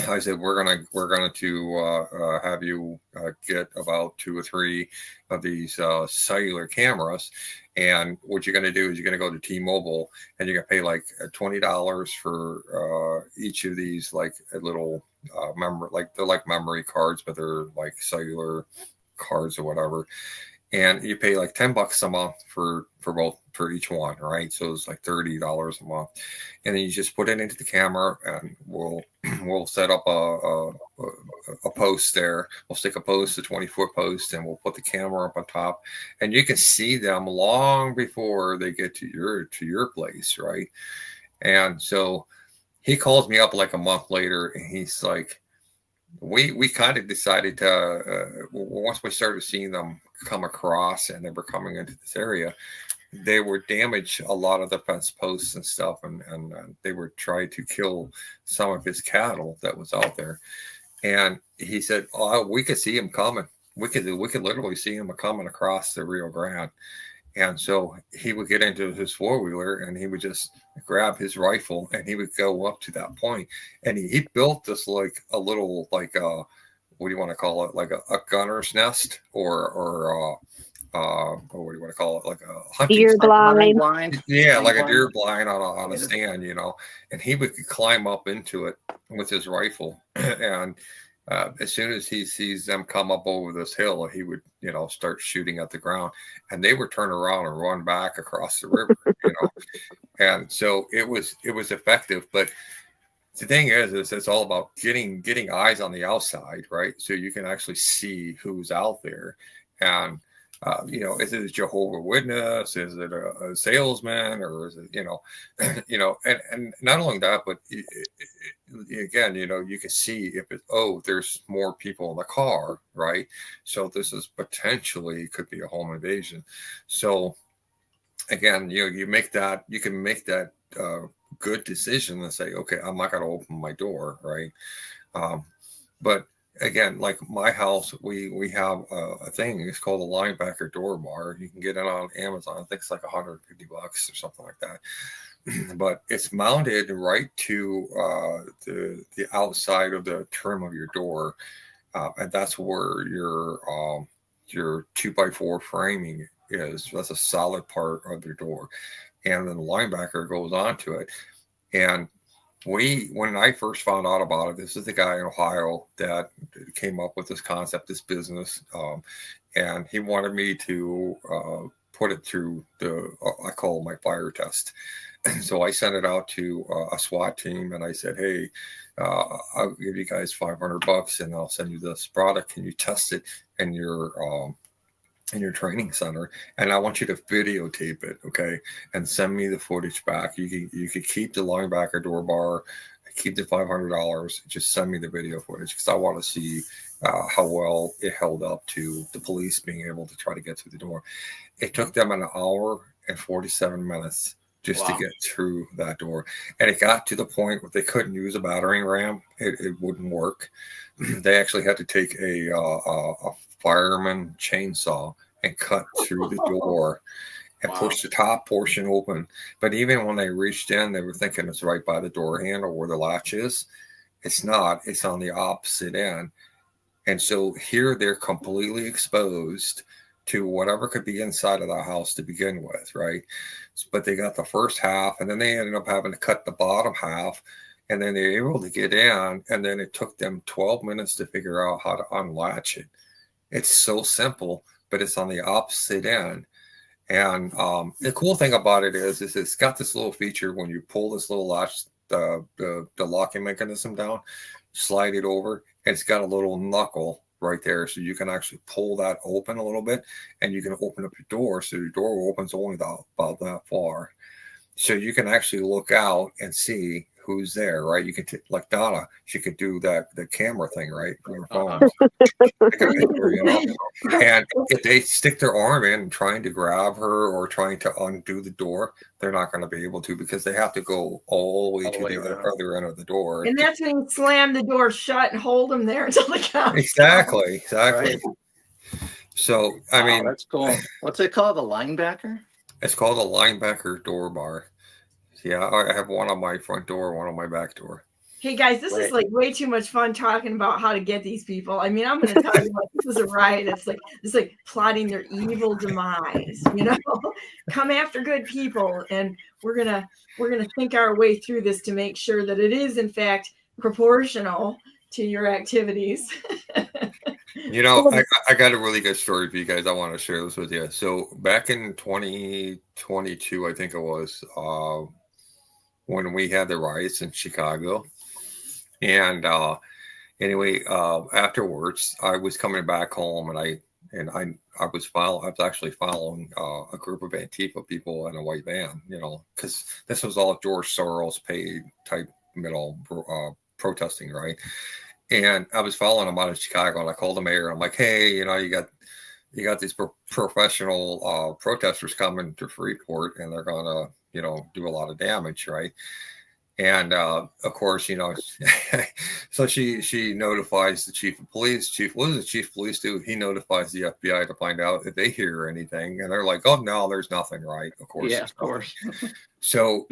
I said, "We're gonna to have you get about 2 or 3 of these cellular cameras, and what you're gonna do is you're gonna go to T-Mobile, and you're gonna pay like $20 for each of these, like a little memory, like they're like memory cards, but they're like cellular cards or whatever, and you pay like $10 a month for each one, right? So it's like $30 a month, and then you just put it into the camera, and we'll set up a post there. We'll stick a post, a 20-foot post, and we'll put the camera up on top, and you can see them long before they get to your place, right?" And so he calls me up like a month later, and he's like, we kind of decided to once we started seeing them come across and they were coming into this area, they were damaged a lot of the fence posts and stuff, and they were trying to kill some of his cattle that was out there. And he said, "Oh, we could see him coming. We could literally see him coming across the Rio Grande." And so he would get into his 4-wheeler, and he would just grab his rifle, and he would go up to that point. And he built this like a little, like what do you want to call it? Like a gunner's nest, or what do you want to call it? Like a hunting deer blind. Yeah, like a deer blind on a stand, And he would climb up into it with his rifle, and as soon as he sees them come up over this hill, he would, start shooting at the ground, and they would turn around and run back across the river, And so it was effective. But the thing is it's all about getting eyes on the outside, right? So you can actually see who's out there, and is it a Jehovah's Witness? Is it a salesman? Or is it, and not only that, but again, you can see if there's more people in the car, right? So this is potentially could be a home invasion. So again, you can make that good decision and say, okay, I'm not going to open my door, right? But again, like my house, we have a thing. It's called a linebacker door bar. You can get it on Amazon. I think it's like $150 or something like that. But it's mounted right to the outside of the trim of your door, and that's where your 2x4 framing is. That's a solid part of your door, and then the linebacker goes onto it. And when I first found out about it, this is the guy in Ohio that came up with this concept, this business, and he wanted me to put it through I call it my fire test. And so I sent it out to a SWAT team, and I said, "Hey, I'll give you guys $500, and I'll send you this product. Can you test it in your training center? And I want you to videotape it, okay? And send me the footage back. You could keep the linebacker door bar, keep the $500. Just send me the video footage, because I want to see, how well it held up to the police being able to try to get through the door. It took them an hour and 47 minutes just to get through that door. And it got to the point where they couldn't use a battering ram. It wouldn't work. They actually had to take a fireman chainsaw and cut through the door and push the top portion open. But even when they reached in, they were thinking it's right by the door handle where the latch is. It's not. It's on the opposite end. And so here they're completely exposed to whatever could be inside of the house to begin with, right? But they got the first half, and then they ended up having to cut the bottom half, and then they were able to get in, and then it took them 12 minutes to figure out how to unlatch it. It's so simple, but it's on the opposite end. And the cool thing about it is it's got this little feature when you pull this little latch, the locking mechanism down, slide it over, and it's got a little knuckle right there, so you can actually pull that open a little bit, and you can open up your door, so your door opens only about that far, so you can actually look out and see who's there, right? You can like Donna, she could do the camera thing, right, from her phone. And if they stick their arm in trying to grab her or trying to undo the door, they're not going to be able to, because they have to go all the way to the other end of the door. And that's when you slam the door shut and hold them there until they come. Exactly. Right. So, I mean, that's cool. What's it called? A linebacker? It's called a linebacker door bar. Yeah, I have one on my front door, one on my back door. Hey guys, this is like way too much fun talking about how to get these people. I mean, I'm going to tell you, like, this is a riot. It's like plotting their evil demise. You know, come after good people, and we're gonna think our way through this to make sure that it is in fact proportional to your activities. You know, I got a really good story for you guys. I want to share this with you. So back in 2022, I think it was, when we had the riots in Chicago. And anyway, afterwards, I was coming back home, and I was actually following a group of Antifa people in a white van, you know, because this was all George Soros paid type protesting, right? And I was following them out of Chicago, and I called the mayor. I'm like, hey, you know, you got these professional protesters coming to Freeport, and they're gonna, you know, do a lot of damage, right? And of course, you know, so she notifies the chief of police. What does the chief of police do? He notifies the FBI to find out if they hear anything, and they're like, "Oh no, there's nothing." Right? Of course, yeah, of course. So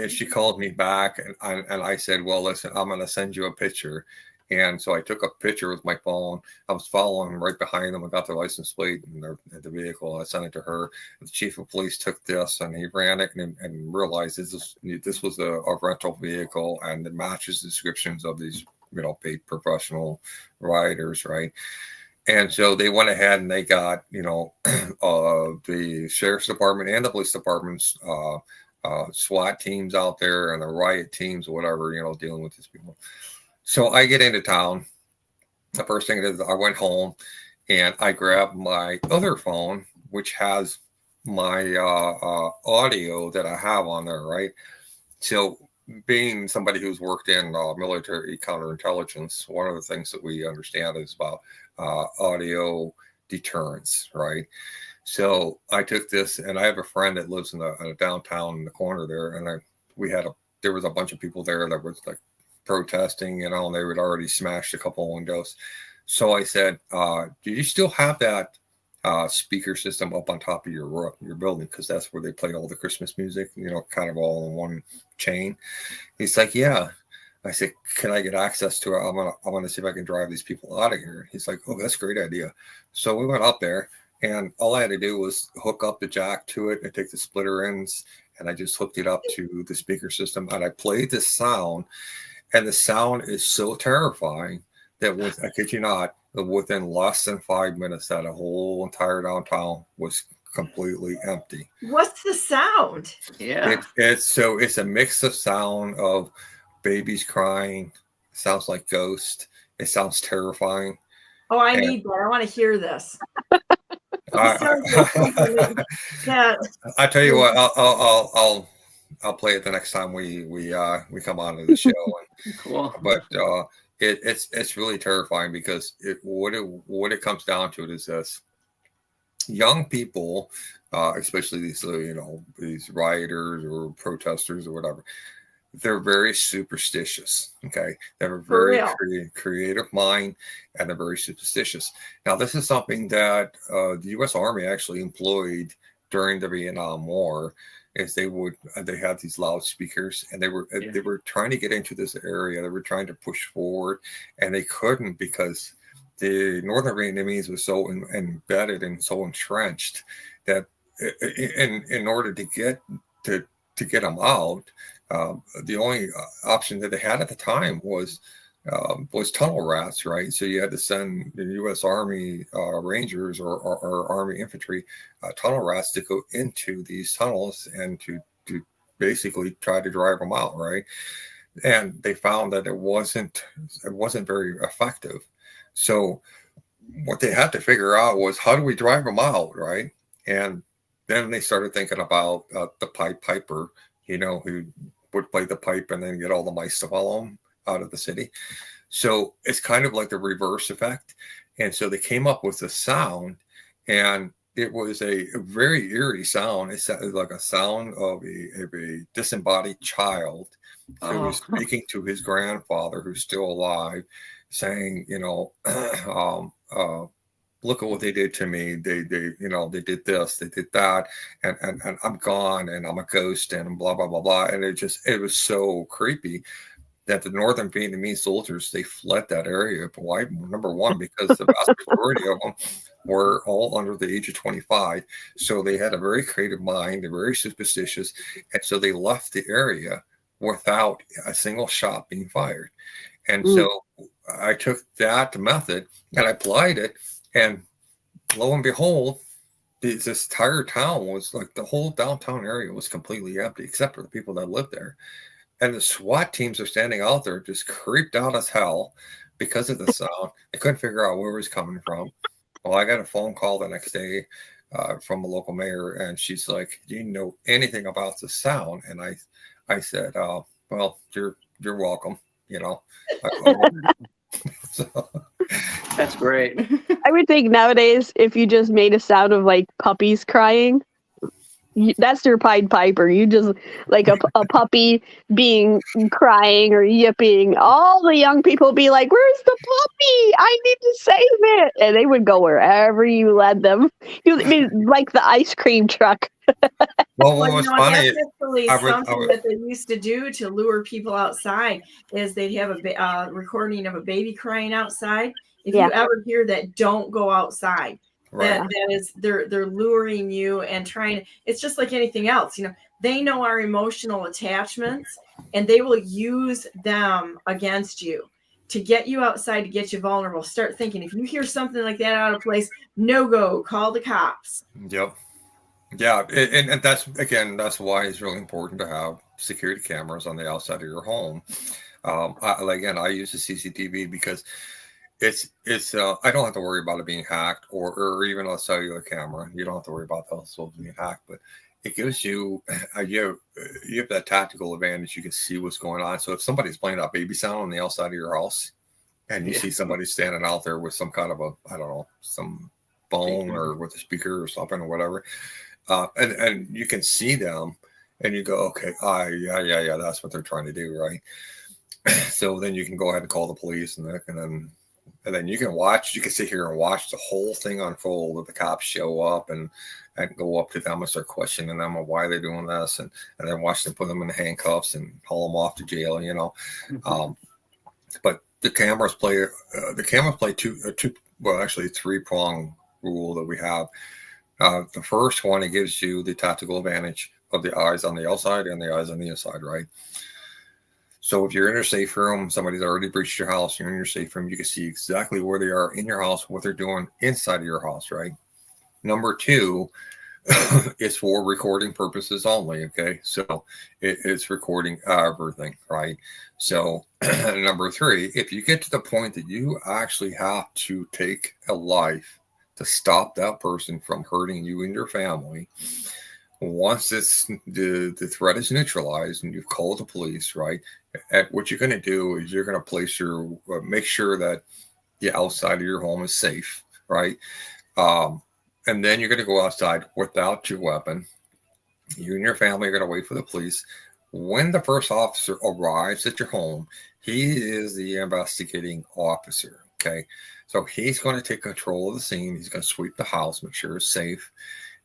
she called me back, and I said, "Well, listen, I'm going to send you a picture." And so I took a picture with my phone. I was following right behind them. I got their license plate and the vehicle. I sent it to her. The chief of police took this, and he ran it and realized this was a rental vehicle, and it matches the descriptions of these, you know, paid professional riders, right? And so they went ahead and they got, you know, the sheriff's department and the police department's SWAT teams out there, and the riot teams or whatever, you know, dealing with these people. So I get into town. The first thing is I went home, and I grabbed my other phone, which has my audio that I have on there, right? So being somebody who's worked in military counterintelligence, one of the things that we understand is about audio deterrence, right? So I took this, and I have a friend that lives in a downtown in the corner there, and there was a bunch of people there that was like protesting, you know, and they had already smashed a couple of windows. So I said, do you still have that speaker system up on top of your building? Because that's where they play all the Christmas music, you know, kind of all in one chain. He's like, yeah. I said, can I get access to it? I want to see if I can drive these people out of here. He's like, oh, that's a great idea. So we went up there, and all I had to do was hook up the jack to it and take the splitter ends, and I just hooked it up to the speaker system, and I played this sound. And the sound is so terrifying that I kid you not, within less than 5 minutes, that a whole entire downtown was completely empty. What's the sound? Yeah. It's a mix of sound of babies crying. It sounds like ghosts. It sounds terrifying. Oh, I need that. I want to hear this. Yeah. I tell you what, I'll play it the next time we come on to the show. Cool. But it's really terrifying because what it comes down to it is this: young people, especially these these rioters or protesters or whatever, they're very superstitious. Okay, they have a very creative mind, and they're very superstitious. Now, this is something that the U.S. Army actually employed during the Vietnam War. Is they had these loudspeakers, and they were trying to get into this area. They were trying to push forward, and they couldn't because the Northern Vietnamese was so embedded and so entrenched that in order to get them out, the only option that they had at the time was tunnel rats, right? So you had to send the U.S. Army Rangers or Army infantry tunnel rats to go into these tunnels and to basically try to drive them out, right? And they found that it wasn't very effective. So what they had to figure out was, how do we drive them out, right? And then they started thinking about the Pied Piper, who would play the pipe and then get all the mice to follow him out of the city. So it's kind of like the reverse effect. And so they came up with a sound, and it was a very eerie sound. It sounded like a sound of a disembodied child who was speaking to his grandfather, who's still alive, saying, look at what they did to me. They did this, they did that, and I'm gone, and I'm a ghost, and blah blah blah blah. And it was so creepy that the Northern Vietnamese soldiers, they fled that area. Why? Number one, because the vast majority of them were all under the age of 25. So they had a very creative mind. They're very superstitious. And so they left the area without a single shot being fired. And so I took that method and I applied it. And lo and behold, this entire town was like, the whole downtown area was completely empty, except for the people that lived there. And the SWAT teams are standing out there just creeped out as hell because of the sound. They couldn't figure out where it was coming from. Well, I got a phone call the next day from a local mayor, and she's like, "Do you know anything about the sound?" And I said, "Well, you're welcome." So. That's great. I would think nowadays, if you just made a sound of like puppies crying, that's your Pied Piper. You just like a puppy crying or yipping. All the young people be like, "Where's the puppy? I need to save it," and they would go wherever you led them. You mean like the ice cream truck? Well, what was funny? Something that they used to do to lure people outside is they'd have a recording of a baby crying outside. If you ever hear that, don't go outside. Right. That is, they're luring you and trying. It's just like anything else. They know our emotional attachments, and they will use them against you to get you outside, to get you vulnerable. Start thinking, if you hear something like that out of place, no go, call the cops. Yep. Yeah, and that's why it's really important to have security cameras on the outside of your home. I use the CCTV because it's I don't have to worry about it being hacked or even a cellular camera. You don't have to worry about those being hacked, but it gives you you have that tactical advantage. You can see what's going on. So if somebody's playing that baby sound on the outside of your house, and you see somebody standing out there with some kind of some phone or with a speaker or something or whatever. And you can see them, and you go, okay, yeah, that's what they're trying to do, right? So then you can go ahead and call the police, and then you can sit here and watch the whole thing unfold. If the cops show up and go up to them and start questioning them on why they're doing this, and then watch them put them in the handcuffs and haul them off to jail, But the cameras play three-prong rule that we have. The first one, it gives you the tactical advantage of the eyes on the outside and the eyes on the inside, right? So if you're in your safe room, somebody's already breached your house, you're in your safe room, you can see exactly where they are in your house, what they're doing inside of your house, right? Number two is for recording purposes only, okay? So it's recording everything, right? So number three, if you get to the point that you actually have to take a life to stop that person from hurting you and your family, Once the threat is neutralized and you've called the police, right? And what you're going to do is you're going to place make sure that the outside of your home is safe, right? And then you're going to go outside without your weapon. You and your family are going to wait for the police. When the first officer arrives at your home, he is the investigating officer. Okay. So he's going to take control of the scene. He's going to sweep the house, make sure it's safe.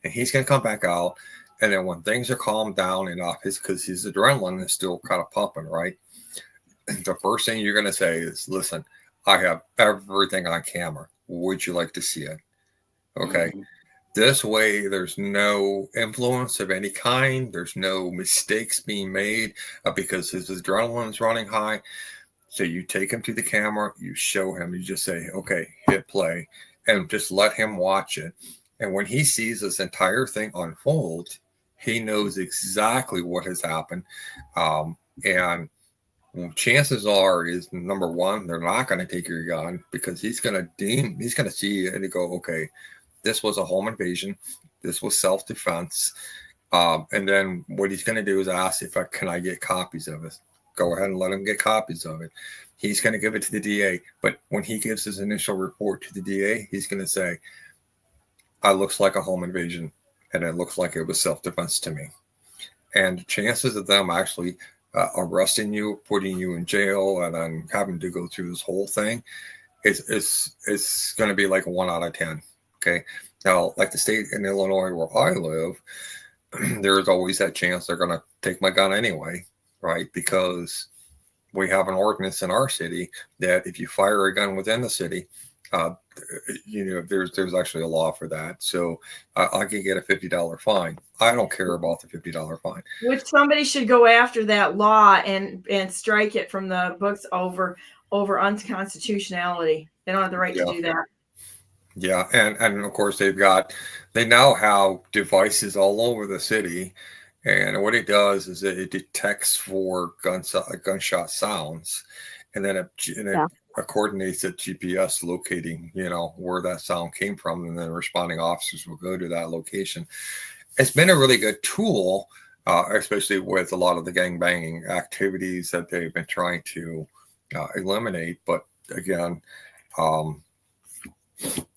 And he's going to come back out. And then when things are calmed down enough, because his adrenaline is still kind of pumping, right? The first thing you're going to say is, listen, I have everything on camera. Would you like to see it? Okay. Mm-hmm. This way, there's no influence of any kind. There's no mistakes being made because his adrenaline is running high. So you take him to the camera, you show him, you just say, okay, hit play, and just let him watch it. And when he sees this entire thing unfold, he knows exactly what has happened. And chances are is, number one, they're not going to take your gun because he's going to see it and go, okay, this was a home invasion. This was self-defense. And then what he's going to do is ask can I get copies of it? Go ahead and let him get copies of it. He's going to give it to the DA. But when he gives his initial report to the DA, he's going to say, it looks like a home invasion and it looks like it was self-defense to me. And the chances of them actually arresting you, putting you in jail, and then having to go through this whole thing it's going to be like a 1 out of 10. Okay. Now, like the state in Illinois where I live, there's always that chance they're going to take my gun anyway, right? Because we have an ordinance in our city that if you fire a gun within the city, there's actually a law for that. So I can get a $50 fine. I don't care about the $50 fine. Which somebody should go after that law and strike it from the books over unconstitutionality. They don't have the right to do that. Yeah, and of course they now have devices all over the city, and what it does is it detects for gunshot sounds, and then it coordinates the GPS locating, where that sound came from, and then responding officers will go to that location. It's been a really good tool, especially with a lot of the gangbanging activities that they've been trying to eliminate. But again,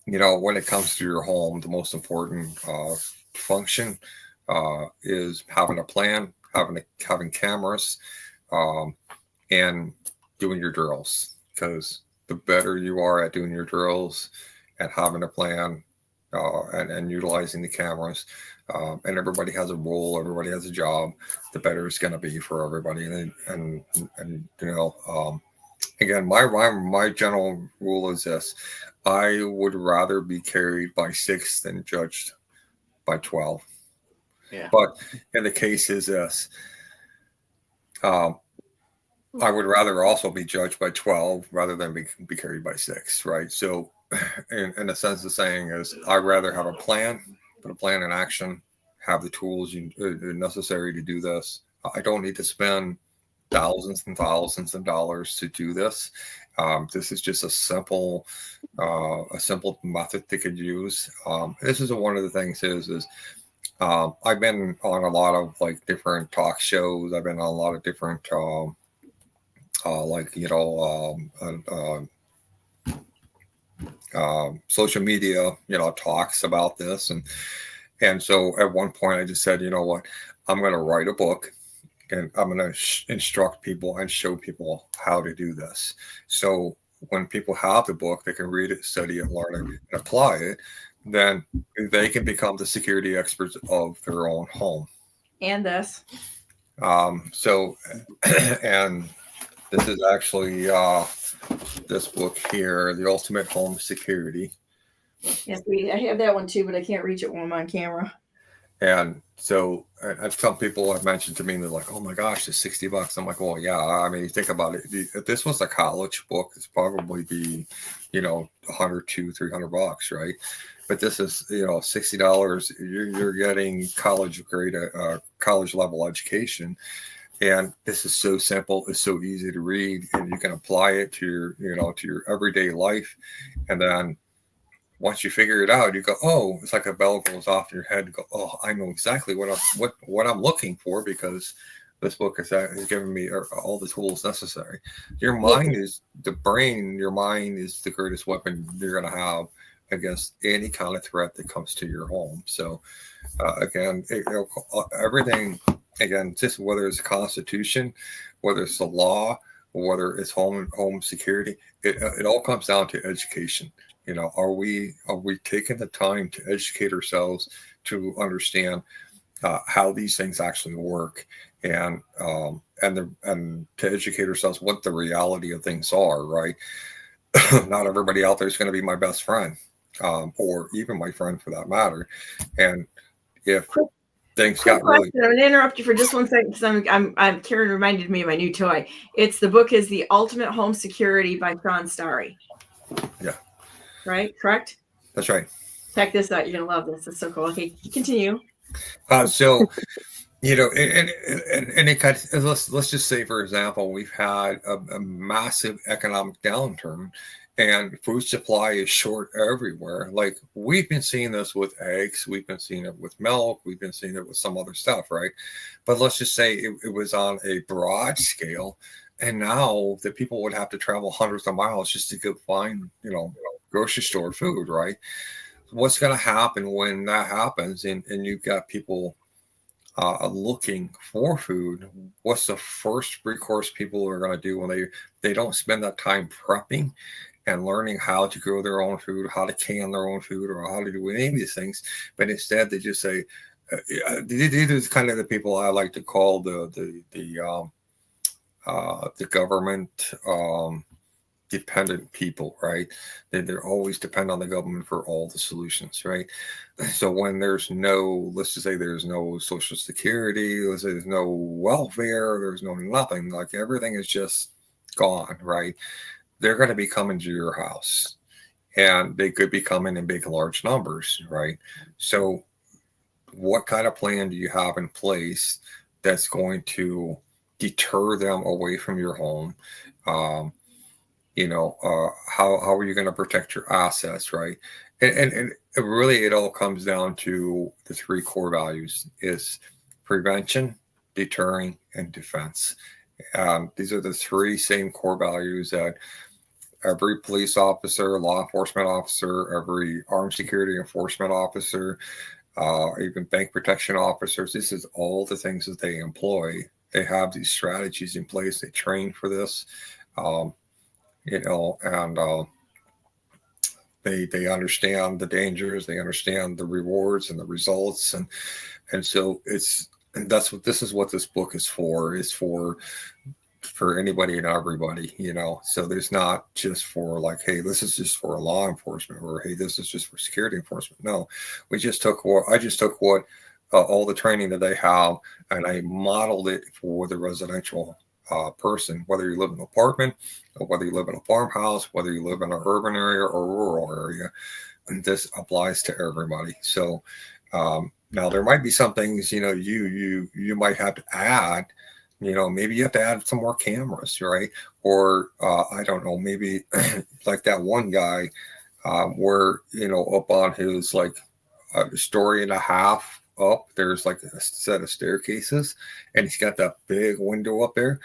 when it comes to your home, the most important function is having a plan, having cameras, and doing your drills. Because the better you are at doing your drills and having a plan and utilizing the cameras, and everybody has a role, everybody has a job, the better it's going to be for everybody. And again, my general rule is this: I would rather be carried by 6 than judged by 12. Yeah. But in the case is this, I would rather also be judged by 12 rather than be carried by 6, right? So in a sense, the saying is, I'd rather have a plan, put a plan in action, have the tools necessary to do this. I don't need to spend thousands and thousands of dollars to do this. This is just a simple method they could use. This is one of the things is I've been on a lot of different talk shows. I've been on a lot of different social media, talks about this. And so at one point I just said, you know what, I'm going to write a book and I'm going to instruct people and show people how to do this. So when people have the book, they can read it, study it, learn it, and apply it. Then they can become the security experts of their own home. And this. And this is actually this book here, The Ultimate Home Security. Yes, I have that one too, but I can't reach it when I'm on camera. And so some people have mentioned to me, they're like, oh my gosh, it's $60. I'm like, well, yeah. I mean, you think about it. If this was a college book, it's probably be, $100, $200, $300, right? But this is, $60. You're getting college level education. And this is so simple. It's so easy to read, and you can apply it to your, to your everyday life. And then once you figure it out, you go, oh, it's like a bell goes off in your head. You go, oh, I know exactly what I'm looking for, because this book is giving me all the tools necessary. Your mind is the brain. Your mind is the greatest weapon you're going to have against any kind of threat that comes to your home. So again, everything, again, just whether it's the Constitution, whether it's the law, whether it's home security, it all comes down to education. You know, are we taking the time to educate ourselves to understand how these things actually work, and to educate ourselves what the reality of things are, right? Not everybody out there is going to be my best friend, or even my friend for that matter. And if things got really, I'm going to interrupt you for just 1 second, because I'm Karen reminded me of my new toy. The book is The Ultimate Home Security by Shawn Starry. Yeah. Right? Correct? That's right. Check this out. You're going to love this. It's so cool. Okay, continue. So, you know, and it kind of, let's just say, for example, we've had a massive economic downturn, and food supply is short everywhere. Like, we've been seeing this with eggs, we've been seeing it with milk, we've been seeing it with some other stuff, right? But let's just say it was on a broad scale, and now that people would have to travel hundreds of miles just to go find, you know, grocery store food, right? What's going to happen when that happens, and you've got people looking for food? What's the first recourse people are going to do when they don't spend that time prepping and learning how to grow their own food, how to can their own food, or how to do any of these things? But instead, they just say, these are kind of the people I like to call the government dependent people, right? They're always depend on the government for all the solutions, right? So when there's no, let's just say there's no social security, let's say there's no welfare, there's no nothing, like everything is just gone, right? They're going to be coming to your house, and they could be coming in big, large numbers, right? So what kind of plan do you have in place that's going to deter them away from your home? How are you going to protect your assets, right? And really, it all comes down to the three core values: is prevention, deterring, and defense. These are the three same core values that every police officer, law enforcement officer, every armed security enforcement officer, even bank protection officers, this is all the things that they employ. They have these strategies in place. They train for this. They understand the dangers, they understand the rewards and the results, and so this is what this book is for anybody and everybody, you know. So there's not just for like, hey, this is just for law enforcement, or hey, this is just for security enforcement. No, I just took what all the training that they have, and I modeled it for the residential person, whether you live in an apartment, or whether you live in a farmhouse, whether you live in an urban area or rural area. And this applies to everybody. So now there might be some things, you know, you might have to add. You know, maybe you have to add some more cameras, right? Or I don't know, maybe like that one guy where, you know, up on his like a story and a half up, there's like a set of staircases, and he's got that big window up there.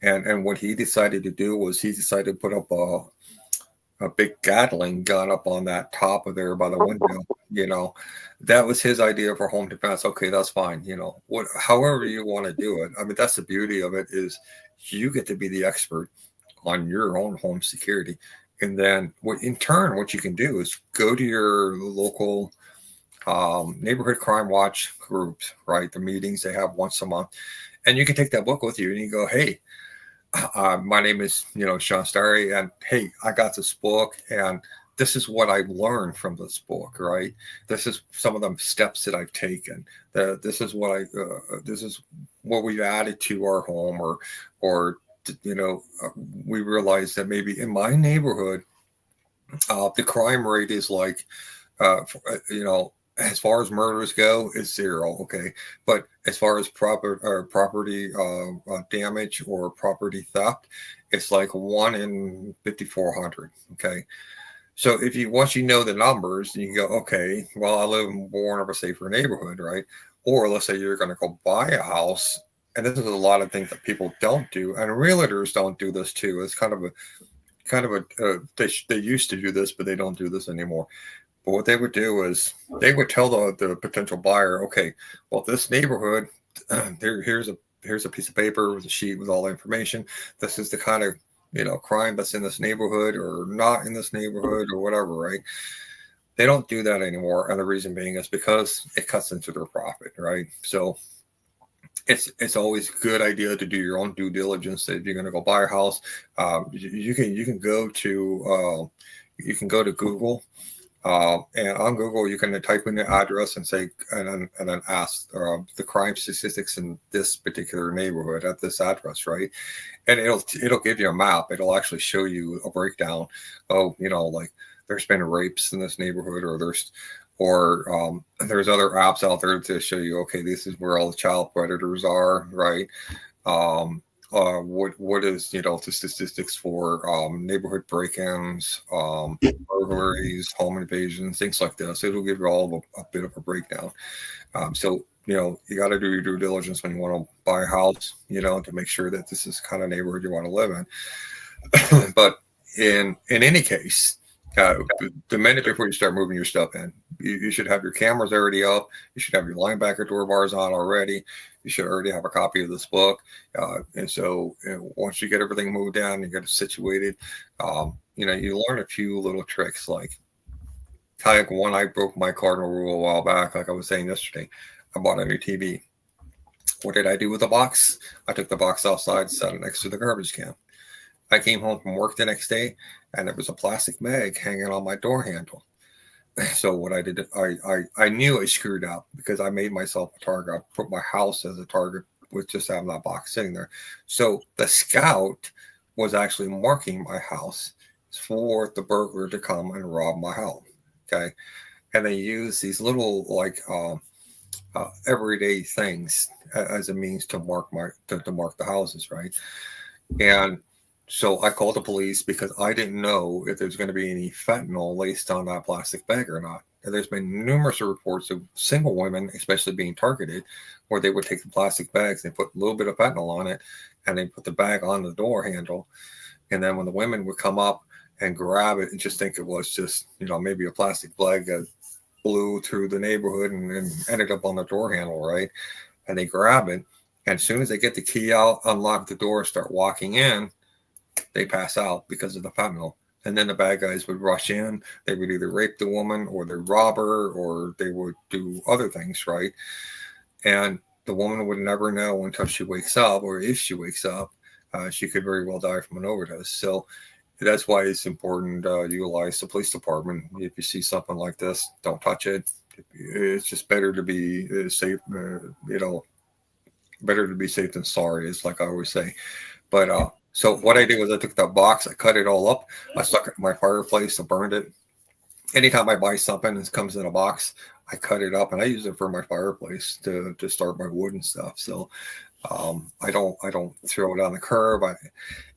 And what he decided to do was he decided to put up a big Gatling gun up on that top of there by the window. You know, that was his idea for home defense. Okay, that's fine. You know, however you want to do it. I mean, that's the beauty of it, is you get to be the expert on your own home security. And then what you can do is go to your local neighborhood crime watch groups, right? The meetings they have once a month, and you can take that book with you and you go, hey, my name is, you know, Shawn Starry, and hey, I got this book, and this is what I've learned from this book, right? This is some of the steps that I've taken. This is what we've added to our home, or you know, we realized that maybe in my neighborhood, the crime rate is like, you know, as far as murders go, it's 0. Okay. But as far as property damage or property theft, it's like 1 in 5,400. Okay. So if you once you know the numbers, you can go, okay, well, I live in more of a safer neighborhood, right? Or let's say you're going to go buy a house, and this is a lot of things that people don't do, and realtors don't do this too. It's kind of a they used to do this, but they don't do this anymore. But what they would do is they would tell the potential buyer, okay, well, this neighborhood, here's a piece of paper with a sheet with all the information. This is the kind of crime that's in this neighborhood or not in this neighborhood or whatever, right? They don't do that anymore, and the reason being is because it cuts into their profit, right? So it's always a good idea to do your own due diligence. If you're going to go buy a house, you can go to Google. And on Google, you can type in the address and say, and then ask the crime statistics in this particular neighborhood at this address, right? And it'll give you a map. It'll actually show you a breakdown. Oh, like there's been rapes in this neighborhood, or there's other apps out there to show you, okay, this is where all the child predators are, right? What is the statistics for neighborhood break-ins, burglaries, home invasions, things like this. It'll give you all a bit of a breakdown. So you got to do your due diligence when you want to buy a house, to make sure that this is the kind of neighborhood you want to live in. But in any case, the minute before you start moving your stuff in, you should have your cameras already up. You should have your linebacker door bars on already. You should already have a copy of this book. And so once you get everything moved down, you get it situated, you learn a few little tricks. Like one, I broke my cardinal rule a while back. Like I was saying yesterday, I bought a new TV. What did I do with the box? I took the box outside, set it next to the garbage can. I came home from work the next day, and there was a plastic bag hanging on my door handle. So what I did, I knew I screwed up because I made myself a target. I put my house as a target with just having that box sitting there. So the scout was actually marking my house for the burglar to come and rob my house. Okay. And they use these little everyday things as a means to mark the houses, right? And so I called the police because I didn't know if there's going to be any fentanyl laced on that plastic bag or not. And there's been numerous reports of single women, especially being targeted, where they would take the plastic bags, they put a little bit of fentanyl on it, and they put the bag on the door handle. And then when the women would come up and grab it and just think it was just, maybe a plastic bag that blew through the neighborhood and ended up on the door handle, right? And they grab it. And as soon as they get the key out, unlock the door, start walking in, they pass out because of the fentanyl. And then the bad guys would rush in. They would either rape the woman or they rob her or they would do other things, right? And the woman would never know until she wakes up, or if she wakes up, she could very well die from an overdose. So that's why it's important to utilize the police department. If you see something like this, don't touch it. It's just better to be safe, better to be safe than sorry, is like I always say. But so what I did was I took that box, I cut it all up, I stuck it in my fireplace, I burned it. Anytime I buy something that comes in a box, I cut it up and I use it for my fireplace to start my wood and stuff. So I don't throw it on the curb.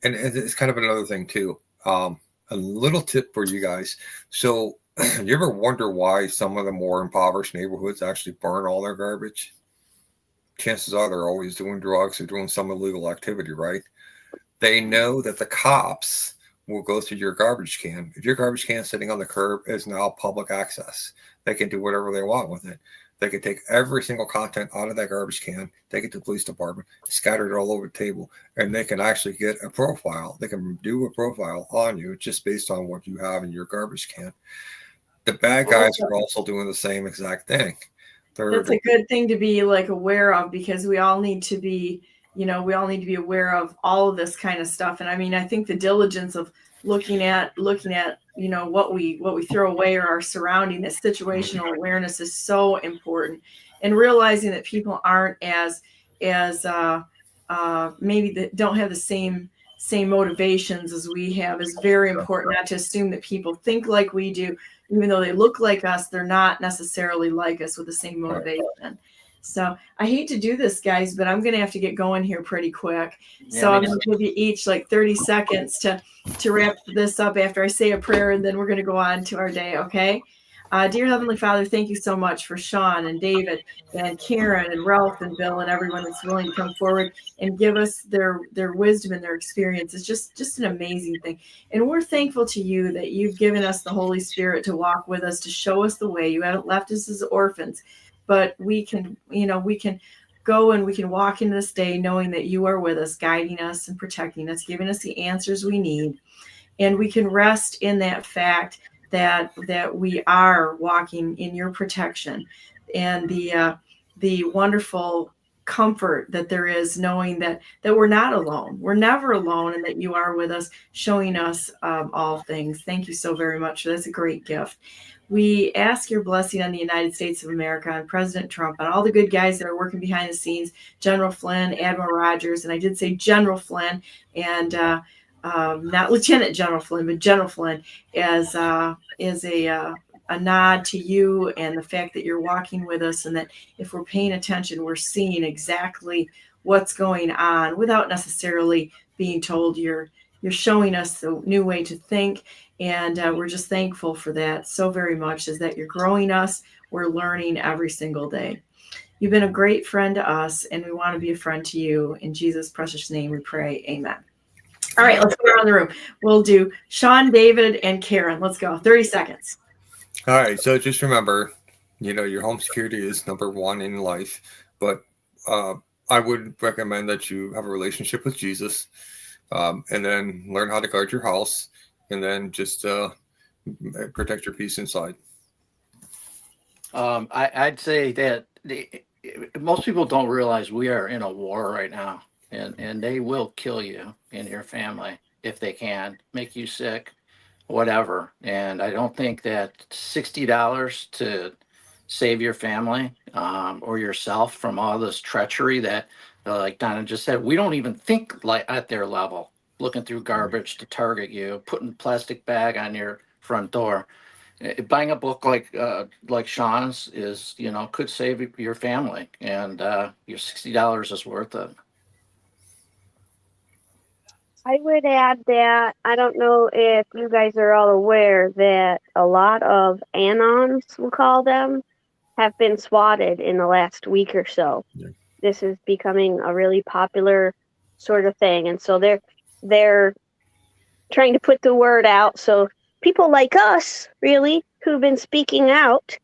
And it's kind of another thing too. A little tip for you guys. So you ever wonder why some of the more impoverished neighborhoods actually burn all their garbage? Chances are they're always doing drugs or doing some illegal activity, right? They know that the cops will go through your garbage can. If your garbage can sitting on the curb is now public access, they can do whatever they want with it. They can take every single content out of that garbage can, take it to the police department, scatter it all over the table, and they can actually get a profile. They can do a profile on you just based on what you have in your garbage can. The bad guys are also doing the same exact thing. That's a good thing to be aware of, because we all need to be aware of all of this kind of stuff. And I mean, I think the diligence of looking at what we throw away or our surrounding, this situational awareness is so important, and realizing that people aren't as maybe that don't have the same motivations as we have is very important. Not to assume that people think like we do, even though they look like us, they're not necessarily like us with the same motivation. So I hate to do this, guys, but I'm going to have to get going here pretty quick. Yeah, So me I'm going to give you each like 30 seconds to wrap this up after I say a prayer, and then we're going to go on to our day, okay? Dear Heavenly Father, thank you so much for Shawn and David and Karen and Ralph and Bill and everyone that's willing to come forward and give us their wisdom and their experience. It's just an amazing thing. And we're thankful to you that you've given us the Holy Spirit to walk with us, to show us the way. You haven't left us as orphans, but we can go and we can walk into this day knowing that you are with us, guiding us and protecting us, giving us the answers we need. And we can rest in that fact that we are walking in your protection, and the wonderful comfort that there is knowing that we're not alone. We're never alone, and that you are with us, showing us all things. Thank you so very much. That's a great gift. We ask your blessing on the United States of America, on President Trump, on all the good guys that are working behind the scenes, General Flynn, Admiral Rogers, and I did say General Flynn, and not Lieutenant General Flynn, but General Flynn, as is a nod to you and the fact that you're walking with us, and that if we're paying attention, we're seeing exactly what's going on without necessarily being told. You're showing us the new way to think, and we're just thankful for that so very much, is that you're growing us. We're learning every single day. You've been a great friend to us, and we want to be a friend to you. In Jesus' precious name we pray, amen. All right, let's go around the room. We'll do Shawn, David, and Karen. Let's go. 30 seconds. All right. So just remember, your home security is number one in life. But I would recommend that you have a relationship with Jesus, and then learn how to guard your house, and then just protect your peace inside. I'd say that most people don't realize we are in a war right now. And they will kill you and your family if they can, make you sick, whatever. And I don't think that $60 to save your family or yourself from all this treachery that, like Donna just said, we don't even think like at their level, looking through garbage to target you, putting a plastic bag on your front door. Buying a book like Shawn's is, could save your family, and your $60 is worth it. I would add that I don't know if you guys are all aware that a lot of Anons, we'll call them, have been swatted in the last week or so. Yeah. This is becoming a really popular sort of thing. And so they're trying to put the word out. So people like us, really, who've been speaking out,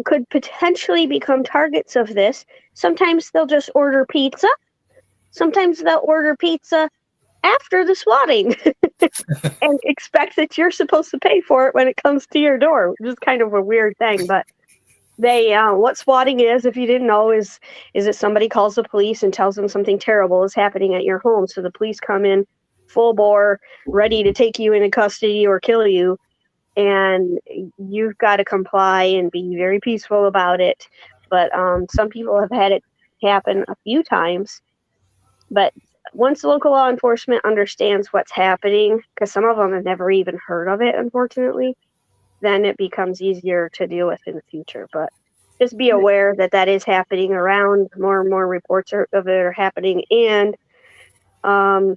could potentially become targets of this. Sometimes they'll just order pizza. Sometimes they'll order pizza after the swatting and expect that you're supposed to pay for it when it comes to your door, which is kind of a weird thing. But they, what swatting is, if you didn't know, is that somebody calls the police and tells them something terrible is happening at your home. So the police come in full bore, ready to take you into custody or kill you. And you've got to comply and be very peaceful about it. But some people have had it happen a few times. But once local law enforcement understands what's happening, because some of them have never even heard of it, unfortunately, then it becomes easier to deal with in the future. But just be aware that is happening around. More and more reports of it are happening. And I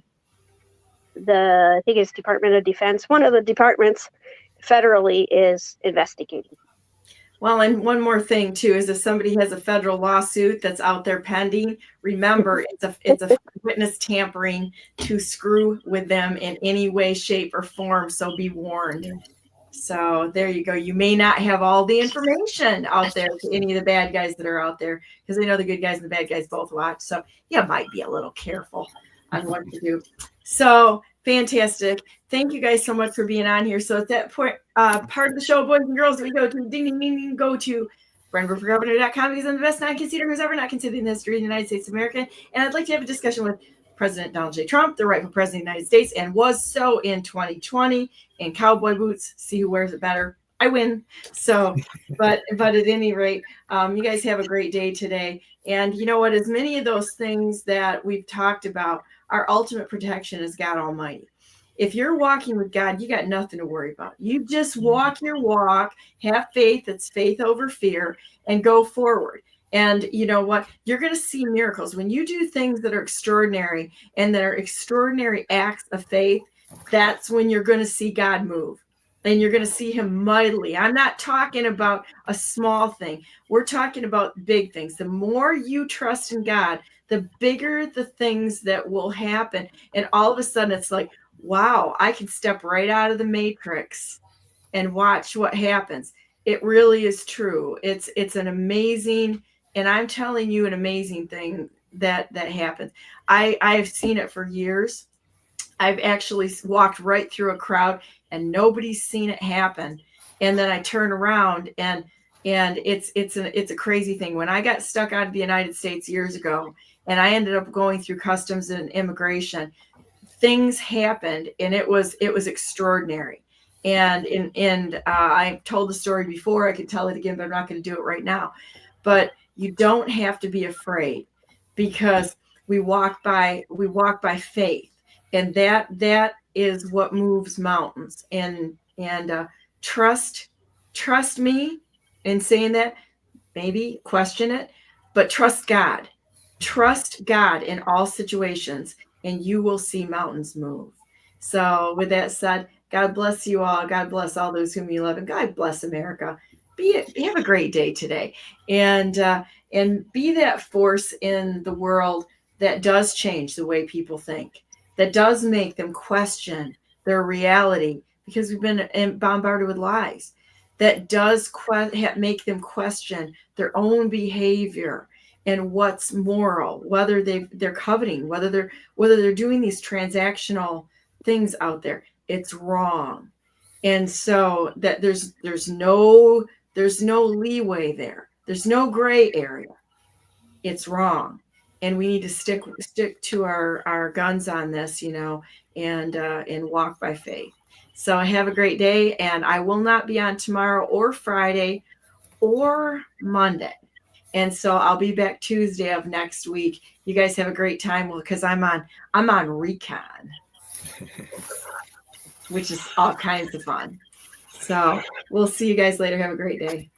think it's Department of Defense, one of the departments federally is investigating. Well, and one more thing too is if somebody has a federal lawsuit that's out there pending, remember it's a witness tampering to screw with them in any way, shape, or form. So be warned. So there you go. You may not have all the information out there to any of the bad guys that are out there, because I know the good guys and the bad guys both watch. So you might be a little careful on what to do. So fantastic. Thank you guys so much for being on here. So at that point, part of the show, boys and girls, we go to ding, ding, ding, ding, go to BrandenburgForGovernor.com, because I'm the best non-conceder who's ever not considered in the history of the United States of America. And I'd like to have a discussion with President Donald J. Trump, the rightful president of the United States, and was so in 2020 in cowboy boots. See who wears it better. I win. So, but at any rate, you guys have a great day today. And you know what? As many of those things that we've talked about, our ultimate protection is God Almighty. If you're walking with God, you got nothing to worry about. You just walk your walk, have faith. It's faith over fear, and go forward. And you know what? You're going to see miracles when you do things that are extraordinary and that are extraordinary acts of faith. That's when you're going to see God move, and you're going to see him mightily. I'm not talking about a small thing. We're talking about big things. The more you trust in God, the bigger the things that will happen. And all of a sudden it's like, wow, I can step right out of the matrix and watch what happens. It really is true. It's an amazing, and I'm telling you, an amazing thing that happens. I've seen it for years. I've actually walked right through a crowd and nobody's seen it happen. And then I turn around and it's a crazy thing. When I got stuck out of the United States years ago and I ended up going through customs and immigration, things happened and it was extraordinary. And I told the story before. I could tell it again, but I'm not going to do it right now. But you don't have to be afraid, because we walk by faith, and that is what moves mountains. And trust me in saying that. Maybe question it, but trust God. Trust God in all situations, and you will see mountains move. So with that said, God bless you all. God bless all those whom you love, and God bless America. Have a great day today, and be that force in the world that does change the way people think, that does make them question their reality, because we've been bombarded with lies, that does make them question their own behavior and what's moral, whether they're coveting, whether they're doing these transactional things out there. It's wrong. And so that there's no leeway there. There's no gray area. It's wrong. And we need to stick to our guns on this, and walk by faith. So have a great day. And I will not be on tomorrow or Friday or Monday. And so I'll be back Tuesday of next week. You guys have a great time, because I'm on recon, which is all kinds of fun. So we'll see you guys later. Have a great day.